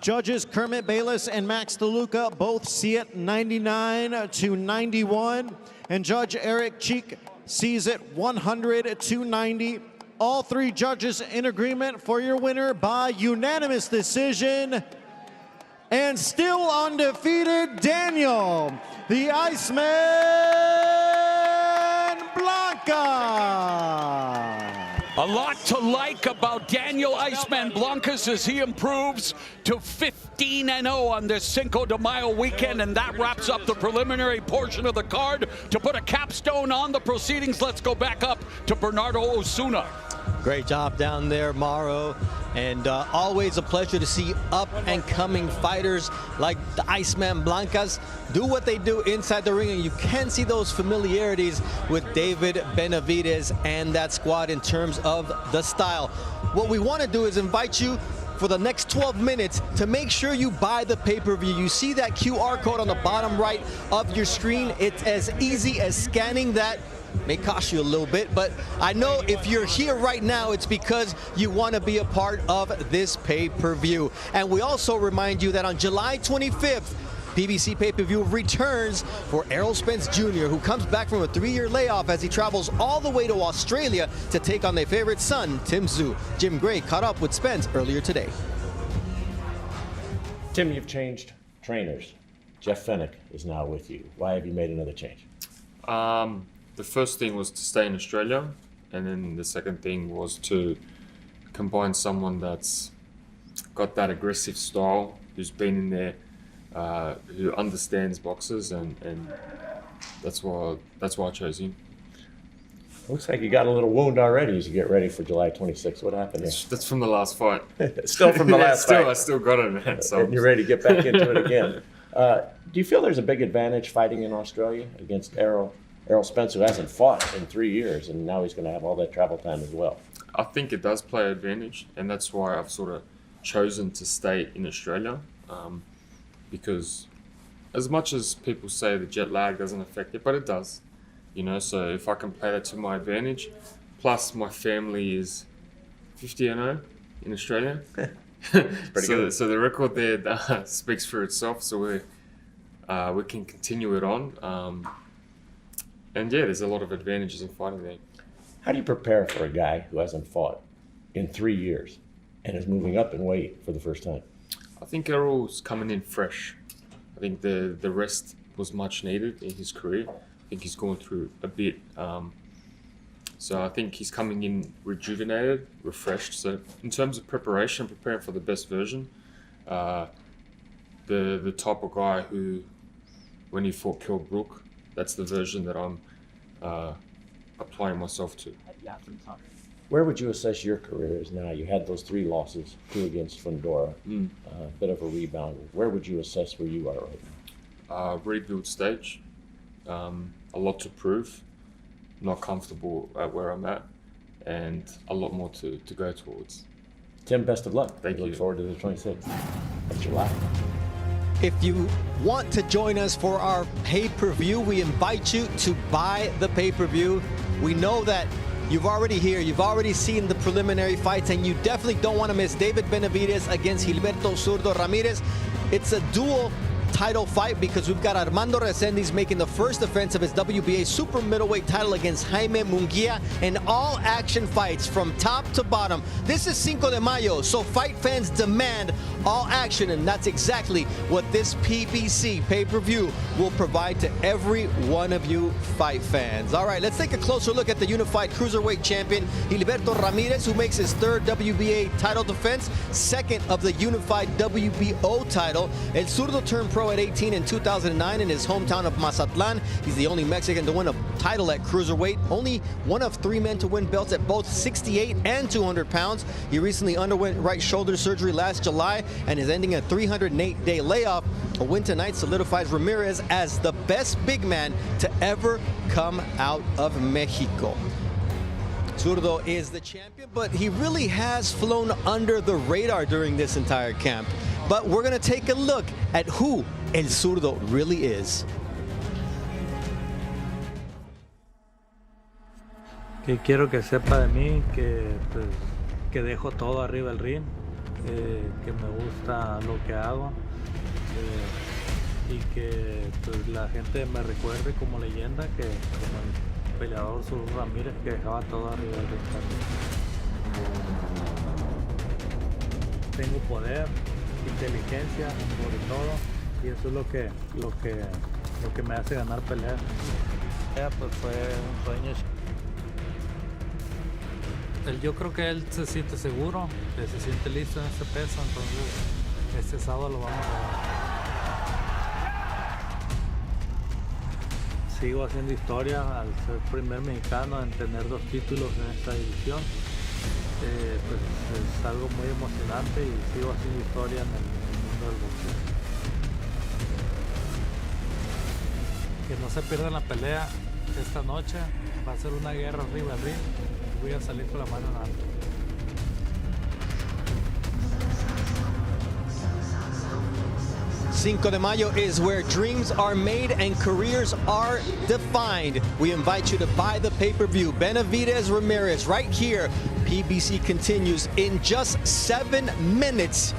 Judges Kermit Bayless and Max DeLuca both see it 99-91, and Judge Eric Cheek sees it 100-90. All 3 judges in agreement for your winner by unanimous decision. And still undefeated, Daniel, the Iceman Blancas. A lot to like about Daniel Iceman Blancas as he improves to 15-0 on this Cinco de Mayo weekend, and that wraps up the preliminary portion of the card. To put a capstone on the proceedings, let's go back up to Bernardo Osuna. Great job down there, Mauro. And always a pleasure to see up-and-coming fighters like the Iceman Blancas do what they do inside the ring, and you can see those familiarities with David Benavidez and that squad in terms of the style. What we want to do is invite you for the next 12 minutes to make sure you buy the pay-per-view. You see that QR code on the bottom right of your screen. It's as easy as scanning that. May cost you a little bit, but I know if you're here right now, it's because you want to be a part of this pay-per-view. And we also remind you that on July 25th, PBC Pay-Per-View returns for Errol Spence Jr., who comes back from a 3-year layoff as he travels all the way to Australia to take on their favorite son, Tim Tszyu. Jim Gray caught up with Spence earlier today. Tim, you've changed trainers. Jeff Fennick is now with you. Why have you made another change? The first thing was to stay in Australia, and then the second thing was to combine someone that's got that aggressive style, who's been in there, who understands boxers, and that's why I chose him. Looks like you got a little wound already as you get ready for July 26th. What happened there? That's from the last fight. Still from the last fight. I still got it, man. So and you're ready to get back into it again. Do you feel there's a big advantage fighting in Australia against Errol Spence, who hasn't fought in 3 years, and now he's going to have all that travel time as well? I think it does play an advantage, and that's why I've sort of chosen to stay in Australia, because as much as people say the jet lag doesn't affect it, but it does, you know. So if I can play that to my advantage, plus my family is 50-0 in Australia, so the record there speaks for itself. So we can continue it on. And yeah, there's a lot of advantages in fighting there. How do you prepare for a guy who hasn't fought in 3 years and is moving up in weight for the first time? I think Errol's coming in fresh. I think the rest was much needed in his career. I think he's going through a bit. So I think he's coming in rejuvenated, refreshed. So in terms of preparation, preparing for the best version, the type of guy who, when he fought Kell Brook, that's the version that I'm applying myself to. Where would you assess your career is now? You had those 3 losses, 2 against Fundora, a bit of a rebound. Where would you assess where you are right now? Rebuild stage, a lot to prove, not comfortable at where I'm at, and a lot more to go towards. Tim, best of luck. Thank you. Look forward to the 26th of July. If you want to join us for our pay-per-view, we invite you to buy the pay-per-view. We know that you've already seen the preliminary fights, and you definitely don't want to miss David Benavidez against Gilberto Zurdo Ramirez. It's a dual title fight because we've got Armando Resendiz making the first defense of his WBA super middleweight title against Jaime Munguia, and all action fights from top to bottom. This is Cinco de Mayo, so fight fans demand all action, and that's exactly what this PBC pay-per-view will provide to every one of you fight fans. All right, let's take a closer look at the unified cruiserweight champion, Gilberto Ramirez, who makes his 3rd WBA title defense, 2nd of the unified WBO title. El Zurdo turned pro at 18 in 2009 in his hometown of Mazatlan. He's the only Mexican to win a title at cruiserweight, only one of 3 men to win belts at both 68 and 200 pounds. He recently underwent right shoulder surgery last July and is ending a 308-day layoff. A win tonight solidifies Ramirez as the best big man to ever come out of Mexico. Zurdo is the champion, but he really has flown under the radar during this entire camp. But we're going to take a look at who El Zurdo really is. Que quiero que sepa de mí que dejo todo arriba del ring, que me gusta lo que hago, y que pues, la gente me recuerde como leyenda, que como el peleador Zurdo Ramírez, que dejaba todo arriba del ring también. Tengo poder, inteligencia sobre todo, y eso es lo que me hace ganar peleas. Pues fue un sueño. Yo creo que él se siente seguro, que se siente listo en este peso, entonces este sábado lo vamos a ver. Sigo haciendo historia al ser primer mexicano en tener 2 títulos en esta división. Pues es algo muy emocionante y sigo haciendo historia en el mundo del boxeo. Que no se pierda la pelea esta noche, va a ser una guerra arriba del ring. Voy a salir con la mano en alto. Cinco de Mayo is where dreams are made and careers are defined. We invite you to buy the pay-per-view. Benavidez Ramirez right here. PBC continues in just 7 minutes.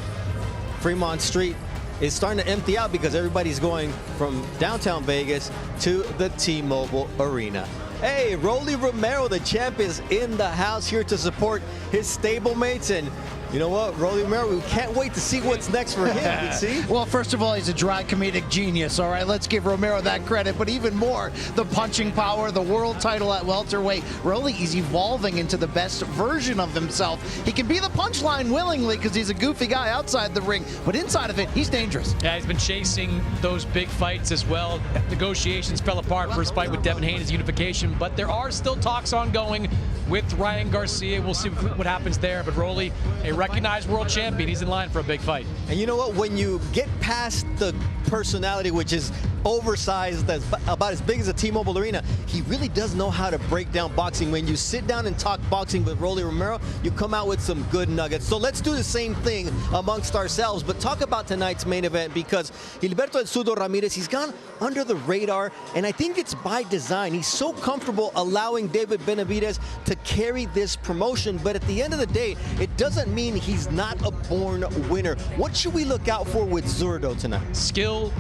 Fremont Street is starting to empty out because everybody's going from downtown Vegas to the T-Mobile Arena. Hey, Rolly Romero, the champ, is in the house here to support his stablemates. And you know what, Rolly Romero, we can't wait to see what's next for him, you see? Well, first of all, he's a dry comedic genius, all right? Let's give Romero that credit, but even more, the punching power, the world title at welterweight. Rolly is evolving into the best version of himself. He can be the punchline willingly because he's a goofy guy outside the ring, but inside of it, he's dangerous. Yeah, he's been chasing those big fights as well. Negotiations fell apart for his fight with Devin Haney's unification, but there are still talks ongoing with Ryan Garcia. We'll see what happens there, but Rolly, a recognized world champion, he's in line for a big fight. And you know what, when you get past the personality, which is oversized, that's about as big as a T-Mobile Arena, he really does know how to break down boxing. When you sit down and talk boxing with Rolly Romero, you come out with some good nuggets. So let's do the same thing amongst ourselves, but talk about tonight's main event, because Gilberto El Zurdo Ramirez, he's gone under the radar, and I think it's by design. He's so comfortable allowing David Benavidez to carry this promotion, but at the end of the day, it doesn't mean he's not a born winner. What should we look out for with Zurdo tonight? Skill,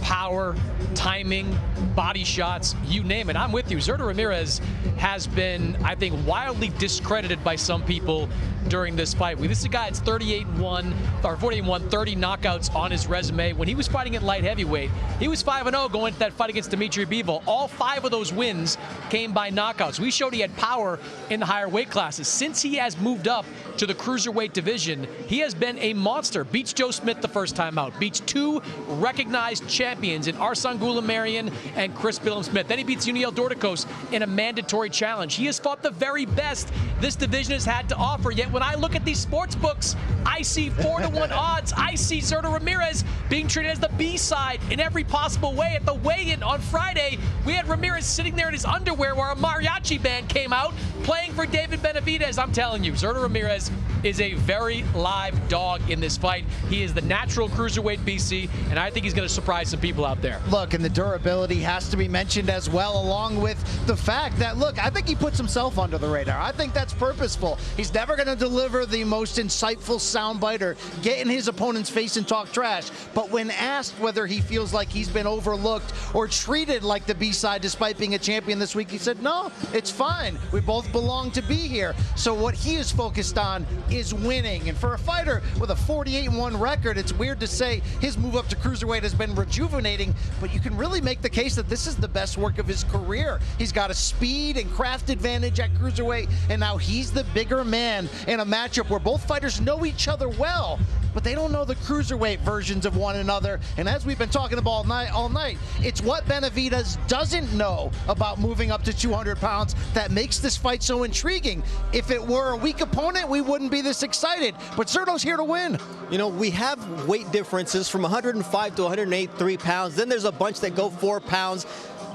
power, timing, body shots, you name it. I'm with you. Zurdo Ramirez has been, I think, wildly discredited by some people during this fight. This is a guy that's 38-1, or 48-1, 30 knockouts on his resume. When he was fighting at light heavyweight, he was 5-0 going to that fight against Dimitri Bivol. All 5 of those wins came by knockouts. We showed he had power in the higher weight classes. Since he has moved up to the cruiserweight division, he has been a monster. Beats Joe Smith the first time out. Beats 2 recognized champions in Arslan Goulamarian and Chris Billum-Smith. Then he beats Uniel Dorticos in a mandatory challenge. He has fought the very best this division has had to offer, yet when I look at these sports books, I see 4-1 odds. I see Zurdo Ramirez being treated as the B-side in every possible way. At the weigh-in on Friday, we had Ramirez sitting there in his underwear while a mariachi band came out playing for David Benavidez. I'm telling you, Zurdo Ramirez is a very live dog in this fight. He is the natural cruiserweight BC, and I think he's going to surprise some people out there. Look, and the durability has to be mentioned as well, along with the fact that, look, I think he puts himself under the radar. I think that's purposeful. He's never going to deliver the most insightful soundbite or get in his opponent's face and talk trash, but when asked whether he feels like he's been overlooked or treated like the B-side despite being a champion this week, he said, no, it's fine. We both belong to be here. So what he is focused on is winning. And for a fighter with a 48-1 record, it's weird to say his move up to cruiserweight has been rejuvenating, but you can really make the case that this is the best work of his career. He's got a speed and craft advantage at cruiserweight, and now he's the bigger man in a matchup where both fighters know each other well, but they don't know the cruiserweight versions of one another. And as we've been talking about all night, it's what Benavidez doesn't know about moving up to 200 pounds that makes this fight so intriguing. If it were a weak opponent, we wouldn't be this excited, but Zurdo's here to win. You know, we have weight differences from 105 to 183 pounds. Then there's a bunch that go 4 pounds,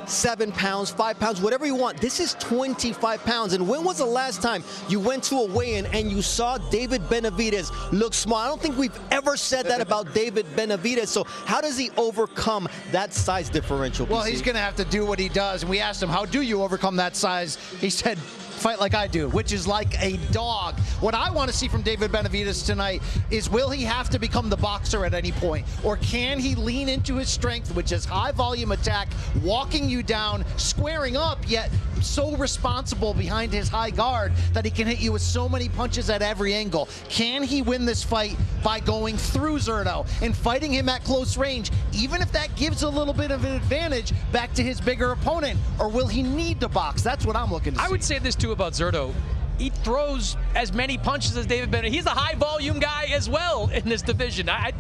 7 pounds, 5 pounds, whatever you want. This is 25 pounds. And when was the last time you went to a weigh-in and you saw David Benavidez look small? I don't think we've ever said that about David Benavidez. So how does he overcome that size differential? Well, he's going to have to do what he does. And we asked him, how do you overcome that size? He said, fight like I do, which is like a dog. What I want to see from David Benavidez tonight is, will he have to become the boxer at any point? Or can he lean into his strength, which is high volume attack, walking you down, squaring up, yet so responsible behind his high guard that he can hit you with so many punches at every angle? Can he win this fight by going through Zurdo and fighting him at close range, even if that gives a little bit of an advantage back to his bigger opponent? Or will he need to box? That's what I'm looking to see. I would say this too about Zurdo. He throws as many punches as David Benavidez. He's a high volume guy as well in this division. I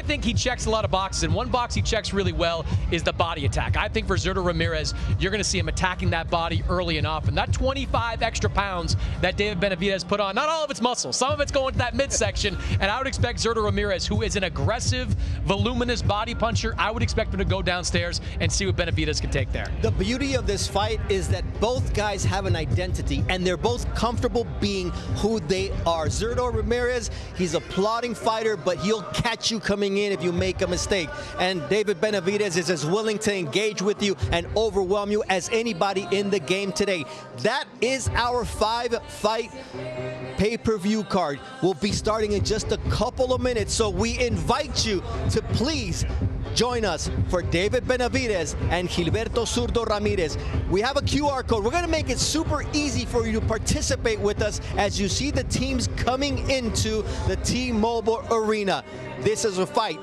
think he checks a lot of boxes, and one box he checks really well is the body attack. I think for Zurdo Ramirez, you're going to see him attacking that body early and often. That 25 extra pounds that David Benavidez put on, not all of it's muscle, some of it's going to that midsection, and I would expect Zurdo Ramirez, who is an aggressive, voluminous body puncher, I would expect him to go downstairs and see what Benavidez can take there. The beauty of this fight is that both guys have an identity, and they're both comfortable being who they are. Zurdo Ramirez, he's a plodding fighter, but he'll catch you coming in if you make a mistake. And David Benavidez is as willing to engage with you and overwhelm you as anybody in the game today. That is our 5-fight pay-per-view card. We'll be starting in just a couple of minutes, so we invite you to please join us for David Benavidez and Gilberto Zurdo Ramirez. We have a QR code. We're going to make it super easy for you to participate with us as you see the teams coming into the T-Mobile Arena. This is a fight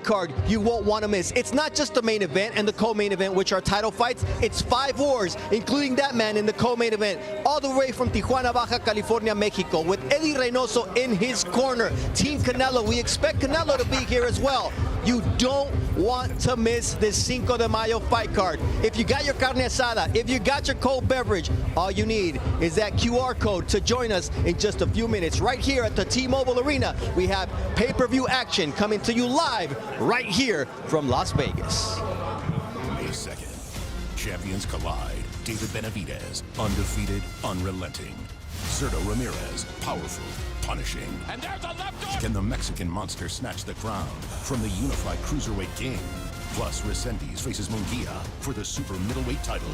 card you won't want to miss. It's not just the main event and the co-main event, which are title fights. It's 5 wars, including that man in the co-main event, all the way from Tijuana, Baja California, Mexico, with Eddie Reynoso in his corner. Team Canelo, we expect Canelo to be here as well. You don't want to miss this Cinco de Mayo fight card. If you got your carne asada, if you got your cold beverage, all you need is that QR code to join us in just a few minutes. Right here at the T-Mobile Arena, we have pay-per-view action coming to you live right here from Las Vegas. May 2nd, champions collide. David Benavidez, undefeated, unrelenting. Zurdo Ramirez, powerful, punishing. And there's a left hook! Can the Mexican monster snatch the crown from the unified Cruiserweight king? Plus, Resendiz faces Munguia for the super middleweight title.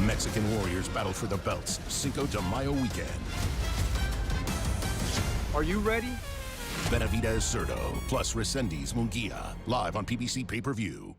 Mexican warriors battle for the belts Cinco de Mayo weekend. Are you ready? Benavidez Zurdo plus Resendiz Munguia, live on PBC Pay-Per-View.